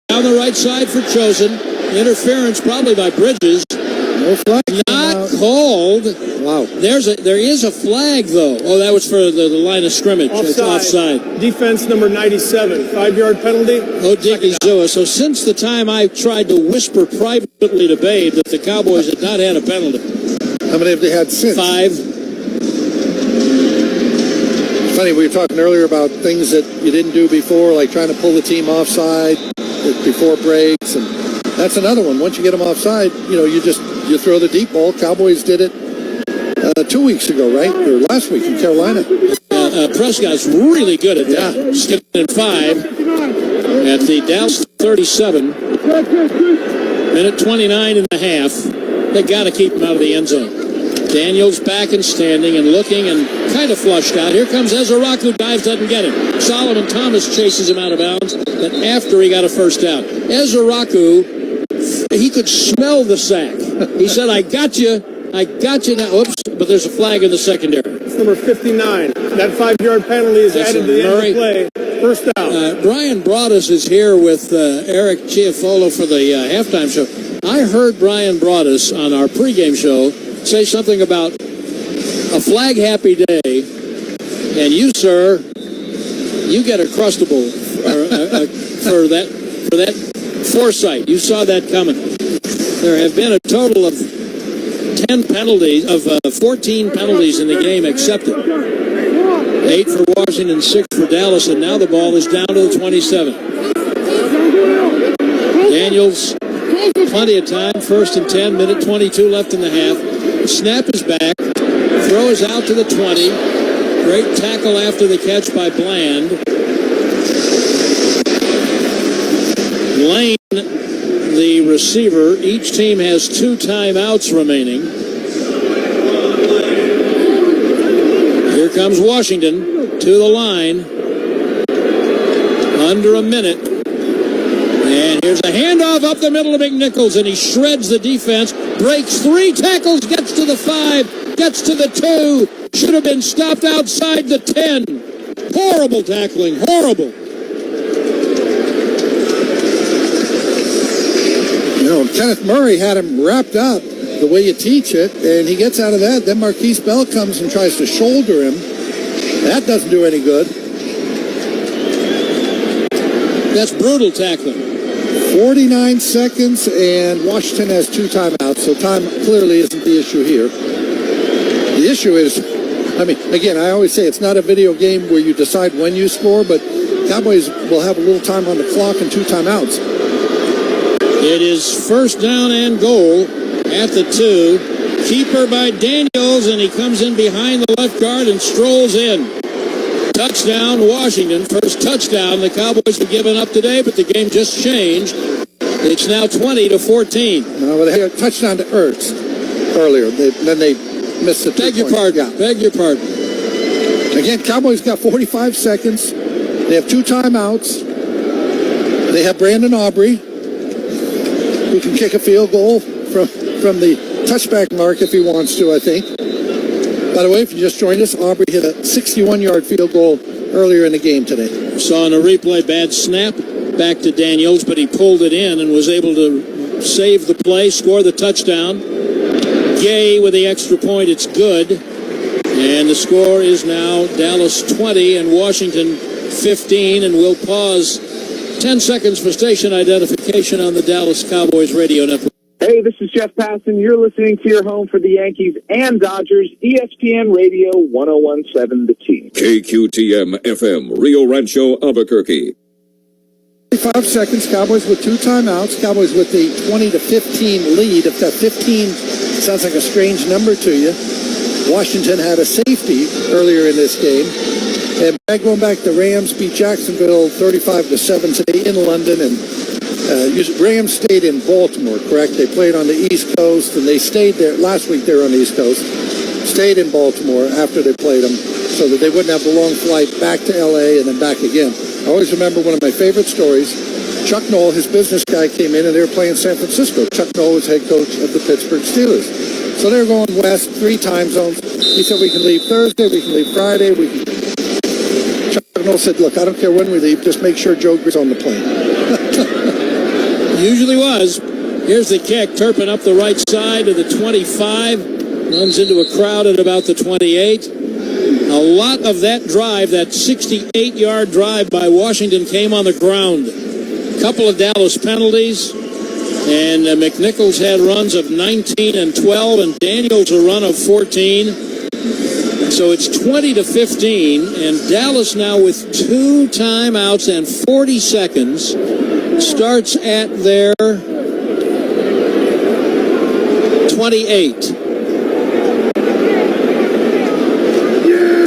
Down the right side for Chosen. Interference probably by Bridges. No flag. Not called. Wow. There is a flag, though. Oh, that was for the line of scrimmage. Offside. It's offside. Defense number 97. 5-yard penalty. Odigizua. So since the time I tried to whisper privately to Babe that the Cowboys had not had a penalty. How many have they had since? 5. It's funny, we were talking earlier about things that you didn't do before, like trying to pull the team offside before breaks, and that's another one. Once you get them offside, you throw the deep ball. Cowboys did it 2 weeks ago, right? Or last week in Carolina. Prescott's really good at that. Skipping in 5 at the Dallas 37. Minute 29 and a half. They got to keep him out of the end zone. Daniels back and standing and looking and kind of flushed out. Here comes Ezeraku, dives, doesn't get it. Solomon Thomas chases him out of bounds, but after he got a first down. Ezeraku, he could smell the sack. He said, I got you now. Oops, but there's a flag in the secondary. It's number 59. That 5-yard penalty is added to the end of the play. First down. Brian Broaddus is here with Eric Chiafolo for the halftime show. I heard Brian Broaddus on our pregame show say something about a flag-happy day, and you, sir, you get a crustable for that foresight. You saw that coming. There have been a total of 14 penalties in the game accepted. 8 for Washington, 6 for Dallas, and now the ball is down to the 27. Daniels, plenty of time, 1st and 10, minute 22 left in the half. The snap is back, throw is out to the 20. Great tackle after the catch by Bland. Lane, the receiver. Each team has 2 timeouts remaining. Here comes Washington to the line. Under a minute. And here's a handoff up the middle of McNichols, and he shreds the defense. Breaks 3 tackles, gets to the 5, gets to the 2. Should have been stopped outside the 10. Horrible tackling, horrible. Kenneth Murray had him wrapped up the way you teach it, and he gets out of that. Then Marquise Bell comes and tries to shoulder him. That doesn't do any good. That's brutal tackling. 49 seconds, and Washington has 2 timeouts, so time clearly isn't the issue here. The issue is, again, I always say it's not a video game where you decide when you score, but Cowboys will have a little time on the clock and 2 timeouts. It is 1st down and goal at the 2. Keeper by Daniels, and he comes in behind the left guard and strolls in. Touchdown, Washington. First touchdown the Cowboys have given up today, but the game just changed. It's now 20-14. No, they had a touchdown to Ertz earlier. Then they missed the 2 Beg your pardon. Beg your pardon. Again, Cowboys got 45 seconds. They have 2 timeouts. They have Brandon Aubrey, who can kick a field goal from the touchback mark if he wants to, I think. By the way, if you just joined us, Aubrey hit a 61-yard field goal earlier in the game today. Saw in a replay, bad snap back to Daniels, but he pulled it in and was able to save the play, score the touchdown. Gay with the extra point. It's good. And the score is now Dallas 20 and Washington 15. And we'll pause 10 seconds for station identification on the Dallas Cowboys radio network. Hey, this is Jeff Passan. You're listening to your home for the Yankees and Dodgers, ESPN Radio 1017 The Team. KQTM FM, Rio Rancho, Albuquerque. 5 seconds, Cowboys with 2 timeouts. Cowboys with the 20-15 lead. If that 15 sounds like a strange number to you, Washington had a safety earlier in this game. And going back, the Rams beat Jacksonville 35-7 today in London. And Rams stayed in Baltimore, correct? They played on the East Coast, and they stayed there. Last week they were on the East Coast. Stayed in Baltimore after they played them so that they wouldn't have the long flight back to L.A. and then back again. I always remember one of my favorite stories. Chuck Noll, his business guy, came in, and they were playing San Francisco. Chuck Noll was head coach of the Pittsburgh Steelers. So they're going west, 3 time zones. He said, we can leave Thursday, we can leave Friday. Chuck Noll said, look, I don't care when we leave, just make sure Joe Green's on the plane. Usually was. Here's the kick. Turpin up the right side to the 25. Runs into a crowd at about the 28. A lot of that drive, that 68-yard drive by Washington, came on the ground. A couple of Dallas penalties. And McNichols had runs of 19 and 12, and Daniels a run of 14. So it's 20-15, and Dallas now with 2 timeouts and 40 seconds starts at their 28.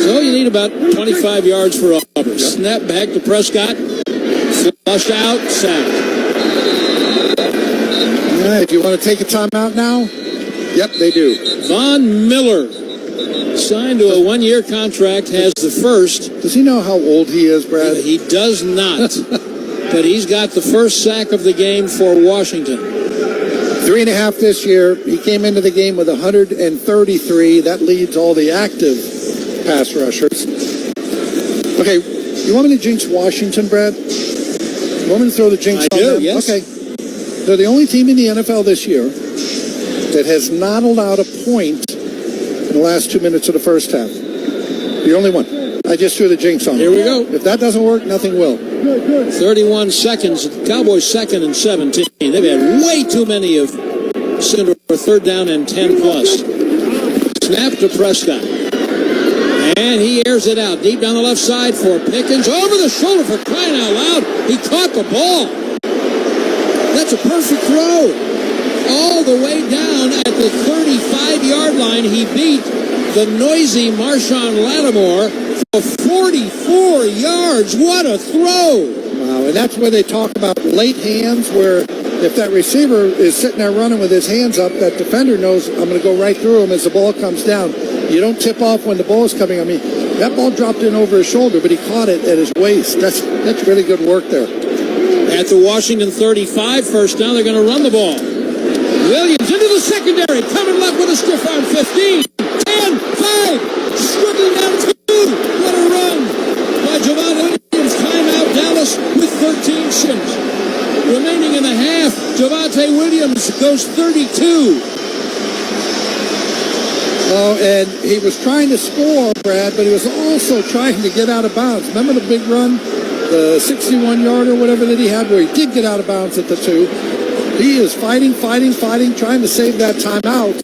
So you need about 25 yards for Auburn. Snap back to Prescott. Flushed out, sacked. All right, do you want to take a timeout now? Yep, they do. Von Miller, signed to a 1-year contract, has the first. Does he know how old he is, Brad? He does not. But he's got the first sack of the game for Washington. 3.5 this year. He came into the game with 133. That leads all the active pass rushers. Okay, you want me to jinx Washington, Brad? You want me to throw the jinx on them? Yes. Okay. They're the only team in the NFL this year that has not allowed a point in the last 2 minutes of the first half. The only one. I just threw the jinx on them. Here we go. If that doesn't work, nothing will. 31 seconds. Cowboys second and 17. They've had way too many of second or third down and 10 plus. Snap to Prescott. And he airs it out deep down the left side for Pickens. Over the shoulder, for crying out loud. He caught the ball. That's a perfect throw. All the way down at the 35-yard line, he beat the noisy Marshawn Lattimore for 44 yards. What a throw. Wow, and that's where they talk about late hands, where if that receiver is sitting there running with his hands up, that defender knows I'm going to go right through him as the ball comes down. You don't tip off when the ball is coming. I mean, that ball dropped in over his shoulder, but he caught it at his waist. That's really good work there. At the Washington 35, first down, they're going to run the ball. Williams into the secondary, coming left with a stiff arm, 15, 10, 5, stripping down 2. What a run by Javon Williams. Timeout, Dallas with 13 seconds. Remaining in the half, Javonte Williams goes 32. Oh, and he was trying to score, Brad, but he was also trying to get out of bounds. Remember the big run? The 61-yarder, whatever that he had, where he did get out of bounds at the 2. He is fighting, trying to save that timeout.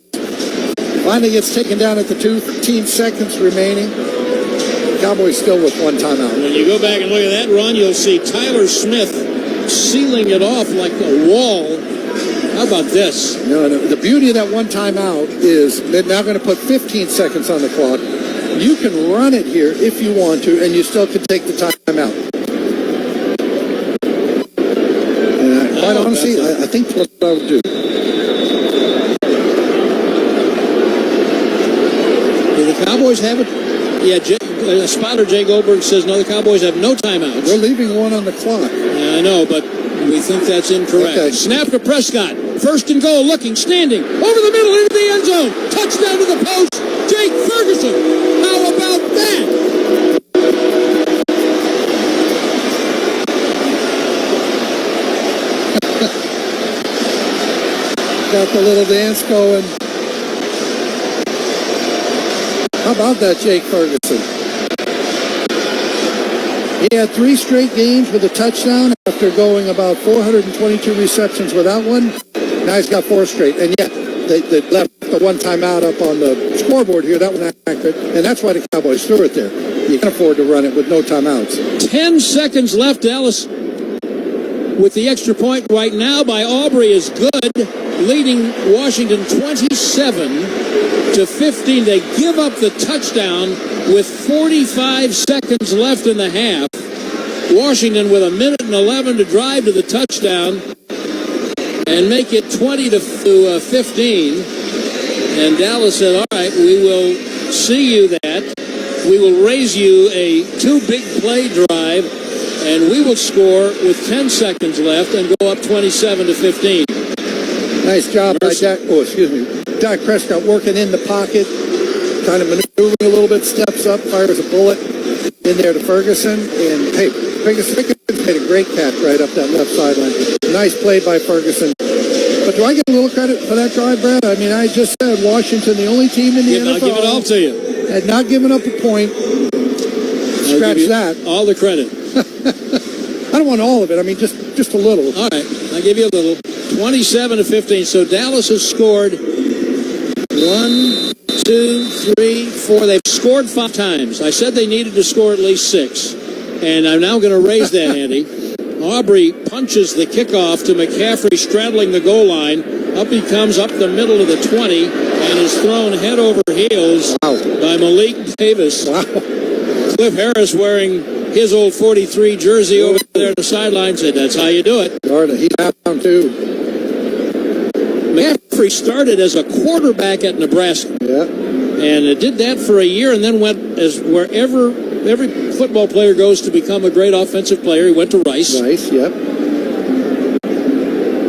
Finally gets taken down at the 15 seconds remaining. Cowboys still with 1 timeout. When you go back and look at that run, you'll see Tyler Smith sealing it off like a wall. How about this? No, the beauty of that 1 timeout is they're now going to put 15 seconds on the clock. You can run it here if you want to, and you still can take the timeout. Quite honestly, I think that's what I would do. Do the Cowboys have it? Yeah, spotter Jay Goldberg says no, the Cowboys have no timeouts. We're leaving 1 on the clock. Yeah, I know, but we think that's incorrect. Okay. Snap to Prescott. First and goal, looking, standing, over the middle into the end zone. Touchdown to the post. Jake Ferguson. How about that? Got the little dance going. How about that, Jake Ferguson? He had 3 straight games with a touchdown after going about 422 receptions without one. Now he's got 4 straight. And yet, they left the one timeout up on the scoreboard here. That was accurate. And that's why the Cowboys threw it there. You can afford to run it with no timeouts. 10 seconds left. Dallas with the extra point right now by Aubrey is good, leading Washington 27-15. They give up the touchdown with 45 seconds left in the half. Washington with 1:11 to drive to the touchdown and make it 20-15. And Dallas said, all right, we will see you that. We will raise you a 2 big play drive, and we will score with 10 seconds left and go up 27-15. Nice job by Dak Prescott working in the pocket, kind of maneuvering a little bit, steps up, fires a bullet in there to Ferguson. And, hey, Ferguson made a great catch right up that left sideline. Nice play by Ferguson. But do I get a little credit for that drive, Brad? I mean, I just said Washington, the only team in the NFL. I'll give it all to you. Had not given up a point. Scratch that. All the credit. I don't want all of it. I mean, just a little. All right. I'll give you a little. 27-15. So Dallas has scored 1, 2, 3, 4. They've scored 5 times. I said they needed to score at least 6. And I'm now going to raise that, Andy. Aubrey punches the kickoff to McCaffrey straddling the goal line. Up he comes up the middle of the 20 and is thrown head over heels by Malik Davis. Wow. Cliff Harris wearing his old 43 jersey over there on the sideline said, that's how you do it. He's down too. McCaffrey started as a quarterback at Nebraska. Yeah. And it did that for a year and then went as wherever every football player goes to become a great offensive player. He went to Rice. Rice, yep.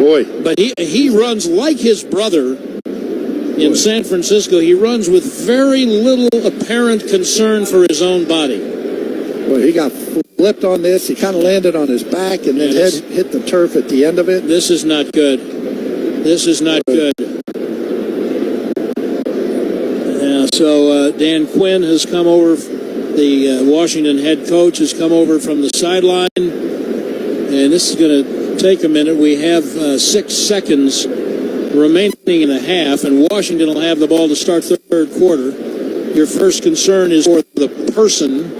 Boy. But he runs like his brother in San Francisco. He runs with very little apparent concern for his own body. Well, he got flipped on this. He kind of landed on his back and then hit the turf at the end of it. This is not good. This is not good. So Dan Quinn has come over. The Washington head coach has come over from the sideline. And this is going to take a minute. We have 6 seconds remaining in the half, and Washington will have the ball to start the third quarter. Your first concern is for the person.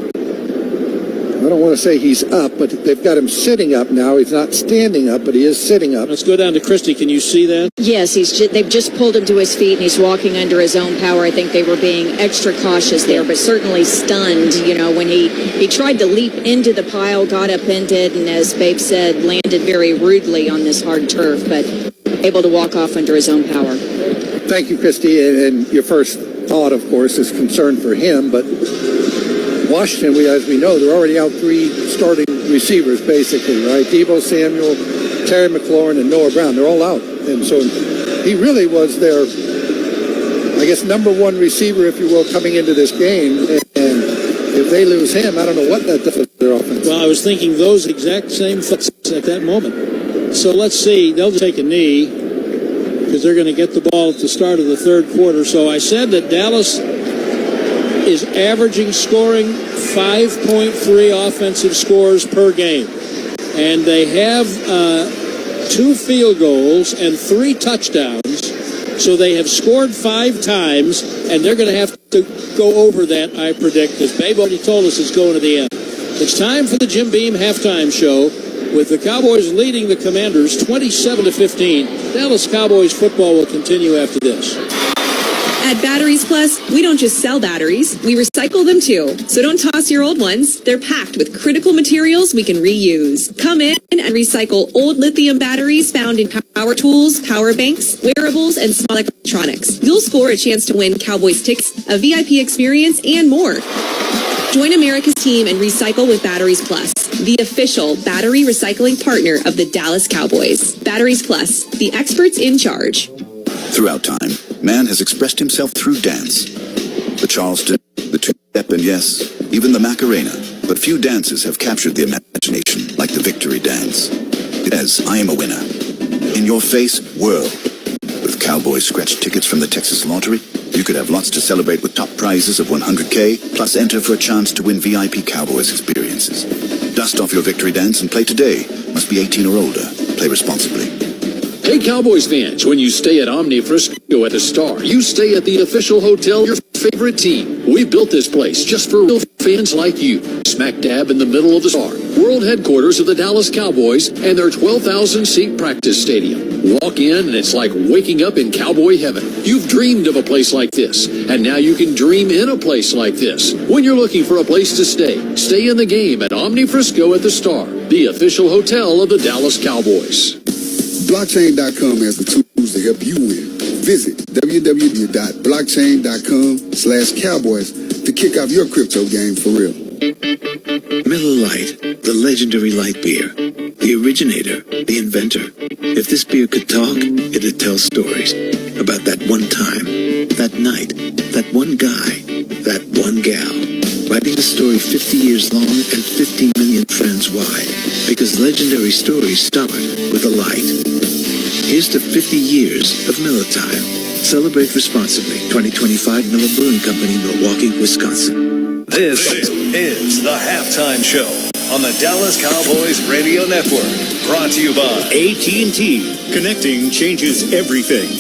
I don't want to say he's up, but they've got him sitting up now. He's not standing up, but he is sitting up. Let's go down to Christy. Can you see that? Yes, they've just pulled him to his feet, and he's walking under his own power. I think they were being extra cautious there, but certainly stunned, when he tried to leap into the pile, got upended, and as Babe said, landed very rudely on this hard turf, but able to walk off under his own power. Thank you, Christy. And your first thought, of course, is concern for him, but Washington, as we know, they're already out 3 starting receivers, basically, right? Deebo Samuel, Terry McLaurin, and Noah Brown. They're all out. And so he really was their, I guess, number 1 receiver, if you will, coming into this game. And if they lose him, I don't know what that does to their offense. Well, I was thinking those exact same thoughts at that moment. So let's see. They'll take a knee because they're going to get the ball at the start of the third quarter. So I said that Dallas is averaging scoring 5.3 offensive scores per game. And they have 2 field goals and 3 touchdowns. So they have scored 5 times, and they're going to have to go over that, I predict, because Babe already told us it's going to the end. It's time for the Jim Beam halftime show with the Cowboys leading the Commanders 27-15. Dallas Cowboys football will continue after this. At Batteries Plus, we don't just sell batteries, we recycle them too. So don't toss your old ones. They're packed with critical materials we can reuse. Come in and recycle old lithium batteries found in power tools, power banks, wearables, and small electronics. You'll score a chance to win Cowboys tickets, a VIP experience, and more. Join America's team and recycle with Batteries Plus, the official battery recycling partner of the Dallas Cowboys. Batteries Plus, the experts in charge. Throughout time, man has expressed himself through dance. The Charleston, the two-step, and yes, even the Macarena. But few dances have captured the imagination like the victory dance. It says, I am a winner. In your face, world. With Cowboys scratch tickets from the Texas Lottery? You could have lots to celebrate with top prizes of $100K, plus enter for a chance to win VIP Cowboys experiences. Dust off your victory dance and play today. Must be 18 or older. Play responsibly. Hey, Cowboys fans, when you stay at Omni Frisco at the Star, you stay at the official hotel of your favorite team. We built this place just for real fans like you. Smack dab in the middle of the Star, world headquarters of the Dallas Cowboys and their 12,000-seat practice stadium. Walk in and it's like waking up in cowboy heaven. You've dreamed of a place like this, and now you can dream in a place like this. When you're looking for a place to stay in the game at Omni Frisco at the Star, the official hotel of the Dallas Cowboys. Blockchain.com has the tools to help you win. Visit www.blockchain.com/Cowboys to kick off your crypto game for real. Miller Lite, the legendary light beer. The originator, the inventor. If this beer could talk, it'd tell stories about that one time, that night, that one guy, that one gal. Writing a story 50 years long and 50 million friends wide. Because legendary stories start with a light. Here's to 50 years of Miller Time. Celebrate responsibly. 2025 Miller Brewing Company, Milwaukee, Wisconsin. This is the Halftime Show on the Dallas Cowboys Radio Network. Brought to you by AT&T. Connecting changes everything.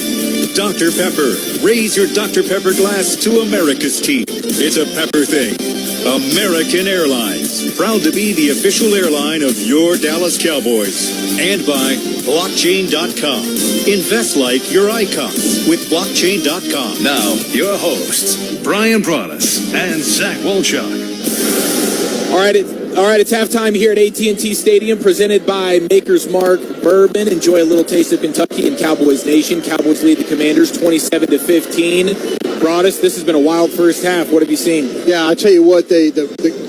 Dr. Pepper. Raise your Dr. Pepper glass to America's team. It's a pepper thing. American Airlines. Proud to be the official airline of your Dallas Cowboys. And by Blockchain.com. Invest like your icon with Blockchain.com. Now, your hosts, Brian Broaddus and Zach Wolchuk. All right, it's halftime here at AT&T Stadium, presented by Maker's Mark Bourbon. Enjoy a little taste of Kentucky and Cowboys Nation. Cowboys lead the Commanders 27-15. Broaddus, this has been a wild first half. What have you seen? Yeah, I tell you what, the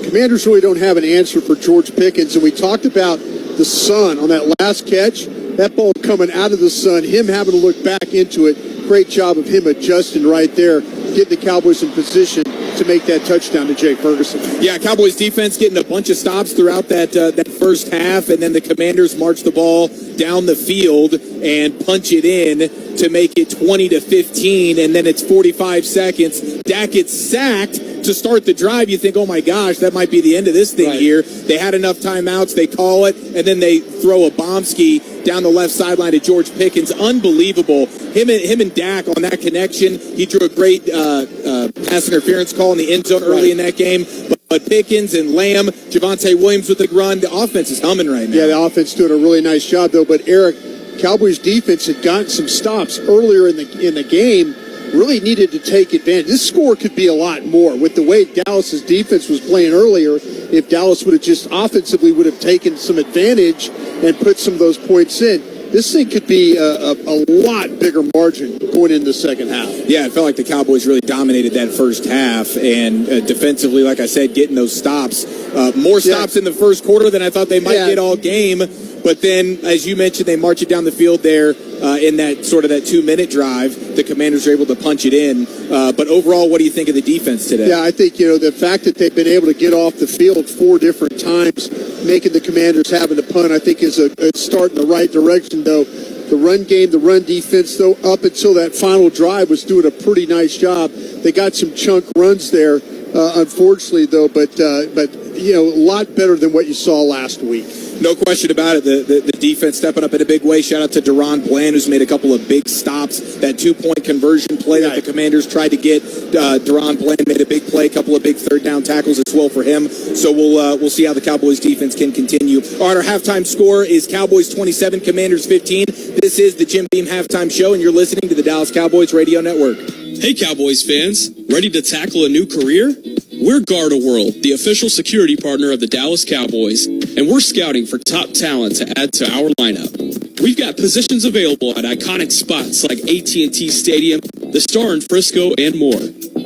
Commanders really don't have an answer for George Pickens, and we talked about the sun on that last catch. That ball coming out of the sun, him having to look back into it. Great job of him adjusting right there, getting the Cowboys in position to make that touchdown to Jake Ferguson. Yeah, Cowboys defense getting a bunch of stops throughout that first half, and then the Commanders march the ball down the field and punch it in to make it 20-15, and then it's 45 seconds. Dak gets sacked to start the drive. You think, oh my gosh, that might be the end of this thing here. They had enough timeouts, they call it, and then they throw a bombski down the left sideline to George Pickens. Unbelievable. Him and Dak on that connection. He drew a great pass interference call in the end zone early in that game. But Pickens and Lamb, Javonte Williams with the run. The offense is humming right now. Yeah, the offense doing a really nice job, though. But, Eric, Cowboys defense had gotten some stops earlier in the game. Really needed to take advantage. This score could be a lot more. With the way Dallas's defense was playing earlier, if Dallas would have just offensively would have taken some advantage and put some of those points in, this thing could be a lot bigger margin going into the second half. Yeah, it felt like the Cowboys really dominated that first half, and defensively, like I said, getting those stops. More stops in the first quarter than I thought they might get all game. But then, as you mentioned, they march it down the field there in that sort of that 2-minute drive. The Commanders are able to punch it in. But overall, what do you think of the defense today? Yeah, I think, the fact that they've been able to get off the field 4 different times, making the Commanders having to punt, I think is a start in the right direction, though. The run game, the run defense, though, up until that final drive was doing a pretty nice job. They got some chunk runs there, unfortunately, though, but a lot better than what you saw last week. No question about it. The defense stepping up in a big way. Shout out to Deron Bland, who's made a couple of big stops. That 2-point conversion play that the Commanders tried to get. Deron Bland made a big play, a couple of big third down tackles as well for him. So we'll see how the Cowboys defense can continue. All right, our halftime score is Cowboys 27, Commanders 15. This is the Jim Beam Halftime Show, and you're listening to the Dallas Cowboys Radio Network. Hey, Cowboys fans. Ready to tackle a new career? We're Garda World, the official security partner of the Dallas Cowboys, and we're scouting for top talent to add to our lineup. We've got positions available at iconic spots like AT&T Stadium, the Star in Frisco, and more.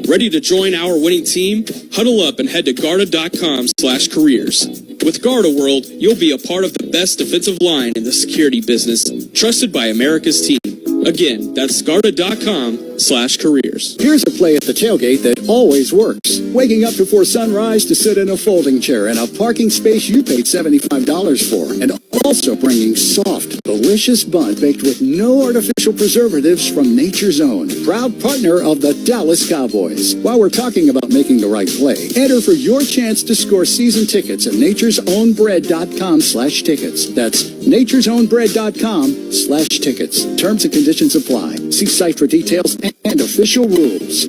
Ready to join our winning team? Huddle up and head to Garda.com/careers. With Garda World, you'll be a part of the best defensive line in the security business, trusted by America's team. Again, that's Garda.com/careers. DallasCowboys.com/careers. Here's a play at the tailgate that always works. Waking up before sunrise to sit in a folding chair in a parking space you paid $75 for. And also bringing soft, delicious bun baked with no artificial preservatives from Nature's Own. Proud partner of the Dallas Cowboys. While we're talking about making the right play, enter for your chance to score season tickets at naturesownbread.com/tickets. That's naturesownbread.com/tickets. Terms and conditions apply. See site for details and official rules.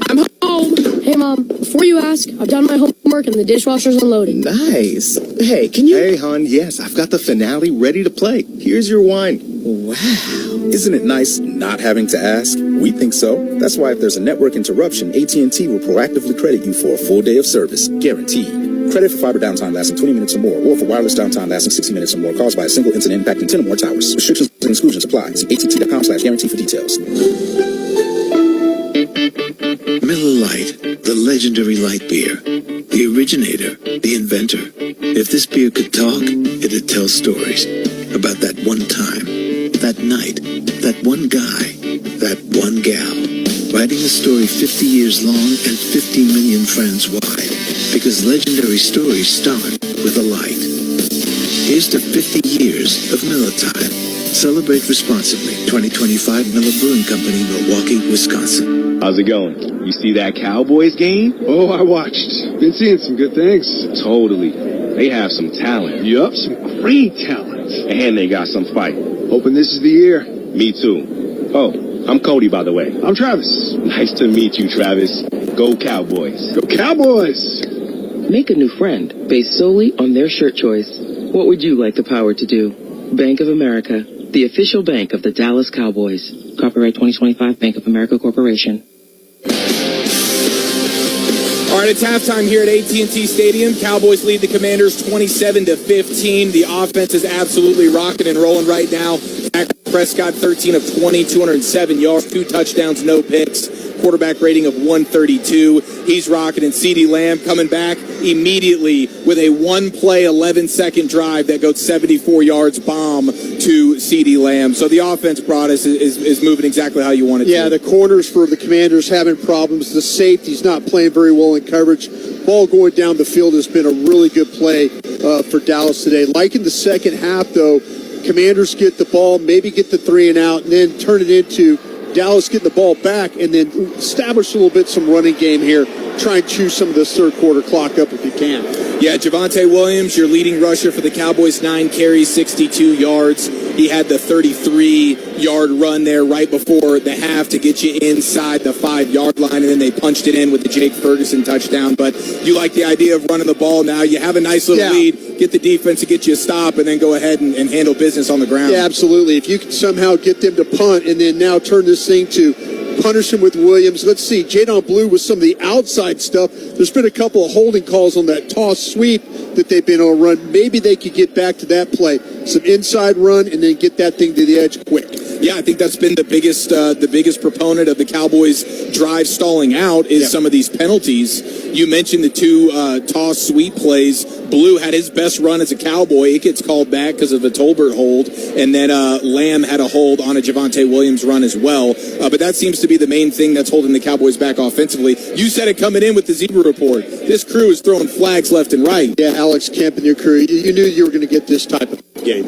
I'm home. Hey, Mom, before you ask, I've done my homework and the dishwasher's unloaded. Nice. Hey, can you... Hey, hon, yes, I've got the finale ready to play. Here's your wine. Wow. Isn't it nice not having to ask? We think so. That's why if there's a network interruption, AT&T will proactively credit you for a full day of service. Guaranteed. Credit for fiber downtime lasting 20 minutes or more, or for wireless downtime lasting 60 minutes or more caused by a single incident impacting 10 or more towers. Restrictions and exclusions apply. See att.com/guarantee for details. Miller Lite, the legendary light beer. The originator, the inventor. If this beer could talk, it'd tell stories about that one time, that night, that one guy, that one gal. Writing a story 50 years long and 50 million friends wide. Because legendary stories start with a light. Here's to 50 years of Miller Time. Celebrate responsibly. 2025 Miller Brewing Company, Milwaukee, Wisconsin. How's it going? You see that Cowboys game? Oh, I watched. Been seeing some good things. Totally. They have some talent. Yup, some great talent. And they got some fight. Hoping this is the year. Me too. Oh, I'm Cody, by the way. I'm Travis. Nice to meet you, Travis. Go Cowboys. Go Cowboys! Make a new friend based solely on their shirt choice. What would you like the power to do? Bank of America, the official bank of the Dallas Cowboys. Copyright 2025 Bank of America Corporation. All right, it's halftime here at AT&T Stadium. Cowboys lead the Commanders 27-15. The offense is absolutely rocking and rolling right now. Prescott, 13 of 20, 207 yards, 2 touchdowns, no picks. Quarterback rating of 132. He's rocking, and CeeDee Lamb coming back immediately with a one-play, 11-second drive that goes 74 yards bomb to CeeDee Lamb. So the offense brought us is moving exactly how you want it to. Yeah, the corners for the Commanders having problems. The safety's not playing very well in coverage. Ball going down the field has been a really good play for Dallas today. Like in the second half, though, Commanders get the ball, maybe get the 3 and out, and then turn it into Dallas getting the ball back and then establish a little bit some running game here. Try and chew some of this third quarter clock up if you can. Yeah, Javonte Williams, your leading rusher for the Cowboys, 9 carries, 62 yards. He had the 33-yard run there right before the half to get you inside the 5-yard line, and then they punched it in with the Jake Ferguson touchdown. But you like the idea of running the ball now. You have a nice little lead, get the defense to get you a stop, and then go ahead and handle business on the ground. Yeah, absolutely. If you can somehow get them to punt and then now turn this thing to punish him with Williams. Let's see, Jadon Blue with some of the outside stuff. There's been a couple of holding calls on that toss sweep that they've been on run. Maybe they could get back to that play. Some inside run and then get that thing to the edge quick. Yeah, I think that's been the biggest proponent of the Cowboys' drive stalling out is some of these penalties. You mentioned the 2 toss sweep plays. Blue had his best run as a Cowboy. It gets called back because of a Tolbert hold. And then Lamb had a hold on a Javonte Williams run as well. But that seems to be the main thing that's holding the Cowboys back offensively. You said it coming in with the Zebra Report. This crew is throwing flags left and right. Yeah, Alex Kemp and your crew, you knew you were going to get this type of game.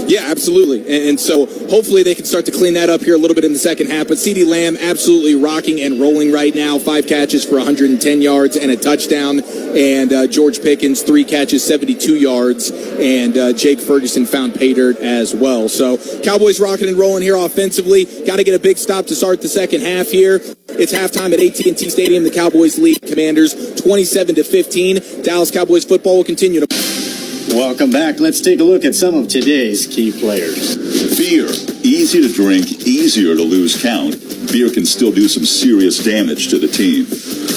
Yeah, absolutely. And so hopefully they can start to clean that up here a little bit in the second half. But CeeDee Lamb absolutely rocking and rolling right now. 5 catches for 110 yards and a touchdown. And George Pickens, 3 catches, 72 yards. And Jake Ferguson found pay dirt as well. So Cowboys rocking and rolling here offensively. Got to get a big stop to start the second half here. It's halftime at AT&T Stadium. The Cowboys lead Commanders 27-15. Dallas Cowboys football will continue to... Welcome back. Let's take a look at some of today's key players. Beer. Easy to drink, easier to lose count. Beer can still do some serious damage to the team.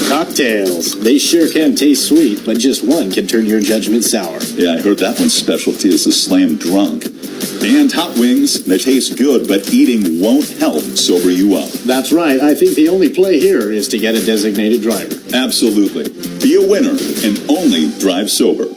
Cocktails. They sure can taste sweet, but just one can turn your judgment sour. Yeah, I heard that one's specialty is the slam drunk. And hot wings. They taste good, but eating won't help sober you up. That's right. I think the only play here is to get a designated driver. Absolutely. Be a winner and only drive sober.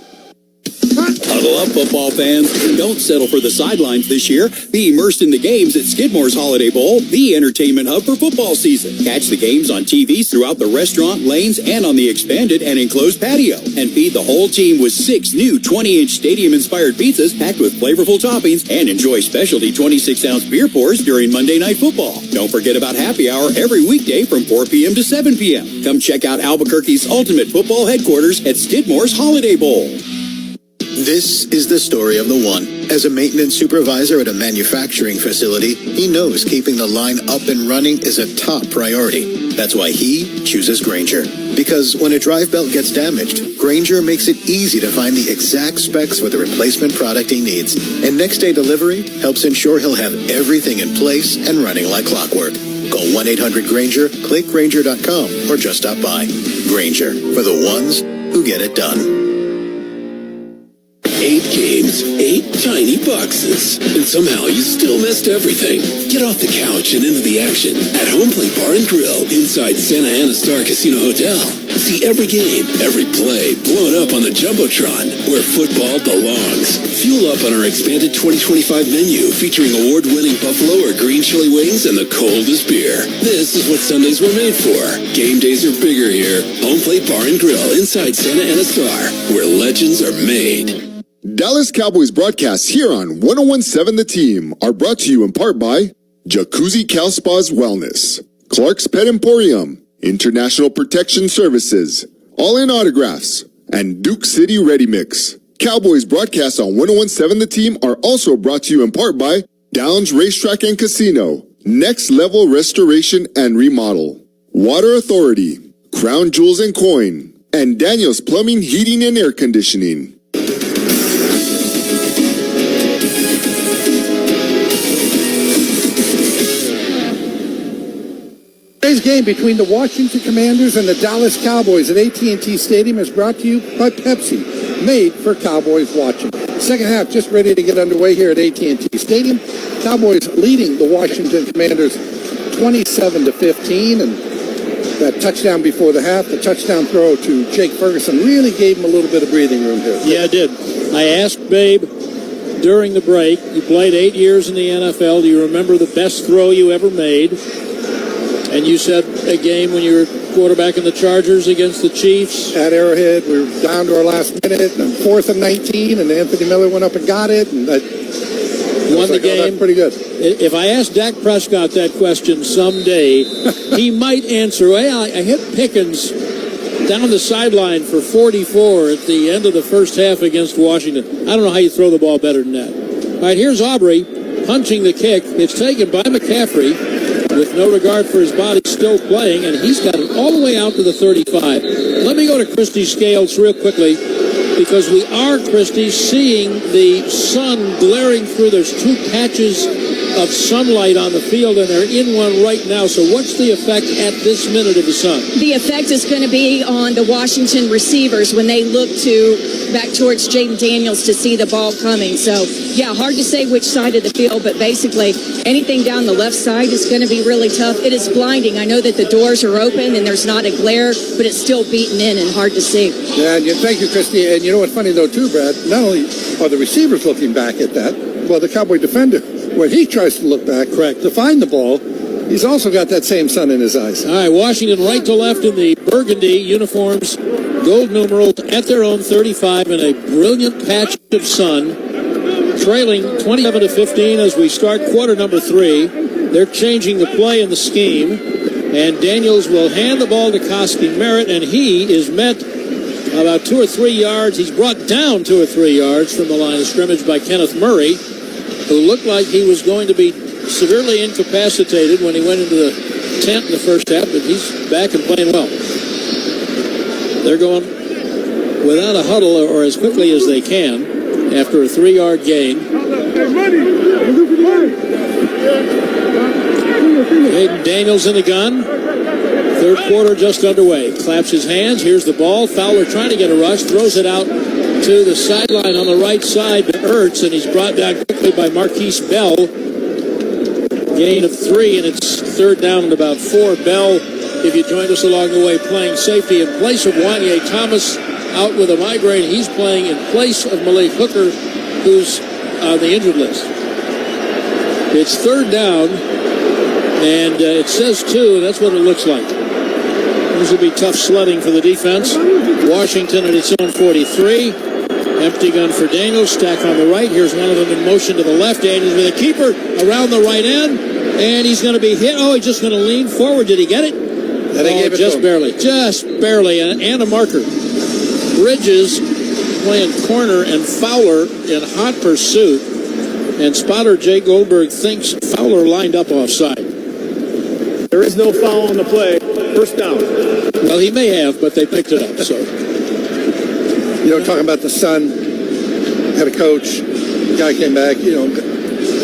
Huddle up, football fans. Don't settle for the sidelines this year. Be immersed in the games at Skidmore's Holiday Bowl, the entertainment hub for football season. Catch the games on TVs throughout the restaurant, lanes, and on the expanded and enclosed patio. And feed the whole team with 6 new 20-inch stadium-inspired pizzas packed with flavorful toppings, and enjoy specialty 26-ounce beer pours during Monday Night Football. Don't forget about happy hour every weekday from 4 p.m. to 7 p.m. Come check out Albuquerque's ultimate football headquarters at Skidmore's Holiday Bowl. This is the story of the one. As a maintenance supervisor at a manufacturing facility, he knows keeping the line up and running is a top priority. That's why he chooses Grainger. Because when a drive belt gets damaged, Grainger makes it easy to find the exact specs for the replacement product he needs. And next day delivery helps ensure he'll have everything in place and running like clockwork. Call 1-800-GRAINGER, click Grainger.com, or just stop by. Grainger, for the ones who get it done. 8 games, 8 tiny boxes, and somehow you still missed everything. Get off the couch and into the action at Home Plate Bar and Grill inside Santa Ana Star Casino Hotel. See every game, every play blown up on the Jumbotron, where football belongs. Fuel up on our expanded 2025 menu featuring award-winning buffalo or green chili wings and the coldest beer. This is what Sundays were made for. Game days are bigger here. Home Plate Bar and Grill inside Santa Ana Star, where legends are made. Dallas Cowboys broadcasts here on 1017 The Team are brought to you in part by Jacuzzi Cal Spa's Wellness, Clark's Pet Emporium, International Protection Services, All In Autographs, and Duke City Ready Mix. Cowboys broadcasts on 1017 The Team are also brought to you in part by Downs Racetrack and Casino, Next Level Restoration and Remodel, Water Authority, Crown Jewels and Coin, and Daniel's Plumbing, Heating, and Air Conditioning. Today's game between the Washington Commanders and the Dallas Cowboys at AT&T Stadium is brought to you by Pepsi, made for Cowboys watching. Second half just ready to get underway here at AT&T Stadium. Cowboys leading the Washington Commanders 27-15, and that touchdown before the half, the touchdown throw to Jake Ferguson really gave him a little bit of breathing room here. Yeah, it did. I asked Babe during the break, you played 8 years in the NFL, do you remember the best throw you ever made? And you said a game when you were quarterback in the Chargers against the Chiefs. At Arrowhead, we were down to our last minute, and 4th and 19, and Anthony Miller went up and got it, and that won the game. Oh, that's pretty good. If I asked Dak Prescott that question someday, he might answer, well, I hit Pickens down the sideline for 44 at the end of the first half against Washington. I don't know how you throw the ball better than that. All right, here's Aubrey punching the kick. It's taken by McCaffrey with no regard for his body, still playing, and he's got it all the way out to the 35. Let me go to Christy Scales real quickly, because we are, Christy, seeing the sun glaring through. There's 2 patches of sunlight on the field, and they're in one right now. So what's the effect at this minute of the sun? The effect is going to be on the Washington receivers when they look back towards Jayden Daniels to see the ball coming. So, yeah, hard to say which side of the field, but basically anything down the left side is going to be really tough. It is blinding. I know that the doors are open and there's not a glare, but it's still beaten in and hard to see. Yeah, and thank you, Christy. And you know what's funny, though, too, Brad? Not only are the receivers looking back at that, well, the Cowboy defender, when he tries to look back to find the ball, he's also got that same sun in his eyes. All right, Washington right to left in the burgundy uniforms, gold numerals at their own 35 in a brilliant patch of sun, trailing 27-15 as we start quarter number 3. They're changing the play and the scheme, and Daniels will hand the ball to Koski Merritt, and he is met about 2 or 3 yards. He's brought down 2 or 3 yards from the line of scrimmage by Kenneth Murray, who looked like he was going to be severely incapacitated when he went into the tent in the first half, but he's back and playing well. They're going without a huddle or as quickly as they can after a 3-yard gain. Jayden Daniels in the gun. Third quarter just underway. Claps his hands. Here's the ball. Fowler trying to get a rush. Throws it out to the sideline on the right side to Ertz, and he's brought down quickly by Marquise Bell. Gain of 3, and it's third down and about 4. Bell, if you joined us along the way, playing safety in place of Wanye Thomas, out with a migraine. He's playing in place of Malik Hooker, who's on the injured list. It's third down, and it says 2, and that's what it looks like. This will be tough sledding for the defense. Washington at its own 43. Empty gun for Daniels. Stack on the right. Here's one of them in motion to the left. Daniels with a keeper around the right end. And he's going to be hit. Oh, he's just going to lean forward. Did he get it? Yeah, they gave it just to him. barely. Just barely. And a marker. Bridges playing corner and Fowler in hot pursuit. And spotter Jake Goldberg thinks Fowler lined up offside. There is no foul on the play. First down. Well, he may have, but they picked it up. So, You know, talking about the son, had a coach, guy came back, you know,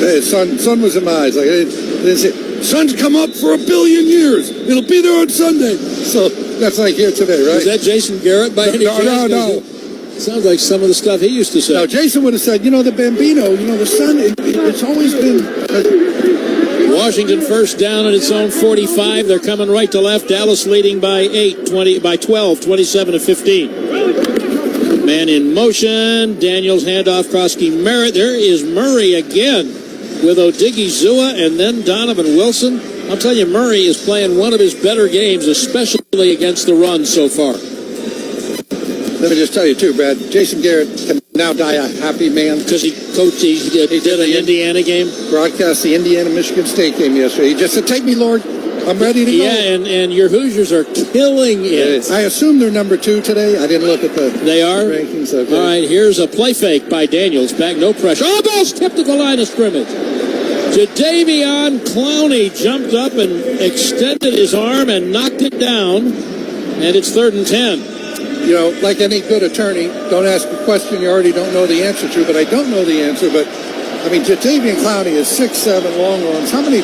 hey, son was in my eyes. Like, they say, son's come up for 1 billion years. It'll be there on Sunday. So that's like here today, right? Is that Jason Garrett by any chance? No. Sounds like some of the stuff he used to say. No, Jason would have said, you know, the Bambino, you know, the son, it's always been... Washington first down at its own 45. They're coming right to left. Dallas leading by 12, 27-15. Man in motion. Daniels handoff. Krosky Merritt. There is Murray again with Odigizua and then Donovan Wilson. I'll tell you, Murray is playing one of his better games, especially against the run so far. Let me just tell you, too, Brad, Jason Garrett can now die a happy man. Because he did an Indiana game. Broadcast the Indiana-Michigan State game yesterday. He just said, take me, Lord. I'm ready to go. Yeah, and your Hoosiers are killing it. I assume they're number 2 today. I didn't look at the They are? rankings. Okay. All right, here's a play fake by Daniels. Back, no pressure. Oh, ball's tipped at the line of scrimmage. Jadeveon Clowney jumped up and extended his arm and knocked it down. And it's 3rd and 10. You know, like any good attorney, don't ask a question you already don't know the answer to, but I don't know the answer. But, I mean, Jadeveon Clowney is 6'7", long arms. How many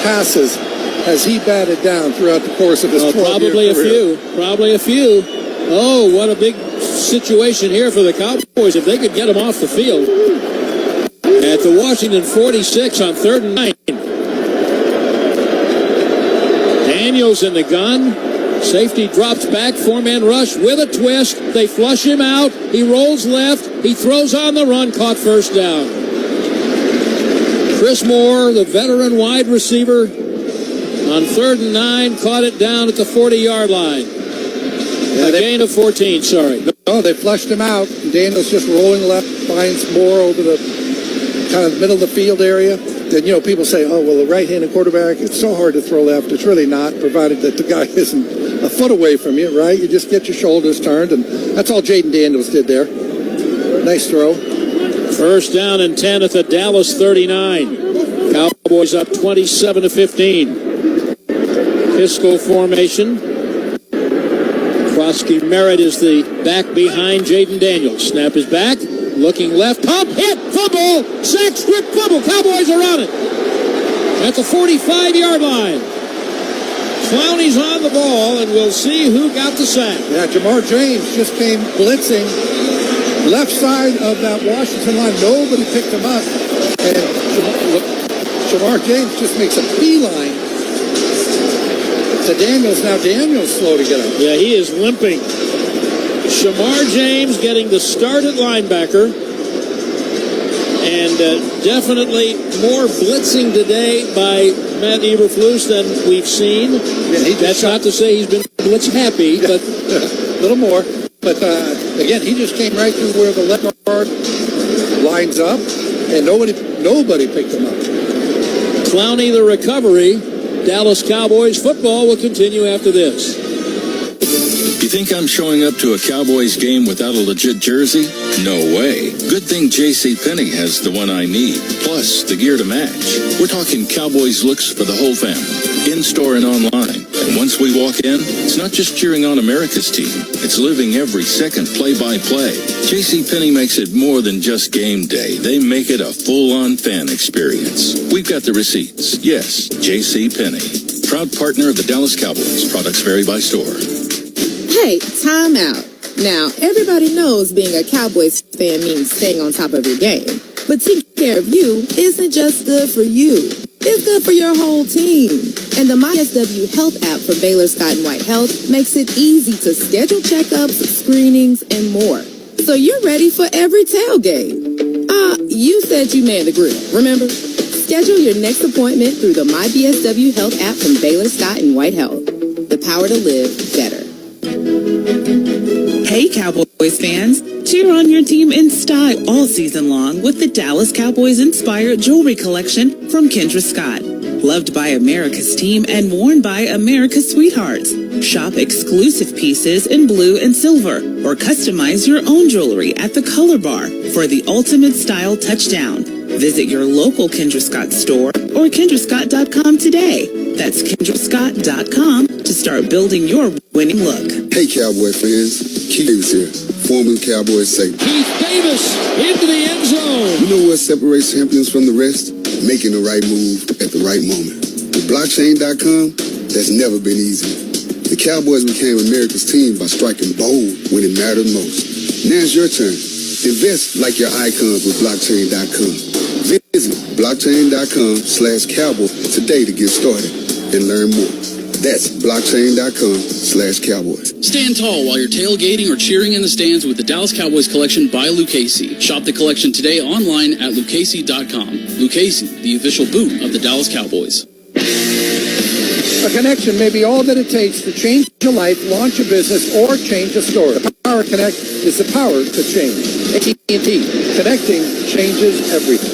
passes has he batted down throughout the course of his 12-year career? Probably a few. Oh, what a big situation here for the Cowboys if they could get him off the field. At the Washington 46 on 3rd and 9. Daniels in the gun. Safety drops back, 4-man rush with a twist. They flush him out. He rolls left. He throws on the run, caught first down. Chris Moore, the veteran wide receiver, on 3rd and 9, caught it down at the 40-yard line. A gain of 14, sorry. No, they flushed him out. Daniels just rolling left, finds Moore over the kind of middle of the field area. Then, you know, people say, oh, well, a right-handed quarterback, it's so hard to throw left. It's really not, provided that the guy isn't a foot away from you, right? You just get your shoulders turned, and that's all Jaden Daniels did there. Nice throw. First down and 10 at the Dallas 39. Cowboys up 27-15. Pistol formation. Krosky Merritt is the back behind Jaden Daniels. Snap is back. Looking left. Pump. Hit. Fumble. Sack. Strip. Fumble. Cowboys are on it. At the 45-yard line. Clowney's on the ball, and we'll see who got the sack. Yeah, Jamar James just came blitzing left side of that Washington line. Nobody picked him up. And Jamar James just makes a beeline to Daniels. Now Daniels slow to get up. Yeah, he is limping. Shamar James getting the start at linebacker. And definitely more blitzing today by Matt Eberflus than we've seen. Yeah, that's not to say he's been blitz happy, but a little more. But again, he just came right through where the left guard lines up, and nobody picked him up. Clowney the recovery. Dallas Cowboys football will continue after this. You think I'm showing up to a Cowboys game without a legit jersey? No way. Good thing JCPenney has the one I need, plus the gear to match. We're talking Cowboys looks for the whole family, in-store and online. And once we walk in, it's not just cheering on America's team. It's living every second play-by-play. JCPenney makes it more than just game day. They make it a full-on fan experience. We've got the receipts. Yes, JCPenney. Proud partner of the Dallas Cowboys. Products vary by store. Hey, time out. Now, everybody knows being a Cowboys fan means staying on top of your game. But taking care of you isn't just good for you. is good for your whole team. And the MySW Health app from Baylor Scott and White Health makes it easy to schedule checkups, screenings, and more. So you're ready for every tailgate. You said you manned the grill, remember? Schedule your next appointment through the MyBSW Health app from Baylor Scott and White Health. The power to live better. Hey Cowboys fans, cheer on your team in style all season long with the Dallas Cowboys inspired jewelry collection from Kendra Scott. Loved by America's team and worn by America's sweethearts. Shop exclusive pieces in blue and silver or customize your own jewelry at the Color Bar for the ultimate style touchdown. Visit your local Kendra Scott store or KendraScott.com today. That's KendraScott.com to start building your winning look. Hey Cowboy fans, Keith Davis here, formerly Cowboys safety. Keith Davis into the end zone. You know what separates champions from the rest? Making the right move at the right moment. With blockchain.com, that's never been easier. The Cowboys became America's team by striking bold when it mattered most. Now it's your turn. Invest like your icons with blockchain.com. Visit blockchain.com/cowboy today to get started and learn more. That's blockchain.com/cowboys. Stand tall while you're tailgating or cheering in the stands with the Dallas Cowboys collection by Lucchese. Shop the collection today online at lucchese.com. Lucchese, the official boot of the Dallas Cowboys. A connection may be all that it takes to change a life, launch a business, or change a store. The Power Connect is the power to change. AT&T. Connecting changes everything.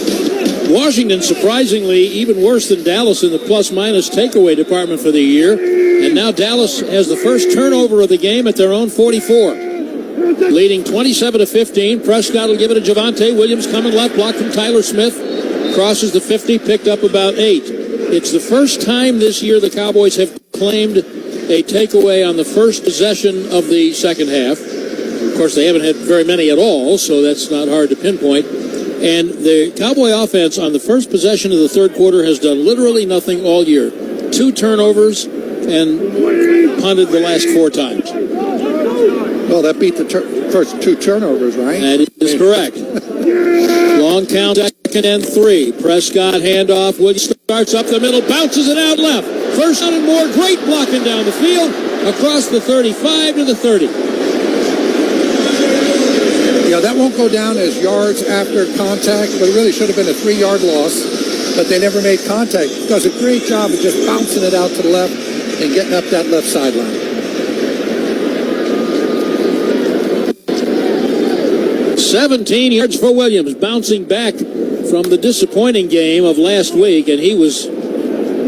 Washington, surprisingly, even worse than Dallas in the plus-minus takeaway department for the year. And now Dallas has the first turnover of the game at their own 44. Leading 27-15. Prescott will give it to Javonte Williams, coming left, block from Tyler Smith. Crosses the 50, picked up about 8. It's the first time this year the Cowboys have claimed a takeaway on the first possession of the second half. Of course, they haven't had very many at all, so that's not hard to pinpoint. And the Cowboy offense on the first possession of the third quarter has done literally nothing all year. 2 turnovers and punted the last 4 times. Well, that beat the first 2 turnovers, right? That is correct. Long count, 2nd and 3. Prescott handoff. Williams starts up the middle, bounces it out left. First down and more. Great blocking down the field across the 35 to the 30. Yeah, that won't go down as yards after contact, but it really should have been a 3-yard loss. But they never made contact. Does a great job of just bouncing it out to the left and getting up that left sideline. 17 yards for Williams, bouncing back from the disappointing game of last week, and he was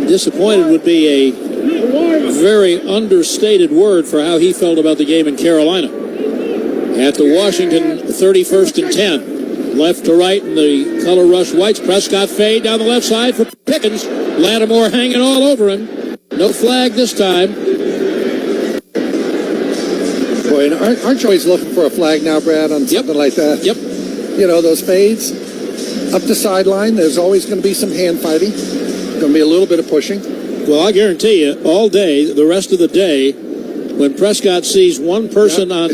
disappointed would be a very understated word for how he felt about the game in Carolina. At the Washington 31st and 10. Left to right in the color rush whites. Prescott fade down the left side for Pickens. Lattimore hanging all over him. No flag this time. Boy, and aren't you always looking for a flag now, Brad, on something like that? Yep. You know, those fades up the sideline, there's always going to be some hand fighting. Going to be a little bit of pushing. Well, I guarantee you, all day, the rest of the day, when Prescott sees one person on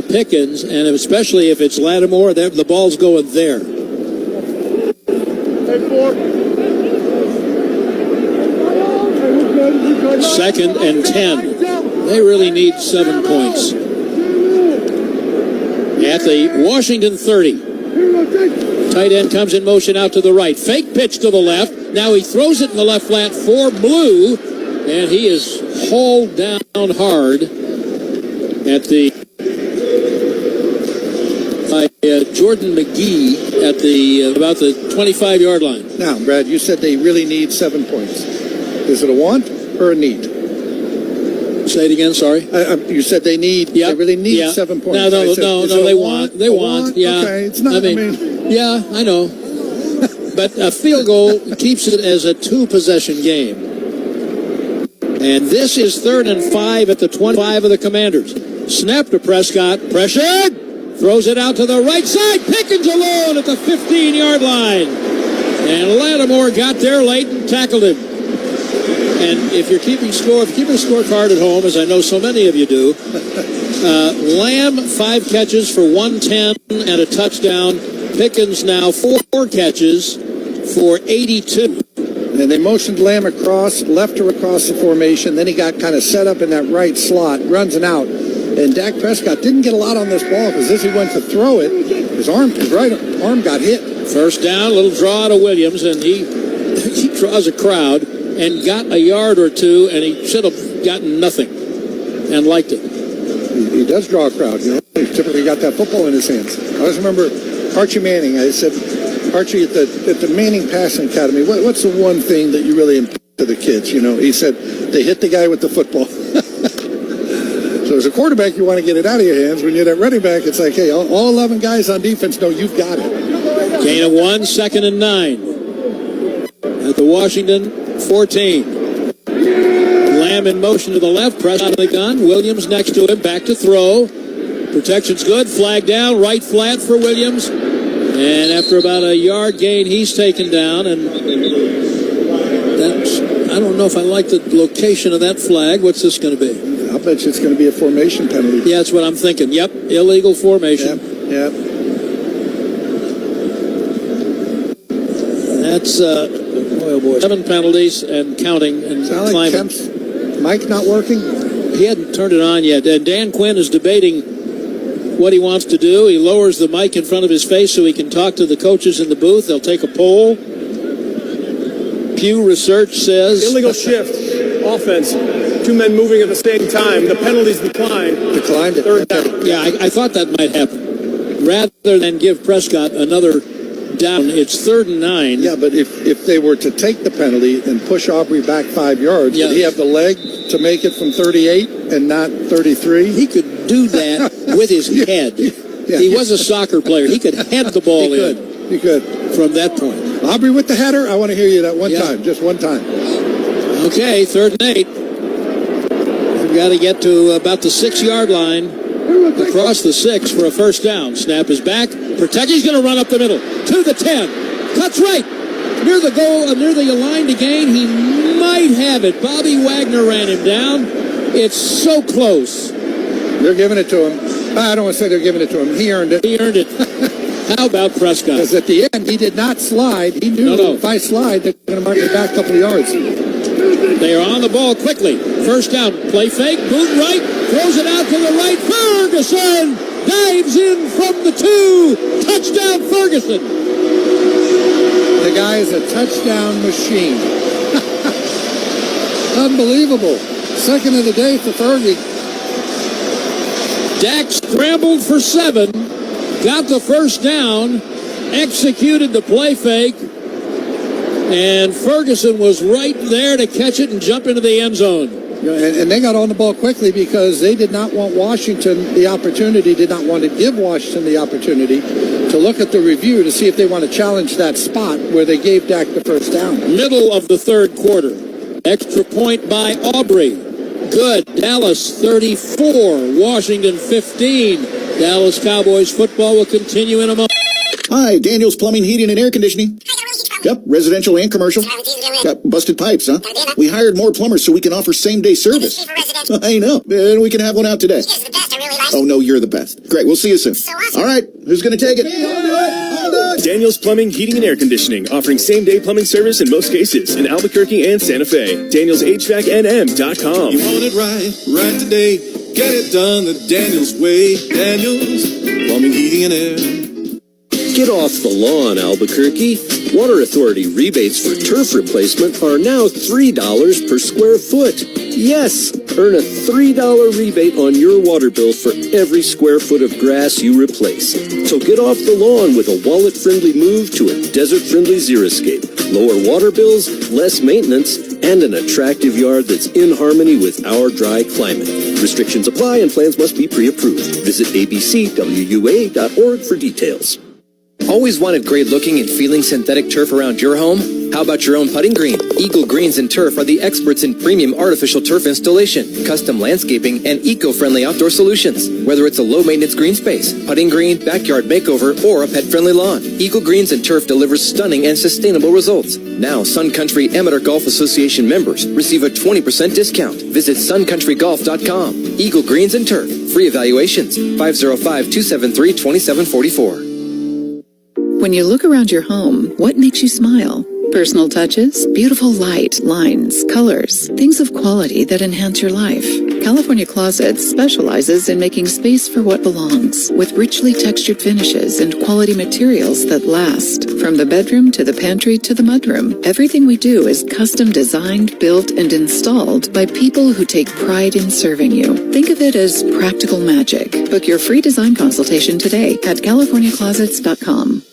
Pickens, and especially if it's Lattimore, the ball's going there. Second and 10. They really need 7 points. At the Washington 30. Tight end comes in motion out to the right. Fake pitch to the left. Now he throws it in the left flat for Blue, and he is hauled down hard at the Jordan McGee at the about the 25-yard line. Now, Brad, you said they really need 7 points. Is it a want or a need? Say it again, sorry. You said they really need 7 points. No, they want. Yeah. Okay, it's not, yeah, I know. But a field goal keeps it as a 2-possession game. And this is 3rd and 5 at the 25 of the Commanders. Snap to Prescott. Pressured. Throws it out to the right side. Pickens alone at the 15-yard line. And Lattimore got there late and tackled him. And if you're keeping score, if you keep a scorecard at home, as I know so many of you do, Lamb, 5 catches for 110 and a touchdown. Pickens now 4 catches for 82. And they motioned Lamb across, left her across the formation. Then he got kind of set up in that right slot, runs an out. And Dak Prescott didn't get a lot on this ball because as he went to throw it, his right arm got hit. First down, a little draw to Williams, and he draws a crowd and got a yard or two, and he should have gotten nothing and liked it. He does draw a crowd. You know, he's typically got that football in his hands. I always remember Archie Manning. I said, Archie, at the Manning Passing Academy, what's the one thing that you really impart to the kids? You know, he said, they hit the guy with the football. So as a quarterback, you want to get it out of your hands. When you're that running back, it's like, hey, all 11 guys on defense know you've got it. Gain of 1, 2nd and 9. At the Washington 14. Lamb in motion to the left, press out of the gun. Williams next to him, back to throw. Protection's good, flag down, right flat for Williams. And after about a yard gain, he's taken down. And that's, I don't know if I like the location of that flag. What's this going to be? I'll bet you it's going to be a formation penalty. Yeah, that's what I'm thinking. Yep, illegal formation. Yep. That's, oh boy, 7 penalties and counting and Sound climbing. Like Kemp's mic not working? He hadn't turned it on yet. And Dan Quinn is debating what he wants to do. He lowers the mic in front of his face so he can talk to the coaches in the booth. They'll take a poll. Pew Research says... Illegal shift. Offense. 2 men moving at the same time. The penalties declined. Declined it. Third down. Yeah, I thought that might happen. Rather than give Prescott another down, it's 3rd and 9. Yeah, but if they were to take the penalty and push Aubrey back 5 yards, would he have the leg to make it from 38 and not 33? He could do that with his head. Yeah. He was a soccer player. He could head the ball in. He could. From that point. Aubrey with the header, I want to hear you that one time. Just one time. Okay, 3rd and 8. We've got to get to about the 6-yard line. Across the 6 for a first down. Snap is back. Protect. He's going to run up the middle. To the 10. Cuts right. Near the goal, near the line to gain. He might have it. Bobby Wagner ran him down. It's so close. They're giving it to him. I don't want to say they're giving it to him. He earned it. He earned it. How about Prescott? Because at the end, he did not slide. He knew if I slide, they're going to mark me back a couple of yards. They are on the ball quickly. First down. Play fake. Boot right. Throws it out to the right. Ferguson dives in from the 2. Touchdown, Ferguson. The guy is a touchdown machine. Unbelievable. Second of the day for Fergie. Dak scrambled for 7. Got the first down. Executed the play fake. And Ferguson was right there to catch it and jump into the end zone. And they got on the ball quickly because they did not want Washington the opportunity, did not want to give Washington the opportunity to look at the review to see if they want to challenge that spot where they gave Dak the first down. Middle of the 3rd quarter. Extra point by Aubrey. Good. Dallas 34, Washington 15. Dallas Cowboys football will continue in a moment. Hi, Daniel's Plumbing, Heating, and Air Conditioning. Yep, residential and commercial. Got busted pipes, huh? We hired more plumbers so we can offer same-day service. I know, and we can have one out today. Oh, no, you're the best. Great, we'll see you soon. All right, who's going to take it? Daniel's Plumbing, Heating, and Air Conditioning, offering same-day plumbing service in most cases in Albuquerque and Santa Fe. DanielsHVACNM.com. You want it right today. Get it done the Daniels way. Daniels Plumbing, Heating, and Air. Get off the lawn, Albuquerque. Water Authority rebates for turf replacement are now $3 per square foot. Yes, earn a $3 rebate on your water bill for every square foot of grass you replace. So get off the lawn with a wallet-friendly move to a desert-friendly Xeriscape. Lower water bills, less maintenance, and an attractive yard that's in harmony with our dry climate. Restrictions apply and plans must be pre-approved. Visit abcwua.org for details. Always wanted great looking and feeling synthetic turf around your home? How about your own putting green? Eagle Greens and Turf are the experts in premium artificial turf installation, custom landscaping, and eco-friendly outdoor solutions. Whether it's a low-maintenance green space, putting green, backyard makeover, or a pet-friendly lawn, Eagle Greens and Turf delivers stunning and sustainable results. Now, Sun Country Amateur Golf Association members receive a 20% discount. Visit suncountrygolf.com. Eagle Greens and Turf. Free evaluations. 505-273-2744. When you look around your home, what makes you smile? Personal touches, beautiful light, lines, colors, things of quality that enhance your life. California Closets specializes in making space for what belongs, with richly textured finishes and quality materials that last. From the bedroom to the pantry to the mudroom, everything we do is custom designed, built, and installed by people who take pride in serving you. Think of it as practical magic. Book your free design consultation today at CaliforniaClosets.com.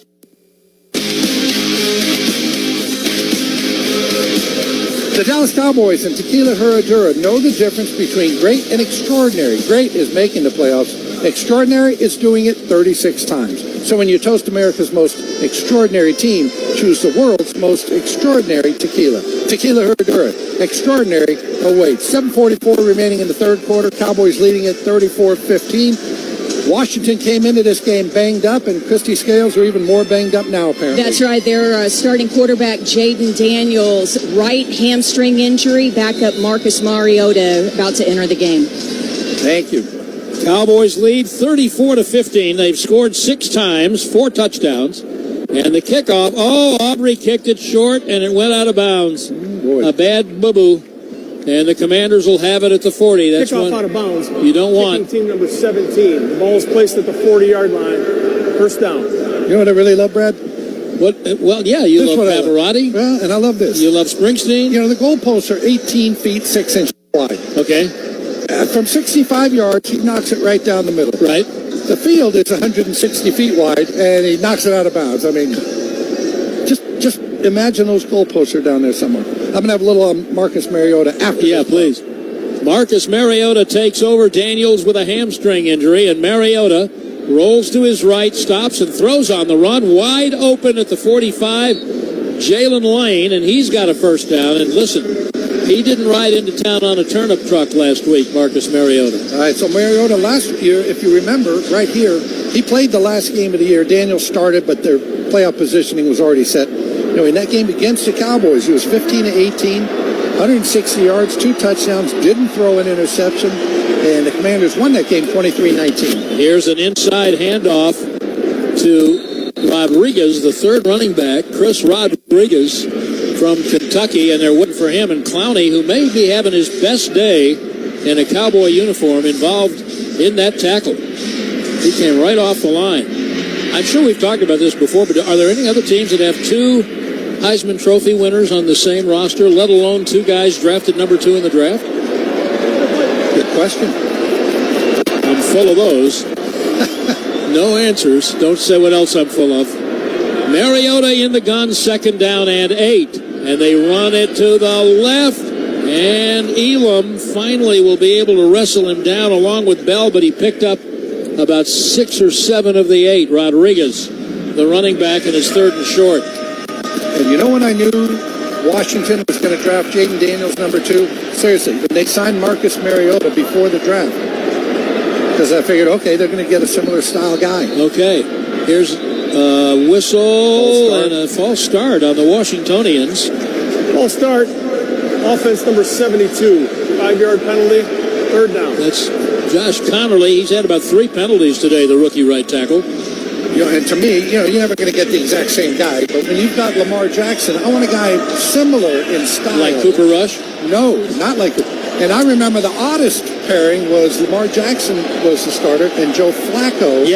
The Dallas Cowboys and Tequila Herradura know the difference between great and extraordinary. Great is making the playoffs. Extraordinary is doing it 36 times. So when you toast America's most extraordinary team, choose the world's most extraordinary tequila. Tequila Herradura. Extraordinary awaits. 7:44 remaining in the third quarter. Cowboys leading at 34-15. Washington came into this game banged up, and Christy Scales are even more banged up now, apparently. That's right. Their starting quarterback, Jayden Daniels, right hamstring injury. Backup Marcus Mariota about to enter the game. Thank you. Cowboys lead 34-15. They've scored 6 times, 4 touchdowns. And the kickoff, Aubrey kicked it short, and it went out of bounds. A bad boo-boo. And the Commanders will have it at the 40. That's Kickoff one out of bounds. you don't want. Team number 17. The ball is placed at the 40-yard line. First down. You know what I really love, Brad? What? Well, yeah, you love Pavarotti. Well, and I love this. You love Springsteen. You know, the goalposts are 18 feet, 6 inches wide. Okay. From 65 yards, he knocks it right down the middle. Right. The field is 160 feet wide, and he knocks it out of bounds. I mean, just imagine those goalposts are down there somewhere. I'm going to have a little Marcus Mariota after. Yeah, please. Marcus Mariota takes over Daniels with a hamstring injury, and Mariota rolls to his right, stops and throws on the run, wide open at the 45, Jaylen Lane, and he's got a first down. And listen, he didn't ride into town on a turnip truck last week, Marcus Mariota. All right, so Mariota last year, if you remember, right here, he played the last game of the year. Daniels started, but their playoff positioning was already set. You know, in that game against the Cowboys, he was 15-18, 160 yards, 2 touchdowns, didn't throw an interception, and the Commanders won that game 23-19. Here's an inside handoff to Rodriguez, the third running back, Chris Rodriguez from Kentucky, and they're waiting for him. And Clowney, who may be having his best day in a Cowboy uniform, involved in that tackle. He came right off the line. I'm sure we've talked about this before, but are there any other teams that have 2 Heisman Trophy winners on the same roster, let alone 2 guys drafted number 2 in the draft? Good question. I'm full of those. No answers. Don't say what else I'm full of. Mariota in the gun, second down and 8. And they run it to the left. And Elam finally will be able to wrestle him down along with Bell, but he picked up about 6 or 7 of the 8. Rodriguez, the running back, in his third and short. And you know when I knew Washington was going to draft Jayden Daniels number 2? Seriously, when they signed Marcus Mariota before the draft. Because I figured, okay, they're going to get a similar style guy. Okay, here's a whistle and a false start on the Washingtonians. False start. Offense number 72. 5-yard penalty. Third down. That's Josh Connerly. He's had about 3 penalties today, the rookie right tackle. You know, and to me, you know, you're never going to get the exact same guy. But when you've got Lamar Jackson, I want a guy similar in style. Like Cooper Rush? No, not like Cooper. And I remember the oddest pairing was Lamar Jackson was the starter and Joe Flacco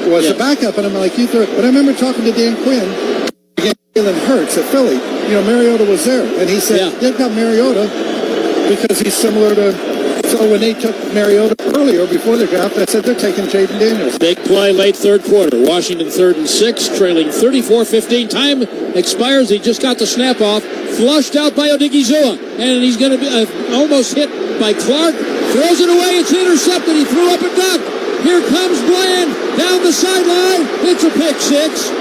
was the backup. And I'm like, you threw it. But I remember talking to Dan Quinn against Jalen Hurts at Philly. You know, Mariota was there. And he said, they've got Mariota because he's similar to... So when they took Mariota earlier before the draft, I said they're taking Jayden Daniels. Big play late third quarter. Washington 3rd and 6, trailing 34-15. Time expires. He just got the snap off. Flushed out by Odigizua. And he's going to be almost hit by Clark. Throws it away. It's intercepted. He threw up a duck. Here comes Bland down the sideline. It's a pick 6.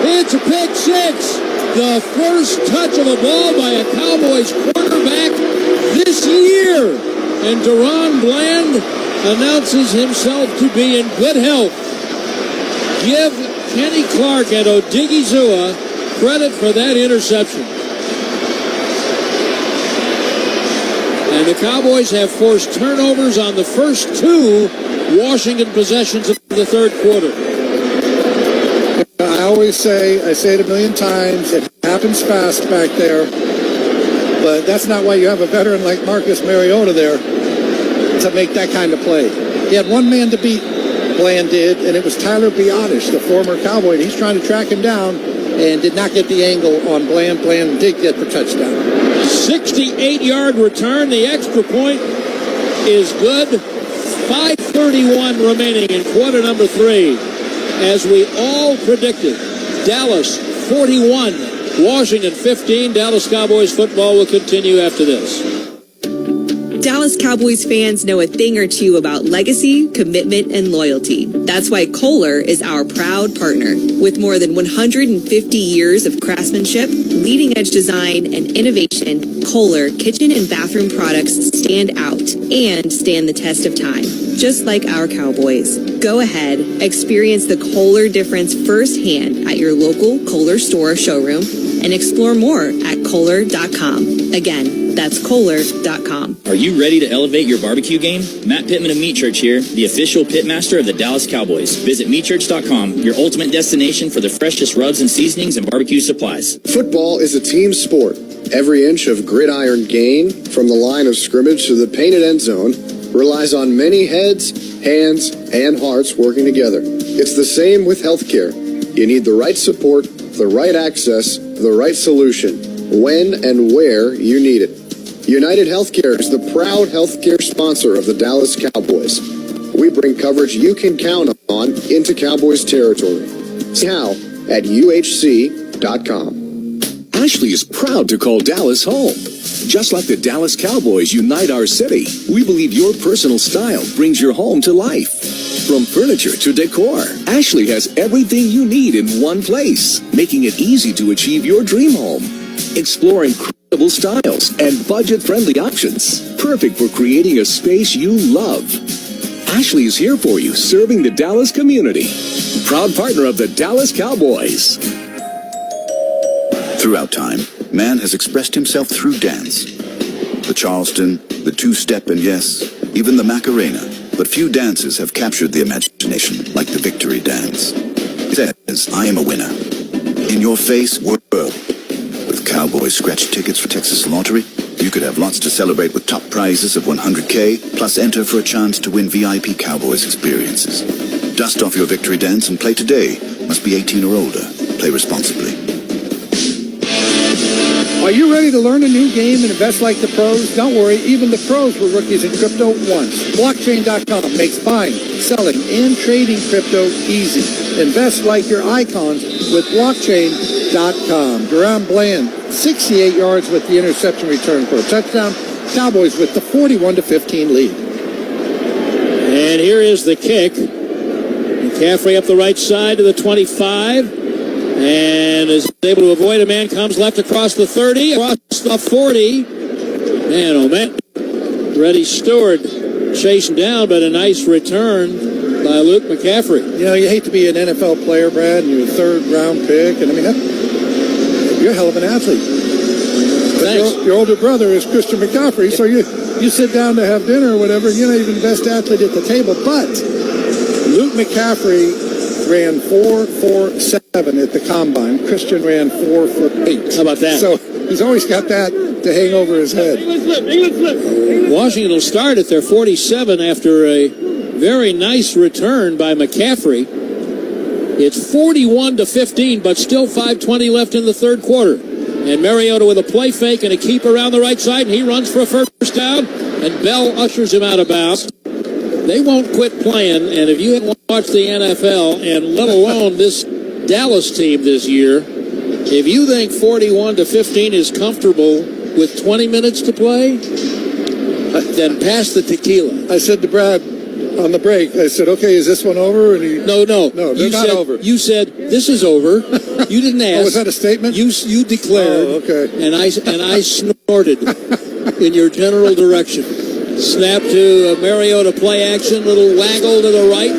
It's a pick 6. The first touch of a ball by a Cowboys quarterback this year. And Deron Bland announces himself to be in good health. Give Kenny Clark and Odigizua credit for that interception. And the Cowboys have forced turnovers on the first 2 Washington possessions of the third quarter. I I say it a million times, it happens fast back there. But that's not why you have a veteran like Marcus Mariota there to make that kind of play. He had one man to beat, Bland did, and it was Tyler Biotish, the former Cowboy. And he's trying to track him down and did not get the angle on Bland. Bland did get the touchdown. 68-yard return. The extra point is good. 5:31 remaining in quarter number 3. As we all predicted, Dallas 41, Washington 15. Dallas Cowboys football will continue after this. Dallas Cowboys fans know a thing or two about legacy, commitment, and loyalty. That's why Kohler is our proud partner. With more than 150 years of craftsmanship, leading-edge design, and innovation, Kohler kitchen and bathroom products stand out and stand the test of time, just like our Cowboys. Go ahead, experience the Kohler difference firsthand at your local Kohler store showroom and explore more at Kohler.com. Again, that's Kohler.com. Are you ready to elevate your barbecue game? Matt Pittman of Meat Church here, the official pitmaster of the Dallas Cowboys. Visit meatchurch.com, your ultimate destination for the freshest rubs and seasonings and barbecue supplies. Football is a team sport. Every inch of gridiron gain, from the line of scrimmage to the painted end zone, relies on many heads, hands, and hearts working together. It's the same with healthcare. You need the right support, the right access, the right solution, when and where you need it. United Healthcare is the proud healthcare sponsor of the Dallas Cowboys. We bring coverage you can count on into Cowboys territory. See how at UHC.com. Ashley is proud to call Dallas home. Just like the Dallas Cowboys unite our city, we believe your personal style brings your home to life. From furniture to decor, Ashley has everything you need in one place, making it easy to achieve your dream home. Explore incredible styles and budget-friendly options, perfect for creating a space you love. Ashley is here for you, serving the Dallas community. Proud partner of the Dallas Cowboys. Throughout time, man has expressed himself through dance. The Charleston, the two-step, and yes, even the Macarena. But few dances have captured the imagination like the victory dance. It says, I am a winner. In your face, world. With Cowboys scratch tickets for Texas Lottery, you could have lots to celebrate with top prizes of $100K, plus enter for a chance to win VIP Cowboys experiences. Dust off your victory dance and play today. Must be 18 or older. Play responsibly. Are you ready to learn a new game and invest like the pros? Don't worry, even the pros were rookies in crypto once. Blockchain.com makes buying, selling, and trading crypto easy. Invest like your icons with Blockchain.com. Deron Bland, 68 yards with the interception return for a touchdown. Cowboys with the 41-15 lead. And here is the kick. McCaffrey up the right side to the 25. And is able to avoid a man, comes left across the 30, across the 40. Man, oh man. Reddy Stewart chasing down, but a nice return by Luke McCaffrey. You know, you hate to be an NFL player, Brad, and you're a third-round pick. And I mean, you're a hell of an athlete. But your older brother is Christian McCaffrey, so you sit down to have dinner or whatever, and you're not even the best athlete at the table. But Luke McCaffrey ran 4.47 at the combine. Christian ran 4.48. How about that? So he's always got that to hang over his head. Washington will start at their 47 after a very nice return by McCaffrey. It's 41-15, but still 5:20 left in the third quarter. And Mariota with a play fake and a keep around the right side, and he runs for a first down, and Bell ushers him out of bounds. They won't quit playing, and if you haven't watched the NFL, and let alone this Dallas team this year, if you think 41-15 is comfortable with 20 minutes to play, then pass the tequila. I said to Brad on the break, I said, okay, is this one over? And he, No, they're not over. You said, this is over. You didn't ask. Oh, was that a statement? You declared. Oh, okay. And I snorted in your general direction. Snap to Mariota play action, little waggle to the right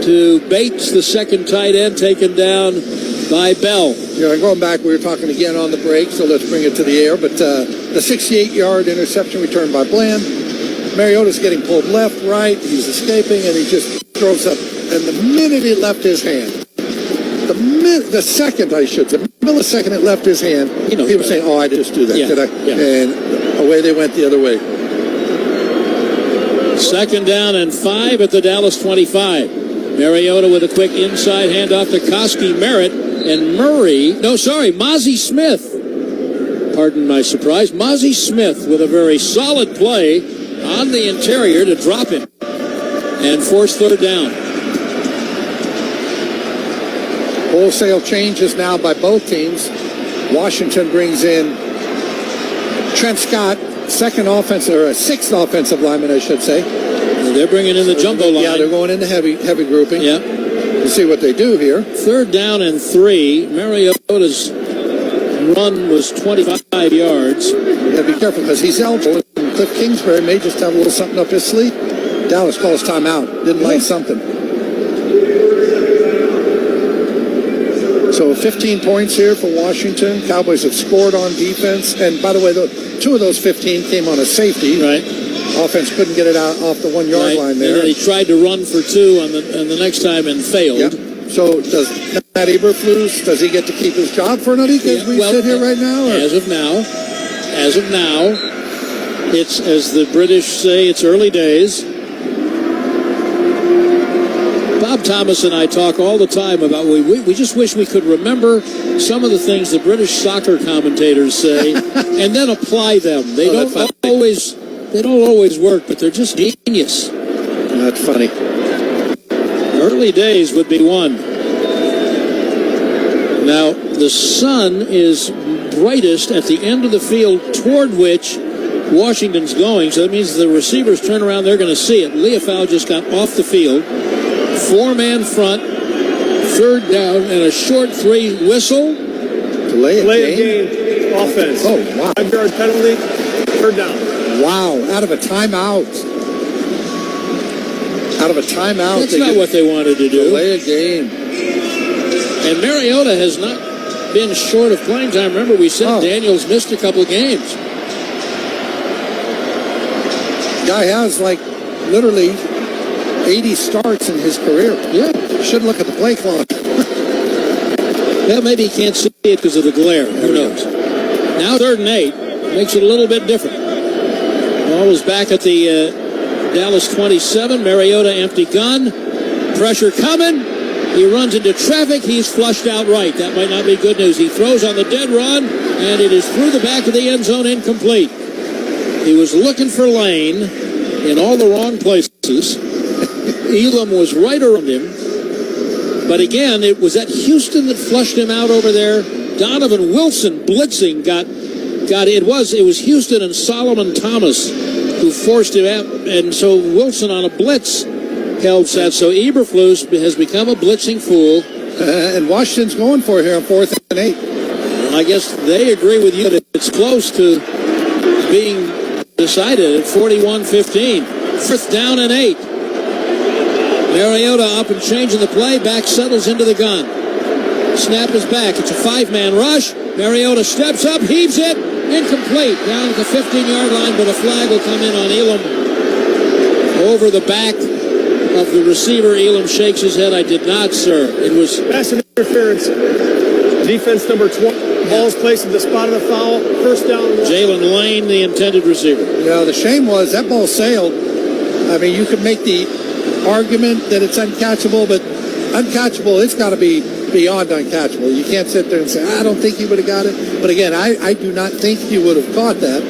to Bates, the second tight end, taken down by Bell. Yeah, going back, we were talking again on the break, so let's bring it to the air. But the 68-yard interception return by Bland. Mariota's getting pulled left, right. He's escaping, and he just throws up. And the minute he left his hand, the second, I should say, millisecond it left his hand, he was saying, "Oh, I just do that." Yeah. And away they went the other way. Second down and 5 at the Dallas 25. Mariota with a quick inside handoff to Koski Merritt and Mozzie Smith. Pardon my surprise. Mozzie Smith with a very solid play on the interior to drop it and force third down. Wholesale changes now by both teams. Washington brings in Trent Scott, sixth offensive lineman, I should say. They're bringing in the jumbo line. Yeah, they're going into heavy grouping. Yeah. We'll see what they do here. Third down and 3. Mariota's run was 25 yards. You got to be careful because he's eligible. Cliff Kingsbury may just have a little something up his sleeve. Dallas calls timeout. Didn't like something. So 15 points here for Washington. Cowboys have scored on defense. And by the way, 2 of those 15 came on a safety. Right. Offense couldn't get it out off the 1 yard line there. And then he tried to run for 2 on the next time and failed. Yep. So does Matt Eberflus, does he get to keep his job for another week as we sit here right now? Or? As of now, it's, as the British say, it's early days. Bob Thomas and I talk all the time about we just wish we could remember some of the things the British soccer commentators say and then apply them. They don't always work, but they're just genius. That's funny. Early days would be one. Now, the sun is brightest at the end of the field toward which Washington's going, so that means the receivers turn around, they're going to see it. Leofau just got off the field. 4-man front, third down, and a short 3 whistle. Delay of game. Offense. Oh, wow. 5-yard penalty, third down. Wow, out of a timeout. That's not what they wanted to do. Delay a game. And Mariota has not been short of playing time. Remember, we said Daniels missed a couple of games. Guy has literally 80 starts in his career. Yeah. Should look at the play clock. Well, maybe he can't see it because of the glare. Who knows? Now 3rd and 8 makes it a little bit different. Ball is back at the Dallas 27. Mariota empty gun. Pressure coming. He runs into traffic. He's flushed out right. That might not be good news. He throws on the dead run, and it is through the back of the end zone, incomplete. He was looking for Lane in all the wrong places. Elam was right around him. But again, it was that Houston that flushed him out over there. Donovan Wilson blitzing got it. It was Houston and Solomon Thomas who forced him out. And so Wilson on a blitz held that. So Eberflus has become a blitzing fool. And Washington's going for it here on 4th and 8. I guess they agree with you that it's close to being decided at 41-15. 4th down and 8. Mariota up and changing the play. Back settles into the gun. Snap is back. It's a 5-man rush. Mariota steps up, heaves it. Incomplete. Down at the 15-yard line, but a flag will come in on Elam. Over the back of the receiver. Elam shakes his head. I did not, sir. It was pass interference. Defense number 20. Ball's placed at the spot of the foul. First down. Jaylen Lane, the intended receiver. Yeah, the shame was that ball sailed. I mean, you could make the argument that it's uncatchable, but uncatchable, it's got to be beyond uncatchable. You can't sit there and say, I don't think he would have got it. But again, I do not think he would have caught that.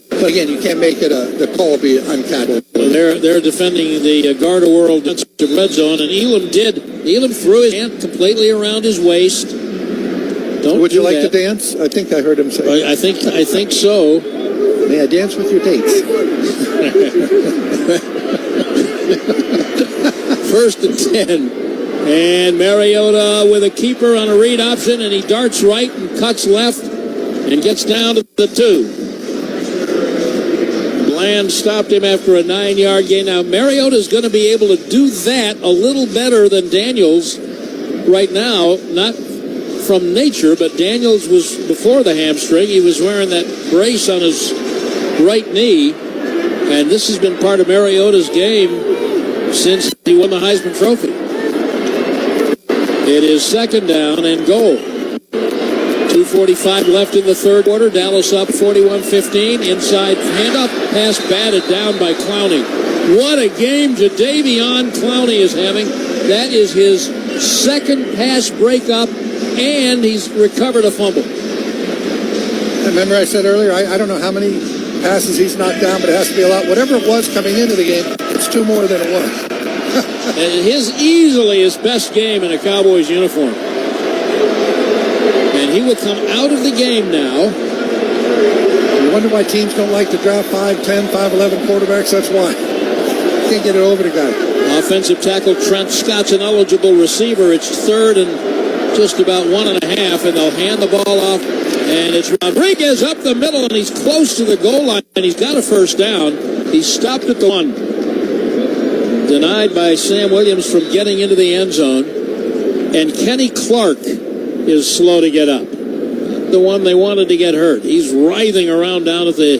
But again, you can't make it the call be uncatchable. Well, they're defending the Garda World red zone, and Elam threw his hand completely around his waist. Would you like to dance? I think I heard him say. I think so. May I dance with your dates? 1st and 10. And Mariota with a keeper on a read option, and he darts right and cuts left and gets down to the 2. Bland stopped him after a 9-yard gain. Now, Mariota's going to be able to do that a little better than Daniels right now. Not from nature, but Daniels was before the hamstring. He was wearing that brace on his right knee, and this has been part of Mariota's game since he won the Heisman Trophy. It is second down and goal. 2:45 left in the third quarter. Dallas up 41-15. Inside handoff, pass batted down by Clowney. What a game Jadeveon Clowney is having. That is his second pass breakup, and he's recovered a fumble. Remember I said earlier, I don't know how many passes he's knocked down, but it has to be a lot. Whatever it was coming into the game, it's two more than it was. And easily his best game in a Cowboys uniform. And he will come out of the game now. You wonder why teams don't like to draft 5'10", 5'11" quarterbacks? That's why. Can't get it over the guy. Offensive tackle Trent Scott's an eligible receiver. It's third and just about 1.5, and they'll hand the ball off. And it's Rodriguez up the middle, and he's close to the goal line, and he's got a first down. He's stopped at the 1. Denied by Sam Williams from getting into the end zone. And Kenny Clark is slow to get up. The one they wanted to get hurt. He's writhing around down at the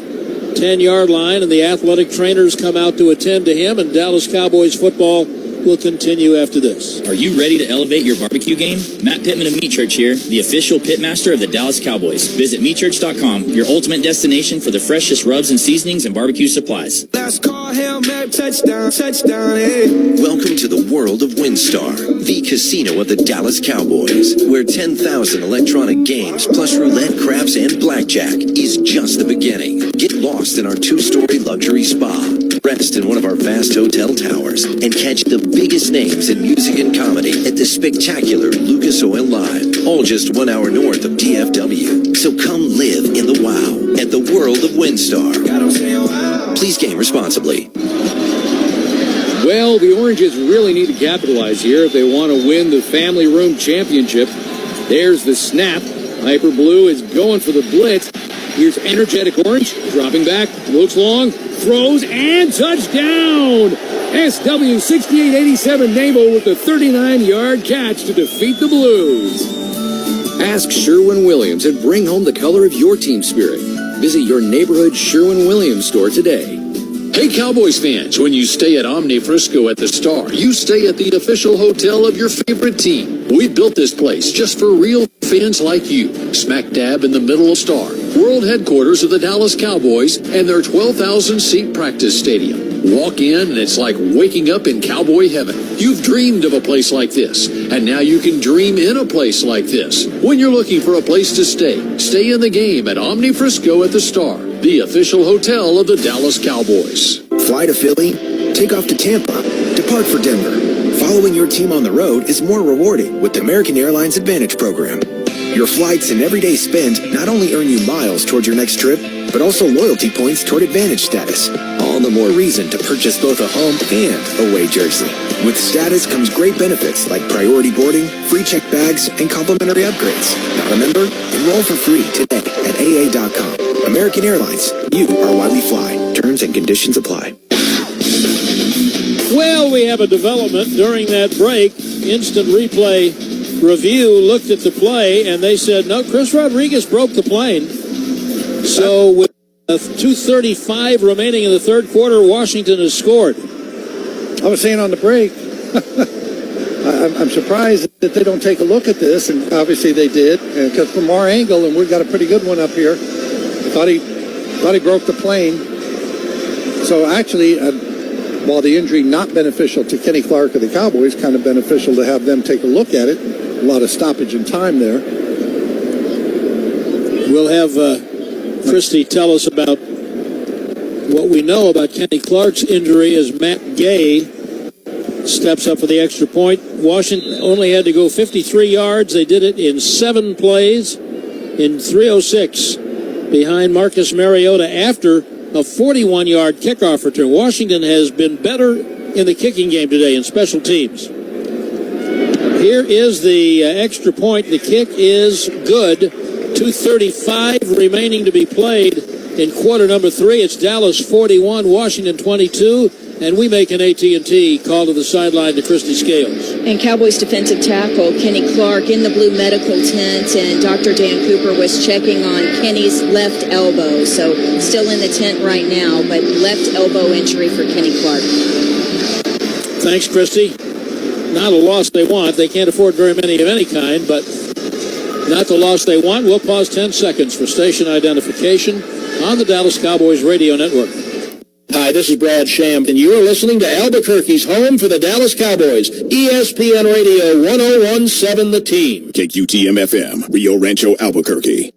10-yard line, and the athletic trainers come out to attend to him, and Dallas Cowboys football will continue after this. Are you ready to elevate your barbecue game? Matt Pittman of Meat Church here, the official pitmaster of the Dallas Cowboys. Visit meatchurch.com, your ultimate destination for the freshest rubs and seasonings and barbecue supplies. Last call, Hail Mary, touchdown, hey. Welcome to the world of WinStar, the casino of the Dallas Cowboys, where 10,000 electronic games plus roulette, craps, and blackjack is just the beginning. Get lost in our 2-story luxury spa. Rest in one of our vast hotel towers and catch the biggest names in music and comedy at the spectacular Lucas Oil Live, all just 1 hour north of DFW. So come live in the wow at the world of WinStar. Please game responsibly. Well, the Oranges really need to capitalize here if they want to win the Family Room Championship. There's the snap. Hyper Blue is going for the blitz. Here's Energetic Orange, dropping back, looks long, throws, and touchdown! SW6887 Nabo with the 39-yard catch to defeat the Blues. Ask Sherwin-Williams and bring home the color of your team spirit. Visit your neighborhood Sherwin-Williams store today. Hey Cowboys fans, when you stay at Omni Frisco at the Star, you stay at the official hotel of your favorite team. We built this place just for real fans like you. Smack dab in the middle of Star, world headquarters of the Dallas Cowboys and their 12,000-seat practice stadium. Walk in and it's like waking up in cowboy heaven. You've dreamed of a place like this, and now you can dream in a place like this. When you're looking for a place to stay in the game at Omni Frisco at the Star, the official hotel of the Dallas Cowboys. Fly to Philly, take off to Tampa, depart for Denver. Following your team on the road is more rewarding with the American Airlines Advantage program. Your flights and everyday spend not only earn you miles toward your next trip, but also loyalty points toward Advantage status. All the more reason to purchase both a home and away jersey. With status comes great benefits like priority boarding, free check bags, and complimentary upgrades. Not a member? Enroll for free today at AA.com. American Airlines, you are why we fly. Terms and conditions apply. Well, we have a development during that break. Instant replay review looked at the play, and they said, no, Chris Rodriguez broke the plane. So with 2:35 remaining in the third quarter, Washington has scored. I was saying on the break, I'm surprised that they don't take a look at this, and obviously they did, because from our angle, and we've got a pretty good one up here, I thought he broke the plane. So actually, while the injury not beneficial to Kenny Clark of the Cowboys, kind of beneficial to have them take a look at it. A lot of stoppage in time there. We'll have Christy tell us about what we know about Kenny Clark's injury as Matt Gay steps up for the extra point. Washington only had to go 53 yards. They did it in 7 plays in 3:06 behind Marcus Mariota after a 41-yard kickoff return. Washington has been better in the kicking game today in special teams. Here is the extra point. The kick is good. 2:35 remaining to be played in quarter number 3. It's Dallas 41, Washington 22, and we make an AT&T call to the sideline to Christy Scales. And Cowboys defensive tackle Kenny Clark in the blue medical tent, and Dr. Dan Cooper was checking on Kenny's left elbow. So still in the tent right now, but left elbow injury for Kenny Clark. Thanks, Christy. Not a loss they want. They can't afford very many of any kind, but not the loss they want. We'll pause 10 seconds for station identification on the Dallas Cowboys radio network. Hi, this is Brad Sham, and you are listening to Albuquerque's home for the Dallas Cowboys, ESPN Radio 1017 The Team. KQTM-FM, Rio Rancho, Albuquerque.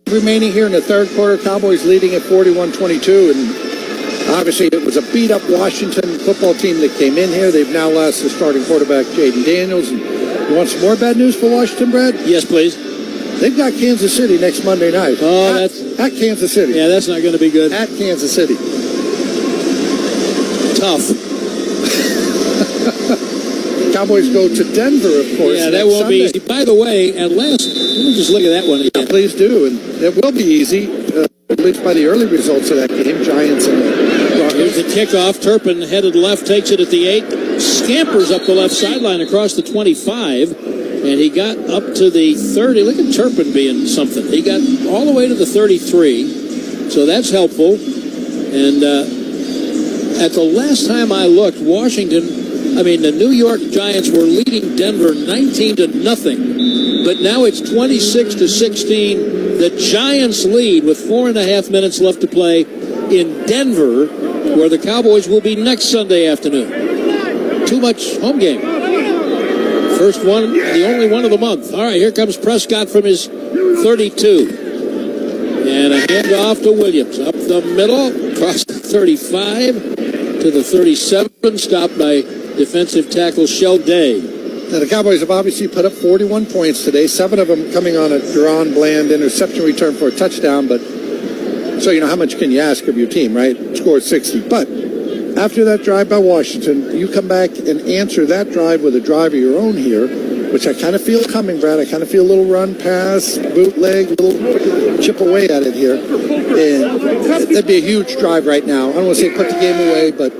Remaining here in the third quarter, Cowboys leading at 41-22, and obviously it was a beat-up Washington football team that came in here. They've now lost the starting quarterback, Jaylen Daniels. And you want some more bad news for Washington, Brad? Yes, please. They've got Kansas City next Monday night. Oh, at Kansas City. Yeah, that's not going to be good. At Kansas City. Tough. Cowboys go to Denver, of course. Yeah, that won't be easy. By the way, let me just look at that one again. Yeah, please do, and it will be easy, at least by the early results of that game. Giants and Here's the kickoff. Turpin headed left, takes it at the 8, scampers up the left sideline across the 25, and he got up to the 30. Look at Turpin being something. He got all the way to the 33, so that's helpful. And at the last time I looked, the New York Giants were leading Denver 19-0, but now it's 26-16. The Giants lead with 4.5 minutes left to play in Denver, where the Cowboys will be next Sunday afternoon. Too much home game. First one, the only one of the month. All right, here comes Prescott from his 32. And a handoff to Williams. Up the middle, across the 35 to the 37, stopped by defensive tackle Shell Day. Now, the Cowboys have obviously put up 41 points today, 7 of them coming on a Deron Bland interception return for a touchdown. But so, how much can you ask of your team, right? Scored 60. But after that drive by Washington, you come back and answer that drive with a drive of your own here, which I kind of feel coming, Brad. I kind of feel a little run, pass, bootleg, a little chip away at it here. And that'd be a huge drive right now. I don't want to say put the game away, but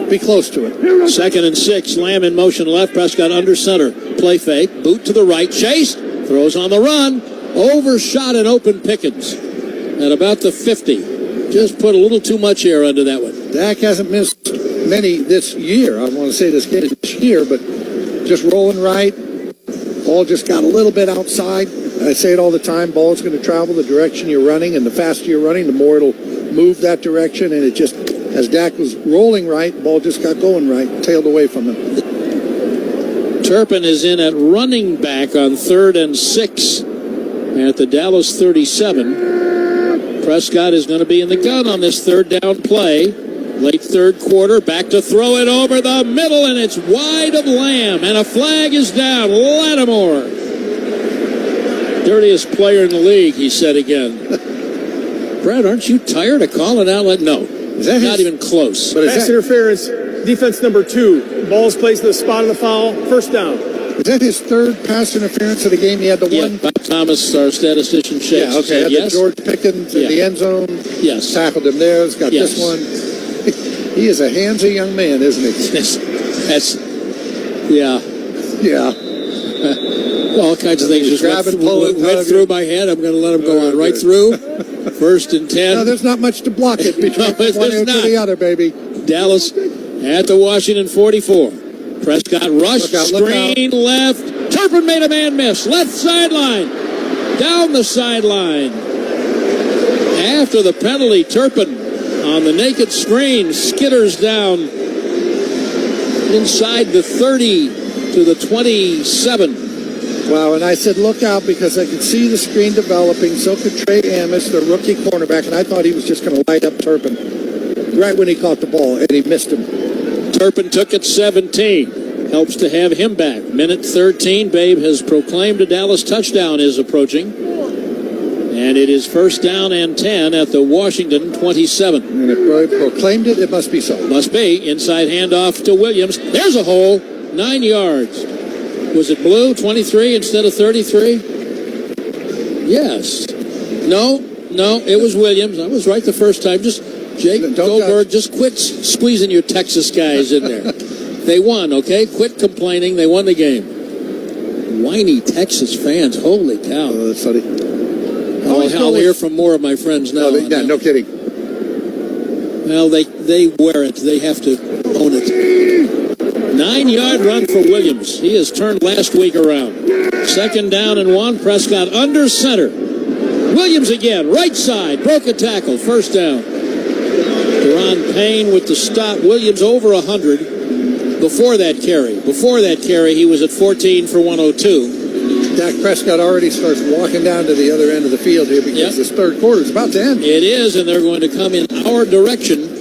be close to it. 2nd and 6. Lamb in motion left. Prescott under center. Play fake. Boot to the right. Chase. Throws on the run. Overshot and open Pickens at about the 50. Just put a little too much air under that one. Dak hasn't missed many this year. I want to say this game this year, but just rolling right. Ball just got a little bit outside. I say it all the time. Ball's going to travel the direction you're running, and the faster you're running, the more it'll move that direction. And it just, as Dak was rolling right, ball just got going right, tailed away from him. Turpin is in at running back on 3rd and 6 at the Dallas 37. Prescott is going to be in the gun on this 3rd down play. Late 3rd quarter, back to throw it over the middle, and it's wide of Lamb, and a flag is down. Lattimore. Dirtiest player in the league, he said again. Brad, aren't you tired of calling out? No, not even close. But pass interference, defense number 2. Ball's placed in the spot of the foul, 1st down. Is that his 3rd pass interference of the game? He had the one? Bob Thomas, our statistician, shakes. Yeah, okay. Had yes. the George Pickens in the end zone. Yes. Tackled him there. He's got this one. He is a handsy young man, isn't he? Yeah. All kinds of things just went through my head. I'm going to let him go on right through. 1st and 10. No, there's not much to block it between one end to the other, baby. Dallas at the Washington 44. Prescott rushed, screen left. Turpin made a man miss. Left sideline. Down the sideline. After the penalty, Turpin on the naked screen skitters down inside the 30 to the 27. Wow, and I said, look out, because I could see the screen developing. So could Trey Amos, the rookie cornerback, and I thought he was just going to light up Turpin right when he caught the ball, and he missed him. Turpin took it 17. Helps to have him back. Minute 13, Babe has proclaimed a Dallas touchdown is approaching. And it is 1st down and 10 at the Washington 27. And if Roy proclaimed it, it must be so. Must be. Inside handoff to Williams. There's a hole. 9 yards. Was it blue? 23 instead of 33? Yes. No, it was Williams. I was right the first time. Jake Goldberg, just quit squeezing your Texas guys in there. They won, okay? Quit complaining. They won the game. Whiny Texas fans. Holy cow. Oh, that's funny. I'll hear from more of my friends now. No kidding. Well, they wear it. They have to own it. 9-yard run for Williams. He has turned last week around. 2nd down and 1. Prescott under center. Williams again, right side, broke a tackle, 1st down. Deron Payne with the stop. Williams over 100 before that carry. Before that carry, he was at 14 for 102. Dak Prescott already starts walking down to the other end of the field here because this third quarter is about to end. It is, and they're going to come in our direction.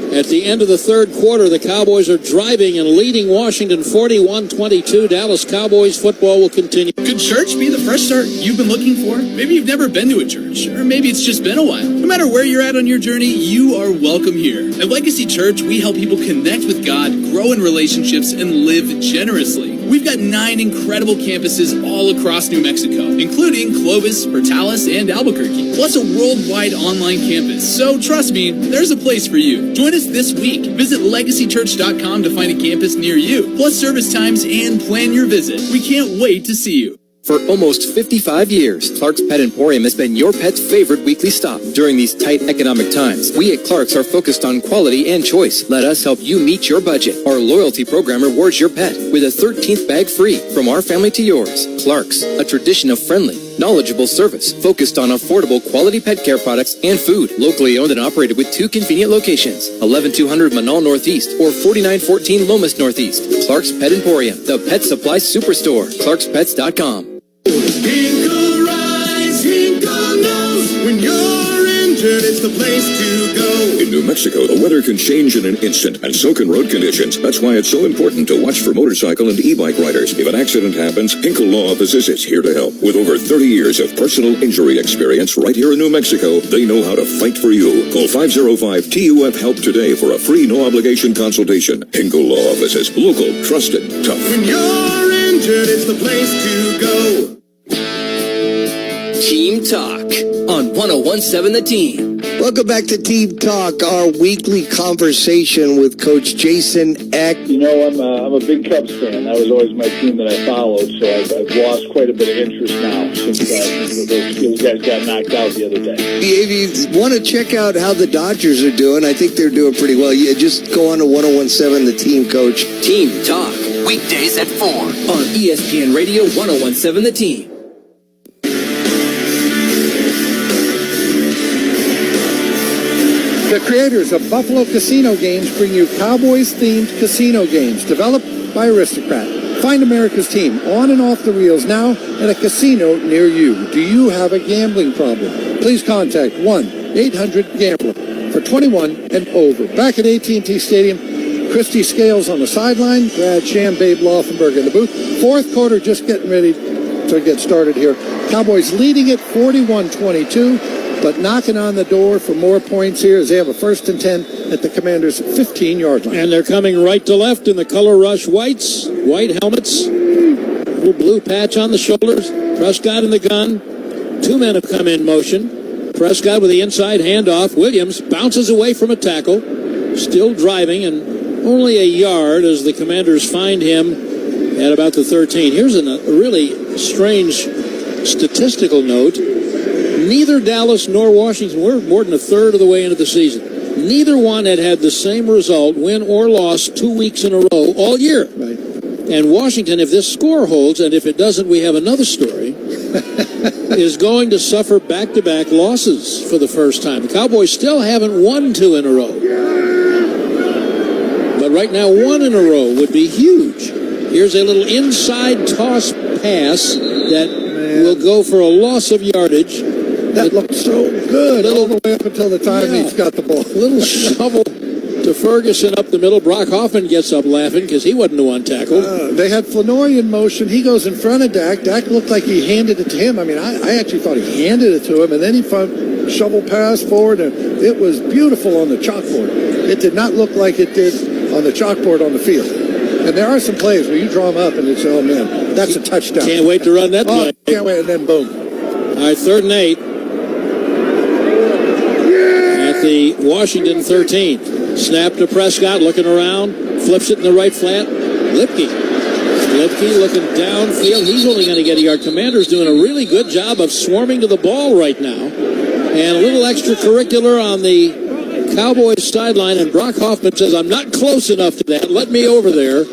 At the end of the third quarter, the Cowboys are driving and leading Washington 41-22. Dallas Cowboys football will continue. Could church be the fresh start you've been looking for? Maybe you've never been to a church, or maybe it's just been a while. No matter where you're at on your journey, you are welcome here. At Legacy Church, we help people connect with God, grow in relationships, and live generously. We've got 9 incredible campuses all across New Mexico, including Clovis, Portales, and Albuquerque, plus a worldwide online campus. So trust me, there's a place for you. Join us this week. Visit legacychurch.com to find a campus near you, plus service times and plan your visit. We can't wait to see you. For almost 55 years, Clark's Pet Emporium has been your pet's favorite weekly stop. During these tight economic times, we at Clark's are focused on quality and choice. Let us help you meet your budget. Our loyalty program rewards your pet with a 13th bag free from our family to yours. Clark's, a tradition of friendly, knowledgeable service focused on affordable quality pet care products and food. Locally owned and operated with 2 convenient locations, 11200 Manal Northeast or 4914 Lomas Northeast. Clark's Pet Emporium, the pet supply superstore. Clark'sPets.com. Hinkle Rise, Hinkle knows when you're injured, it's the place to go. In New Mexico, the weather can change in an instant, and so can road conditions. That's why it's so important to watch for motorcycle and e-bike riders. If an accident happens, Hinkle Law Offices is here to help. With over 30 years of personal injury experience right here in New Mexico, they know how to fight for you. Call 505-TUF-HELP today for a free, no-obligation consultation. Hinkle Law Offices. Local, trusted, tough. When you're injured, it's the place to go. Team Talk on 1017 The Team. Welcome back to Team Talk, our weekly conversation with Coach Jason Eck. You know, I'm a big Cubs fan. That was always my team that I followed, so I've lost quite a bit of interest now since those guys got knocked out the other day. If you want to check out how the Dodgers are doing, I think they're doing pretty well. Yeah, just go on to 1017 The Team, Coach. Team Talk, weekdays at 4 on ESPN Radio 1017 The Team. The creators of Buffalo Casino Games bring you Cowboys-themed casino games developed by Aristocrat. Find America's team on and off the reels now at a casino near you. Do you have a gambling problem? Please contact 1-800-GAMBLER for 21 and over. Back at AT&T Stadium, Christy Scales on the sideline, Brad Sham, Babe Laufenberg in the booth. Fourth quarter just getting ready to get started here. Cowboys leading it 41-22. But knocking on the door for more points here as they have a 1st and 10 at the Commanders' 15-yard line. And they're coming right to left in the color rush whites, white helmets, little blue patch on the shoulders. Prescott in the gun. 2 men have come in motion. Prescott with the inside handoff. Williams bounces away from a tackle, still driving, and only a yard as the Commanders find him at about the 13. Here's a really strange statistical note. Neither Dallas nor Washington, we're more than a third of the way into the season. Neither one had the same result, win or loss, 2 weeks in a row all year. Right. And Washington, if this score holds, and if it doesn't, we have another story, is going to suffer back-to-back losses for the first time. The Cowboys still haven't won 2 in a row. But right now, 1 in a row would be huge. Here's a little inside toss pass that will go for a loss of yardage. That looked so good all the way up until the time he's got the ball. Little shovel to Ferguson up the middle. Brock Hoffman gets up laughing because he wasn't the one tackled. They had Flanoy in motion. He goes in front of Dak. Dak looked like he handed it to him. I mean, I actually thought he handed it to him, and then he found shovel pass forward, and it was beautiful on the chalkboard. It did not look like it did on the chalkboard on the field. And there are some plays where you draw them up, and it's, oh, man, that's a touchdown. Can't wait to run that play. Can't wait, and then boom. All right, 3rd and 8. At the Washington 13. Snap to Prescott, looking around, flips it in the right flat. Lipke looking downfield. He's only going to get a yard. Commander's doing a really good job of swarming to the ball right now. And a little extracurricular on the Cowboys sideline, and Brock Hoffman says, I'm not close enough to that. Let me over there.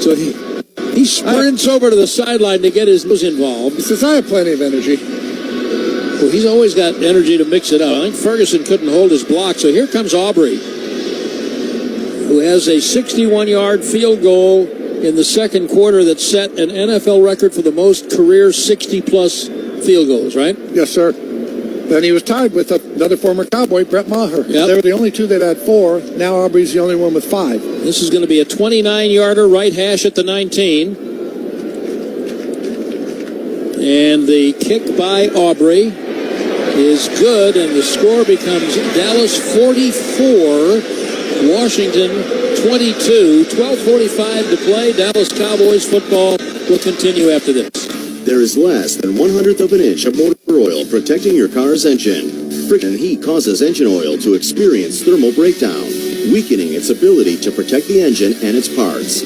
So he sprints over to the sideline to get his nose involved. He says, I have plenty of energy. Well, he's always got energy to mix it up. I think Ferguson couldn't hold his block, so here comes Aubrey, who has a 61-yard field goal in the second quarter that set an NFL record for the most career 60-plus field goals, right? Yes, sir. Then he was tied with another former Cowboy, Brett Maher. Yep. They were the only two that had 4. Now Aubrey's the only one with 5. This is going to be a 29-yarder, right hash at the 19. And the kick by Aubrey is good, and the score becomes Dallas 44, Washington 22. 12:45 to play. Dallas Cowboys football will continue after this. There is less than 1/100th of an inch of motor oil protecting your car's engine. Friction heat causes engine oil to experience thermal breakdown, weakening its ability to protect the engine and its parts.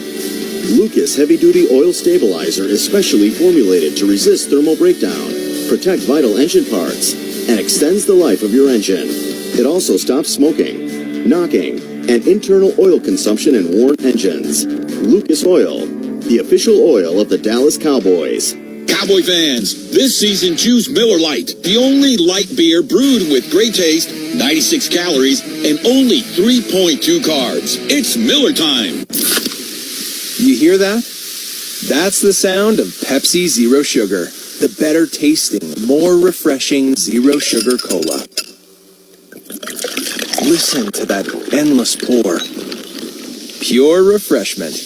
Lucas Heavy-Duty Oil Stabilizer is specially formulated to resist thermal breakdown, protect vital engine parts, and extends the life of your engine. It also stops smoking, knocking, and internal oil consumption in worn engines. Lucas Oil, the official oil of the Dallas Cowboys. Cowboy fans, this season choose Miller Lite, the only light beer brewed with great taste, 96 calories, and only 3.2 carbs. It's Miller time. You hear that? That's the sound of Pepsi Zero Sugar, the better tasting, more refreshing zero sugar cola. Listen to that endless pour. Pure refreshment.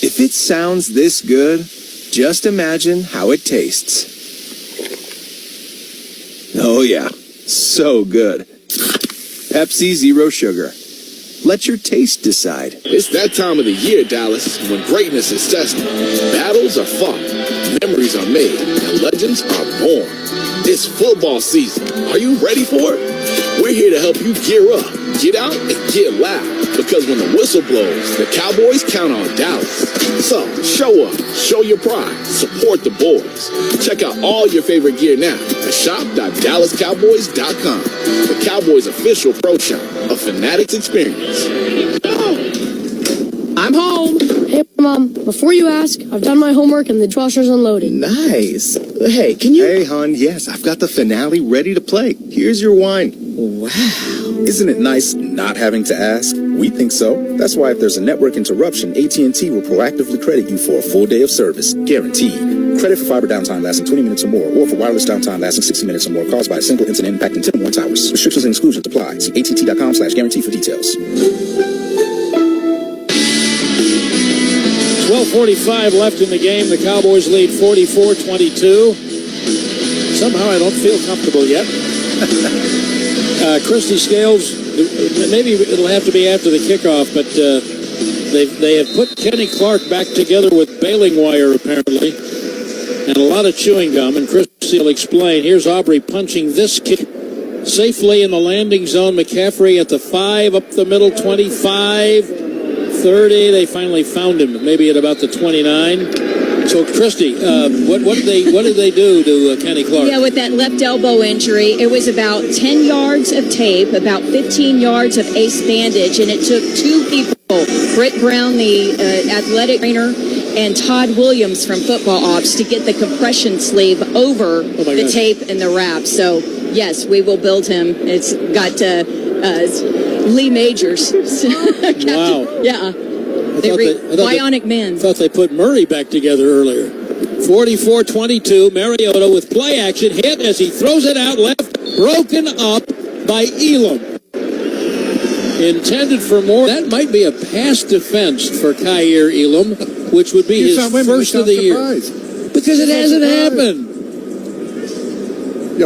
If it sounds this good, just imagine how it tastes. Oh yeah, so good. Pepsi Zero Sugar. Let your taste decide. It's that time of the year, Dallas, when greatness is tested. Battles are fought, memories are made, and legends are born. It's football season. Are you ready for it? We're here to help you gear up, get out, and get loud. Because when the whistle blows, the Cowboys count on Dallas. So, show up, show your pride, support the boys. Check out all your favorite gear now at shop.dallascowboys.com. The Cowboys' official pro shop, a Fanatics experience. I'm home. Hey, Mom, before you ask, I've done my homework and the dishwasher's unloaded. Nice. Hey, can you... Hey, hon, yes, I've got the finale ready to play. Here's your wine. Wow. Isn't it nice not having to ask? We think so. That's why if there's a network interruption, AT&T will proactively credit you for a full day of service. Guaranteed. Credit for fiber downtime lasting 20 minutes or more, or for wireless downtime lasting 60 minutes or more caused by a single incident impacting 10 or more towers. Restrictions and exclusions apply. See att.com/guarantee for details. 12:45 left in the game. The Cowboys lead 44-22. Somehow I don't feel comfortable yet. Christy Scales, maybe it'll have to be after the kickoff, but they have put Kenny Clark back together with baling wire, apparently, and a lot of chewing gum, and Christy will explain. Here's Aubrey punching this kick safely in the landing zone. McCaffrey at the 5, up the middle, 25, 30. They finally found him, maybe at about the 29. So, Christy, what did they do to Kenny Clark? Yeah, with that left elbow injury, it was about 10 yards of tape, about 15 yards of ace bandage, and it took 2 people, Britt Brown, the athletic trainer, and Todd Williams from Football Ops, to get the compression sleeve over the tape and the wrap. So, yes, we will build him. It's got Lee Majors. Wow. Yeah. Bionic men. I thought they put Murray back together earlier. 44-22, Mariota with play action, hit as he throws it out left, broken up by Elam. Intended for more. That might be a pass defense for Kaiir Elam, which would be his first of the year. Because it hasn't happened.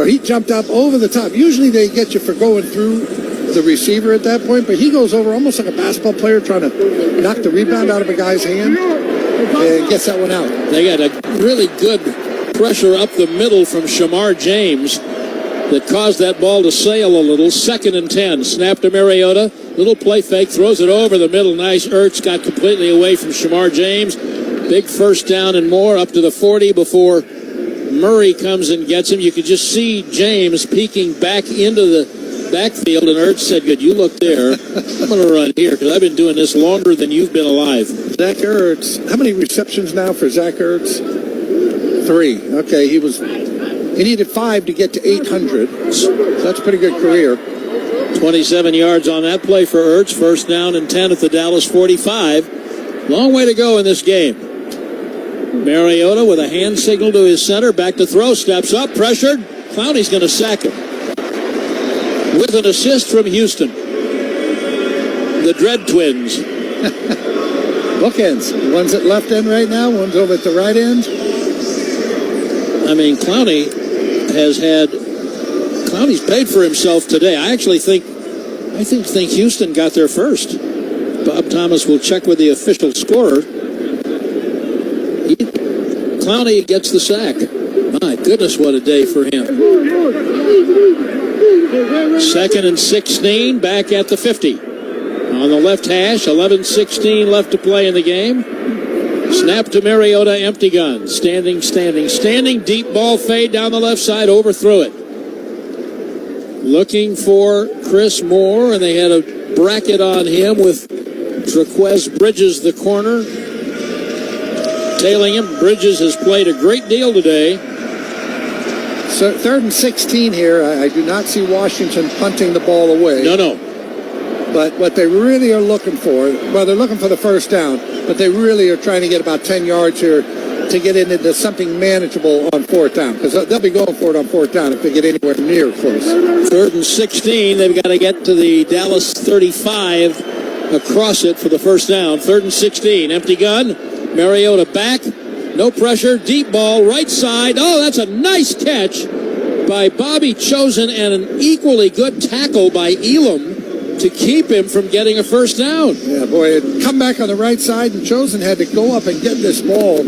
He jumped up over the top. Usually they get you for going through the receiver at that point, but he goes over almost like a basketball player trying to knock the rebound out of a guy's hand and gets that one out. They got a really good pressure up the middle from Shamar James that caused that ball to sail a little. 2nd and 10. Snap to Mariota. Little play fake. Throws it over the middle. Nice. Ertz got completely away from Shamar James. Big first down and more up to the 40 before Murray comes and gets him. You could just see James peeking back into the backfield, and Ertz said, good, you look there. I'm going to run here because I've been doing this longer than you've been alive. Zach Ertz. How many receptions now for Zach Ertz? 3. Okay, he needed 5 to get to 800. So that's a pretty good career. 27 yards on that play for Ertz. First down and 10 at the Dallas 45. Long way to go in this game. Mariota with a hand signal to his center. Back to throw. Steps up. Pressured. Clowney's going to sack him. With an assist from Houston. The Dread Twins. Bookends. One's at left end right now. One's over at the right end. I mean, Clowney's paid for himself today. I think Houston got there first. Bob Thomas will check with the official scorer. Clowney gets the sack. My goodness, what a day for him. 2nd and 16, back at the 50. On the left hash, 11:16 left to play in the game. Snap to Mariota, empty gun. Standing. Deep ball fade down the left side, overthrew it. Looking for Chris Moore, and they had a bracket on him with Traquez Bridges, the corner. Tailing him, Bridges has played a great deal today. So 3rd and 16 here. I do not see Washington punting the ball away. No. But what they really are looking for, well, they're looking for the first down, but they really are trying to get about 10 yards here to get into something manageable on 4th down, because they'll be going for it on 4th down if they get anywhere near close. 3rd and 16, they've got to get to the Dallas 35 across it for the first down. 3rd and 16, empty gun. Mariota back, no pressure, deep ball, right side. Oh, that's a nice catch by Bobby Chosen and an equally good tackle by Elam to keep him from getting a first down. Yeah, boy, it come back on the right side, and Chosen had to go up and get this ball.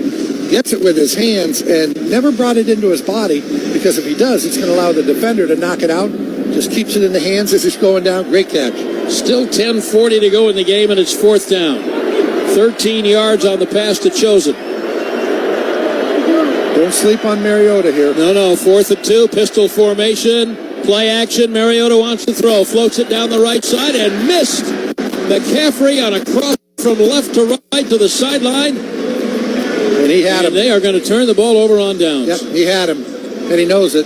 Gets it with his hands and never brought it into his body, because if he does, it's going to allow the defender to knock it out. Just keeps it in the hands as it's going down. Great catch. Still 10:40 to go in the game, and it's 4th down. 13 yards on the pass to Chosen. Don't sleep on Mariota here. No. 4th and 2, pistol formation. Play action. Mariota wants to throw. Floats it down the right side and missed. McCaffrey on a cross from left to right to the sideline. And he had him. They are going to turn the ball over on downs. Yep, he had him. And he knows it.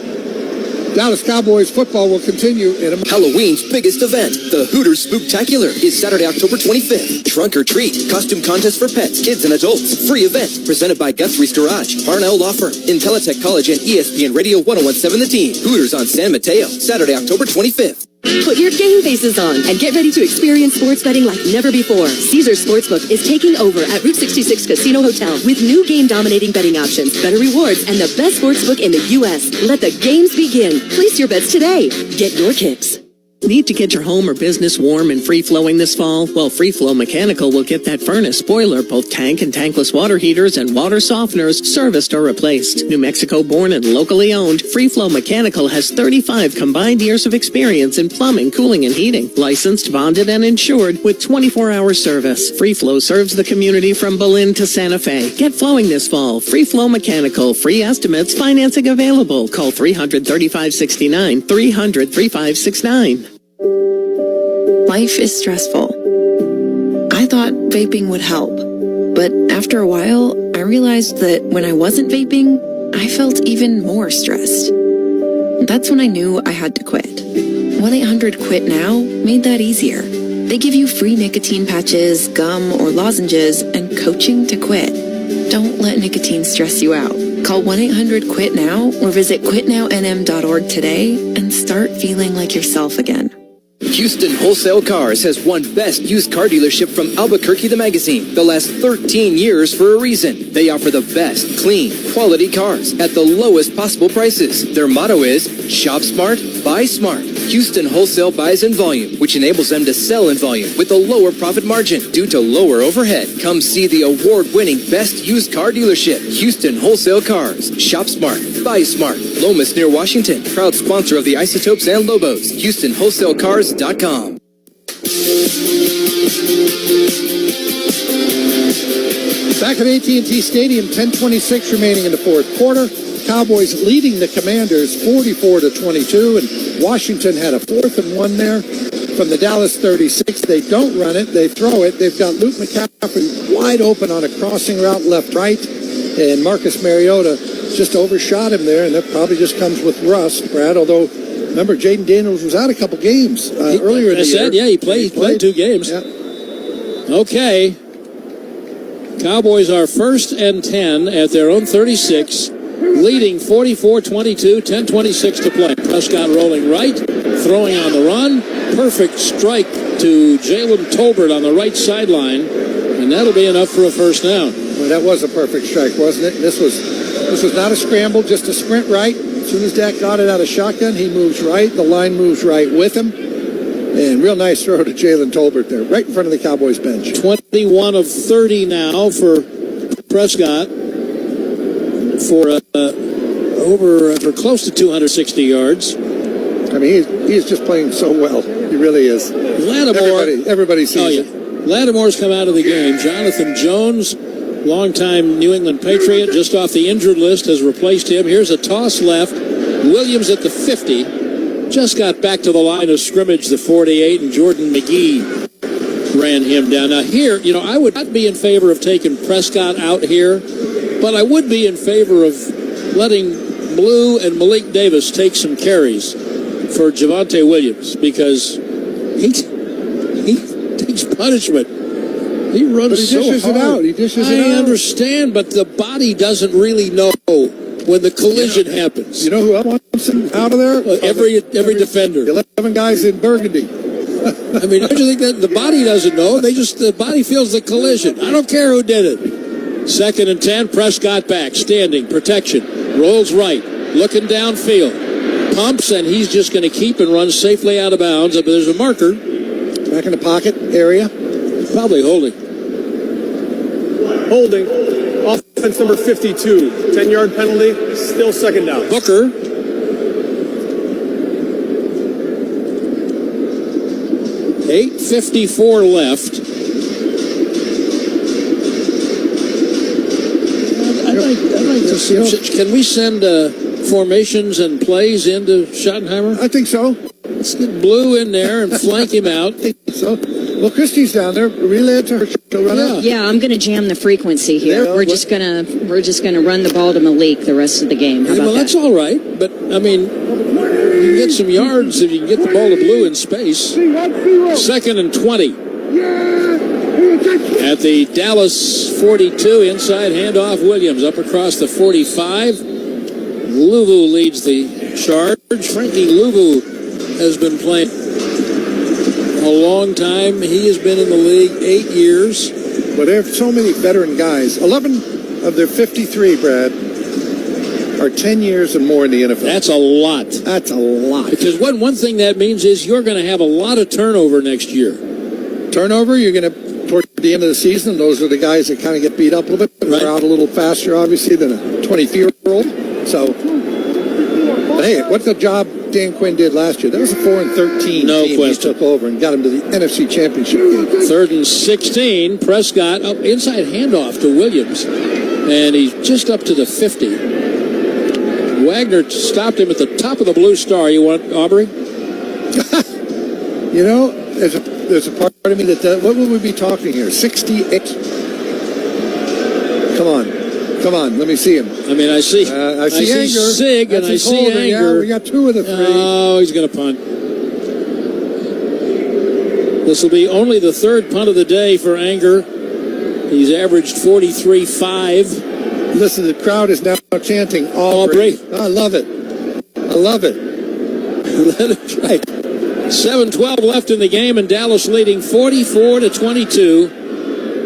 Dallas Cowboys football will continue in a... Halloween's biggest event, the Hooters Spooktacular, is Saturday, October 25th. Trunk or treat, costume contest for pets, kids, and adults. Free event, presented by Guthrie's Garage, Parnell Law Firm, Intelitech College, and ESPN Radio 1017 The Team. Hooters on San Mateo, Saturday, October 25th. Put your game faces on and get ready to experience sports betting like never before. Caesars Sportsbook is taking over at Route 66 Casino Hotel with new game-dominating betting options, better rewards, and the best sportsbook in the U.S. Let the games begin. Place your bets today. Get your kicks. Need to get your home or business warm and free-flowing this fall? Well, Free Flow Mechanical will get that furnace, boiler, both tank and tankless water heaters, and water softeners serviced or replaced. New Mexico-born and locally owned, Free Flow Mechanical has 35 combined years of experience in plumbing, cooling, and heating. Licensed, bonded, and insured with 24-hour service. Free Flow serves the community from Berlin to Santa Fe. Get flowing this fall. Free Flow Mechanical. Free estimates. Financing available. Call 300-3569. 300-3569. Life is stressful. I thought vaping would help, but after a while, I realized that when I wasn't vaping, I felt even more stressed. That's when I knew I had to quit. 1-800-QUIT-NOW made that easier. They give you free nicotine patches, gum, or lozenges, and coaching to quit. Don't let nicotine stress you out. Call 1-800-QUIT-NOW or visit quitnownm.org today and start feeling like yourself again. Houston Wholesale Cars has won Best Used Car Dealership from Albuquerque the Magazine the last 13 years for a reason. They offer the best, clean, quality cars at the lowest possible prices. Their motto is, shop smart, buy smart. Houston Wholesale buys in volume, which enables them to sell in volume with a lower profit margin due to lower overhead. Come see the award-winning Best Used Car Dealership, Houston Wholesale Cars. Shop smart, buy smart. Lomas near Washington, proud sponsor of the Isotopes and Lobos. HoustonWholesaleCars.com. Back at AT&T Stadium, 10:26 remaining in the fourth quarter. Cowboys leading the Commanders 44-22, and Washington had a 4th and 1 there from the Dallas 36. They don't run it. They throw it. They've got Luke McCaffrey wide open on a crossing route left-right, and Marcus Mariota just overshot him there, and that probably just comes with rust, Brad, although remember, Jaden Daniels was out a couple games earlier in the year. Yeah, he played 2 games. Yeah. Okay. Cowboys are 1st and 10 at their own 36, leading 44-22, 10:26 to play. Prescott rolling right, throwing on the run. Perfect strike to Jaylen Tolbert on the right sideline, and that'll be enough for a first down. Well, that was a perfect strike, wasn't it? This was not a scramble, just a sprint right. As soon as Dak got it out of shotgun, he moves right. The line moves right with him. And real nice throw to Jaylen Tolbert there, right in front of the Cowboys bench. 21 of 30 now for Prescott for close to 260 yards. I mean, he's just playing so well. He really is. Lattimore. Everybody sees it. Lattimore's come out of the game. Jonathan Jones, longtime New England Patriot, just off the injured list, has replaced him. Here's a toss left. Williams at the 50. Just got back to the line of scrimmage, the 48, and Jordan McGee ran him down. Now here, I would not be in favor of taking Prescott out here, but I would be in favor of letting Blue and Malik Davis take some carries for Javonte Williams, because he takes punishment. He runs but he dishes so hard. It out. He dishes it out. I understand, but the body doesn't really know when the collision happens. You know who else wants him out of there? Every defender. 11 guys in Burgundy. I mean, don't you think that the body doesn't know? The body feels the collision. I don't care who did it. 2nd and 10, Prescott back, standing, protection, rolls right, looking downfield, pumps, and he's just going to keep and run safely out of bounds. But there's a marker. Back in the pocket area. Probably holding. Holding. Offense number 52. 10-yard penalty. Still 2nd down. Booker. .8:54 left. I'd like to see. Can we send formations and plays into Schottenheimer? I think so. Let's get Blue in there and flank him out. I think so. Well, Christie's down there. Relay it to her. She'll run out. Yeah, I'm going to jam the frequency here. We're just going to run the ball to Malik the rest of the game. How about that's all right. But I mean, you can get some yards if you can get the ball to Blue in space. 2nd and 20 at the Dallas 42. Inside handoff. Williams up across the 45. Louvu leads the charge. Frankie Louvu has been playing a long time. He has been in the league 8 years. But there are so many veteran guys. 11 of their 53, Brad, are 10 years and more in the NFL. That's a lot. That's a lot. Because one thing that means is you're going to have a lot of turnover next year. Turnover, you're going to, toward the end of the season, those are the guys that kind of get beat up a little bit. Right. They're out a little faster, obviously, than a 23-year-old. So, but hey, what's the job Dan Quinn did last year? That was a 4-13 team he took over and got him to the NFC Championship game. 3rd and 16. Prescott up inside handoff to Williams, and he's just up to the 50. Wagner stopped him at the top of the blue star. You want Aubrey? There's a part of me that what would we be talking here? 68. Come on, let me see him. I mean, I see Anger. Sig, and I see Anger. Yeah, we got 2 of the 3. Oh, he's going to punt. This will be only the 3rd punt of the day for Anger. He's averaged 43.5. Listen, the crowd is now chanting Aubrey. I love it. Let it try. 7:12 left in the game, and Dallas leading 44-22.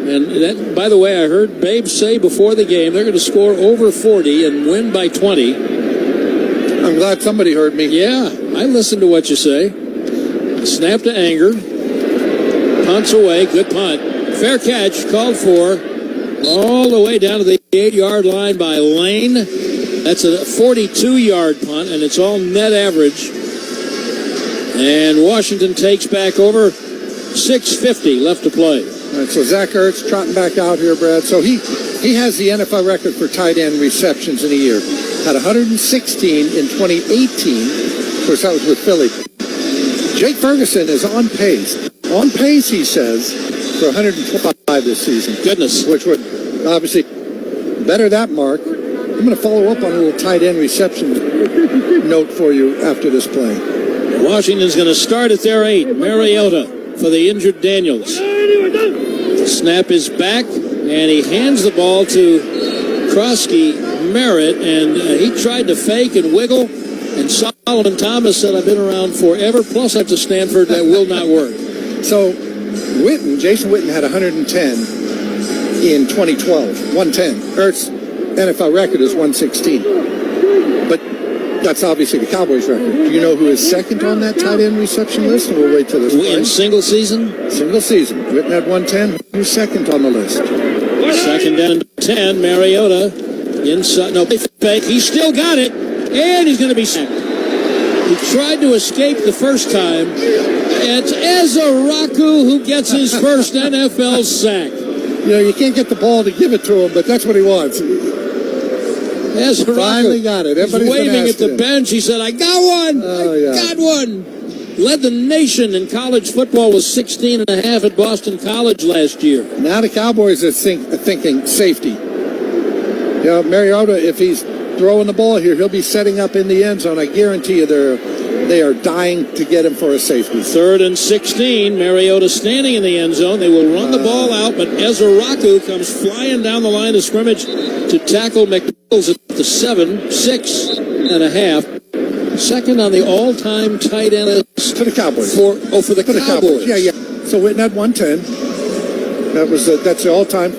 And that, by the way, I heard Babe say before the game they're going to score over 40 and win by 20. I'm glad somebody heard me. Yeah, I listened to what you say. Snap to Anger. Punts away. Good punt. Fair catch. Called for. All the way down to the 8-yard line by Lane. That's a 42-yard punt, and it's all net average. And Washington takes back over. 6:50 left to play. All right, so Zach Ertz trotting back out here, Brad. So he has the NFL record for tight end receptions in a year. Had 116 in 2018. Of course, that was with Philly. Jake Ferguson is on pace. On pace, he says, for 125 this season. Goodness. Which would obviously better that mark. I'm going to follow up on a little tight end reception note for you after this play. Washington's going to start at their 8. Mariota for the injured Daniels. Snap is back, and he hands the ball to Krosky Merritt, and he tried to fake and wiggle, and Solomon Thomas said, I've been around forever, plus up to Stanford, that will not work. So, Jason Witten had 110 in 2012, 110. Ertz NFL record is 116. But that's obviously the Cowboys record. Do you know who is second on that tight end reception list? And we'll wait till this play. In single season? Single season. Witten had 110. Who's second on the list? Second down and 10. Mariota inside. No, fake. He still got it. And he's going to be sacked. He tried to escape the first time. It's Ezaraku who gets his first NFL sack. You know, you can't get the ball to give it to him, but that's what he wants. Ezaraku finally got it. He's waving at the bench. He said, I got one. Got one. Led the nation in college football with 16.5 at Boston College last year. Now the Cowboys are thinking safety. You know, Mariota, if he's throwing the ball here, he'll be setting up in the end zone. I guarantee you they are dying to get him for a safety. 3rd and 16. Mariota standing in the end zone. They will run the ball out, but Ezaraku comes flying down the line of scrimmage to tackle McNichols at the 6.5. Second on the all-time tight end list for the Cowboys. For the Cowboys. Yeah. So Witten had 110. That's the all-time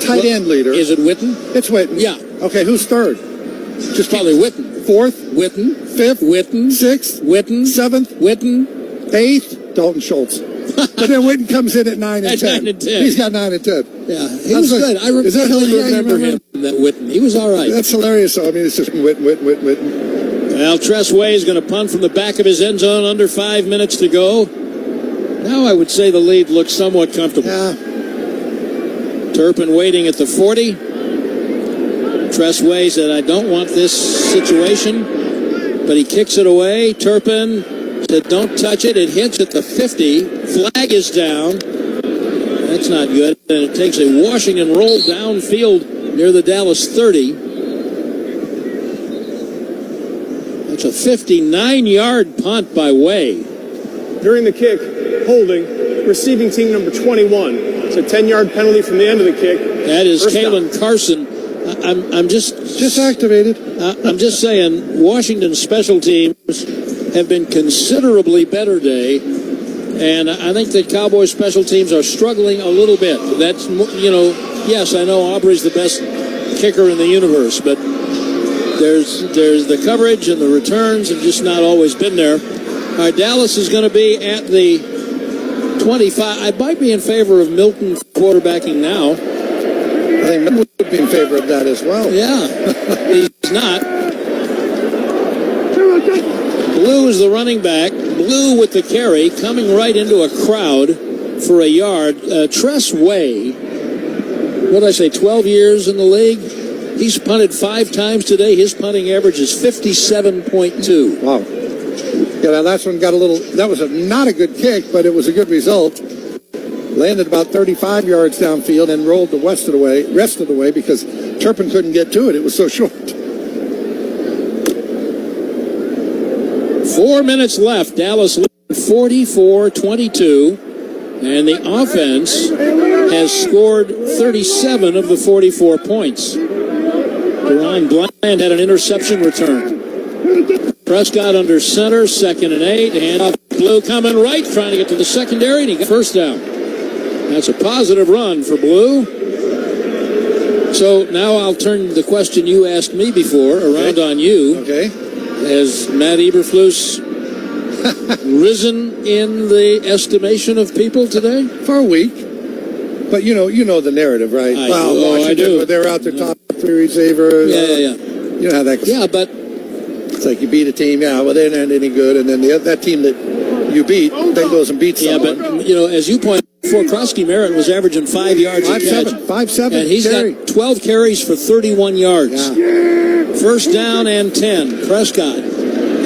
tight end leader. Is it Witten? It's Witten. Yeah. Okay, who's third? Just probably Witten. 4th? Witten. 5th? Witten. 6th? Witten. 7th? Witten. 8th? Dalton Schultz. But then Witten comes in at 9 and 10. 9 and 10. He's got 9 and 10. Yeah, he was good. I remember him, that Witten. He was all right. That's hilarious. I mean, it's just Witten. Well, Tress Way is going to punt from the back of his end zone, under 5 minutes to go. Now I would say the lead looks somewhat comfortable. Yeah. Turpin waiting at the 40. Tress Way said, I don't want this situation, but he kicks it away. Turpin said, don't touch it. It hits at the 50. Flag is down. That's not good. And it takes a Washington roll downfield near the Dallas 30. It's a 59-yard punt by Way. During the kick, holding, receiving team number 21. It's a 10-yard penalty from the end of the kick. That is Kalen Carson. I'm just activated. I'm just saying, Washington's special teams have been considerably better today, and I think that Cowboys special teams are struggling a little bit. That's, yes, I know Aubrey's the best kicker in the universe, but there's the coverage and the returns have just not always been there. All right, Dallas is going to be at the 25. I might be in favor of Milton quarterbacking now. I think Milton would be in favor of that as well. Yeah, he's not. Blue is the running back. Blue with the carry, coming right into a crowd for a yard. Tress Way, what did I say, 12 years in the league? He's punted 5 times today. His punting average is 57.2. Wow. Yeah, that last one got a little, that was not a good kick, but it was a good result. Landed about 35 yards downfield and rolled the rest of the way because Turpin couldn't get to it. It was so short. 4 minutes left. Dallas leads 44-22, and the offense has scored 37 of the 44 points. Deron Bland had an interception return. Prescott under center, 2nd and 8. Hand off Blue coming right, trying to get to the secondary, and he got first down. That's a positive run for Blue. So now I'll turn the question you asked me before around on you. Okay. Has Matt Eberflus risen in the estimation of people today? For a week. But you know the narrative, right? I do. They're out their top 3 receivers. Yeah. You know how that goes. Yeah, but it's like you beat a team, well, they're not any good, and then that team that you beat, then goes and beats someone. Yeah, but, as you pointed before, Krosky Merritt was averaging 5 yards a catch. 5-7. And he's got 12 carries for 31 yards. Yeah. First down and 10. Prescott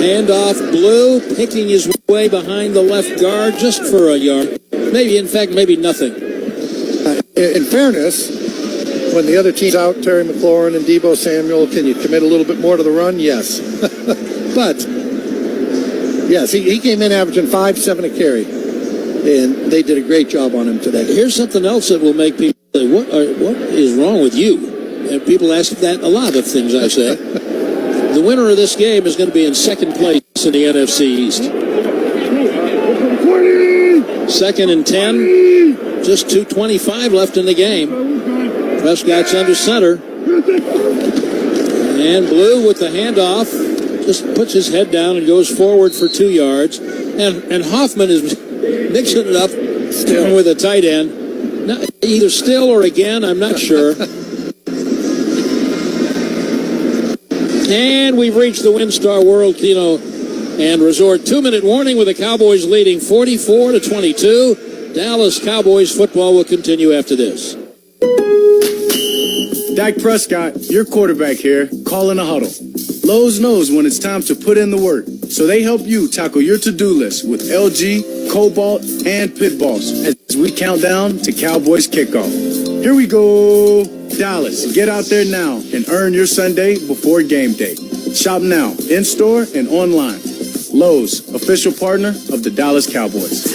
Handoff, Blue picking his way behind the left guard just for a yard. Maybe, in fact, maybe nothing. In fairness, when the other team's out, Terry McLaurin and Deebo Samuel, can you commit a little bit more to the run? Yes. But, yes, he came in averaging 5.7 a carry. And they did a great job on him today. Here's something else that will make people say, what is wrong with you? And people ask that a lot of things I say. The winner of this game is going to be in second place in the NFC East. 2nd and 10. Just 2:25 left in the game. Prescott's under center. And Blue with the handoff just puts his head down and goes forward for 2 yards. And Hoffman is mixing it up with a tight end. Either still or again, I'm not sure. And we've reached the WinStar World Casino and Resort 2-minute warning with the Cowboys leading 44-22. Dallas Cowboys football will continue after this. Dak Prescott, your quarterback here, calling a huddle. Lowe's knows when it's time to put in the work, so they help you tackle your to-do list with LG, Cobalt, and Pit Boss as we count down to Cowboys kickoff. Here we go. Dallas, get out there now and earn your Sunday before game day. Shop now, in-store and online. Lowe's, official partner of the Dallas Cowboys.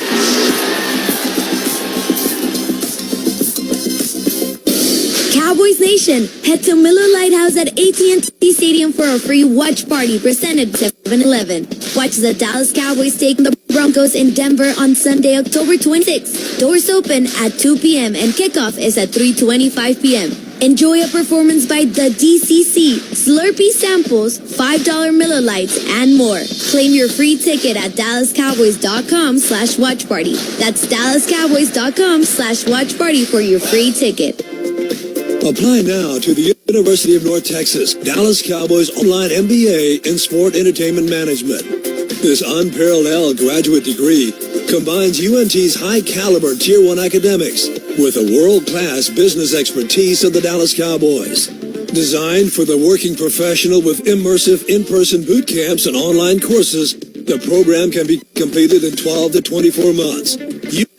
Cowboys Nation, head to Miller Lighthouse at AT&T Stadium for a free watch party presented by 7-Eleven. Watch the Dallas Cowboys take the Broncos in Denver on Sunday, October 26th. Doors open at 2 p.m. and kickoff is at 3:25 p.m. Enjoy a performance by the DCC, Slurpee samples, $5 Miller Lights, and more. Claim your free ticket at DallasCowboys.com/watch party. That's DallasCowboys.com/watch party for your free ticket. Apply now to the University of North Texas Dallas Cowboys online MBA in Sport Entertainment Management. This unparalleled graduate degree combines UNT's high-caliber Tier 1 academics with the world-class business expertise of the Dallas Cowboys. Designed for the working professional with immersive in-person boot camps and online courses, the program can be completed in 12 to 24 months.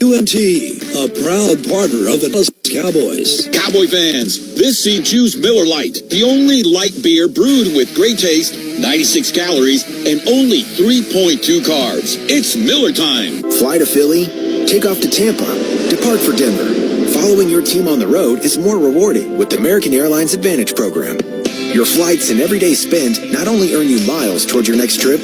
UNT, a proud partner of the Dallas Cowboys. Cowboy fans, this season choose Miller Lite, the only light beer brewed with great taste, 96 calories, and only 3.2 carbs. It's Miller time. Fly to Philly, take off to Tampa, depart for Denver. Following your team on the road is more rewarding with the American Airlines Advantage program. Your flights and everyday spend not only earn you miles towards your next trip,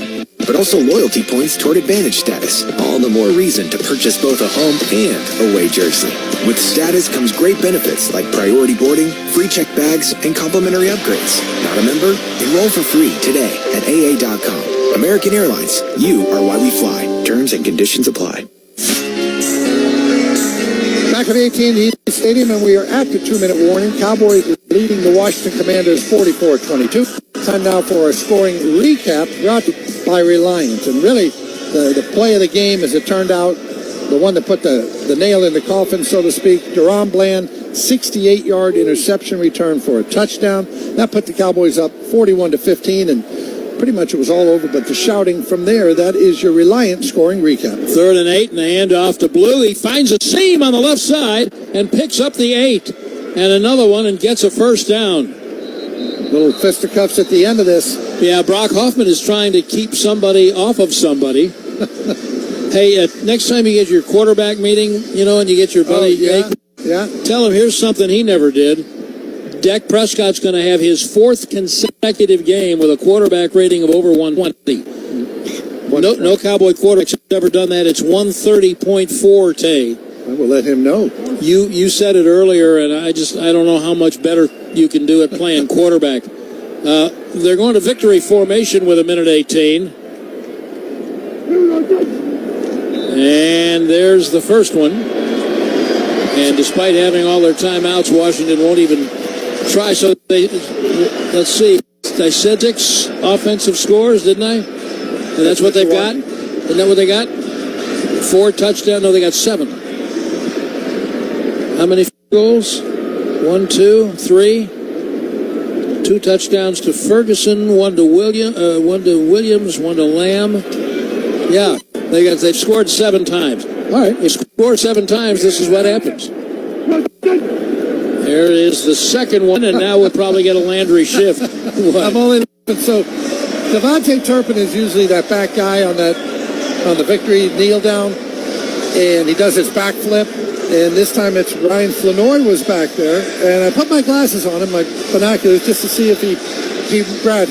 but also loyalty points toward Advantage status. All the more reason to purchase both a home and away jersey. With status comes great benefits like priority boarding, free checked bags, and complimentary upgrades. Not a member? Enroll for free today at AA.com. American Airlines, you are why we fly. Terms and conditions apply. Back at AT&T Stadium, and we are at the 2-minute warning. Cowboys leading the Washington Commanders 44-22. Time now for a scoring recap brought by Reliant. And really, the play of the game, as it turned out, the one that put the nail in the coffin, so to speak, Deron Bland, 68-yard interception return for a touchdown. That put the Cowboys up 41-15, and pretty much it was all over, but the shouting from there, that is your Reliant scoring recap. 3rd and 8, and the handoff to Blue. He finds a seam on the left side and picks up the 8 and another one and gets a first down. Little fisticuffs at the end of this. Yeah, Brock Hoffman is trying to keep somebody off of somebody. Hey, next time you get your quarterback meeting, and you get your buddy, tell him here's something he never did. Dak Prescott's going to have his 4th consecutive game with a quarterback rating of over 120. No Cowboy quarterback's ever done that. It's 130.4, Tay. I will let him know. You said it earlier, and I don't know how much better you can do at playing quarterback. They're going to victory formation with 1:18. And there's the first one. And despite having all their timeouts, Washington won't even try. So let's see. I said 6 offensive scores, didn't I? And that's what they've got? Isn't that what they got? 4 touchdowns? No, they got 7. How many goals? 1, 2, 3. 2 touchdowns to Ferguson, 1 to Williams, 1 to Lamb. Yeah, they scored 7 times. All right, you score 7 times, this is what happens. There is the second one, and now we'll probably get a Landry shift. I'm only so Devontae Turpin is usually that back guy on the victory kneel down, and he does his backflip. And this time it's Ryan Flanoy was back there, and I put my glasses on him, my binoculars, just to see if he grabbed.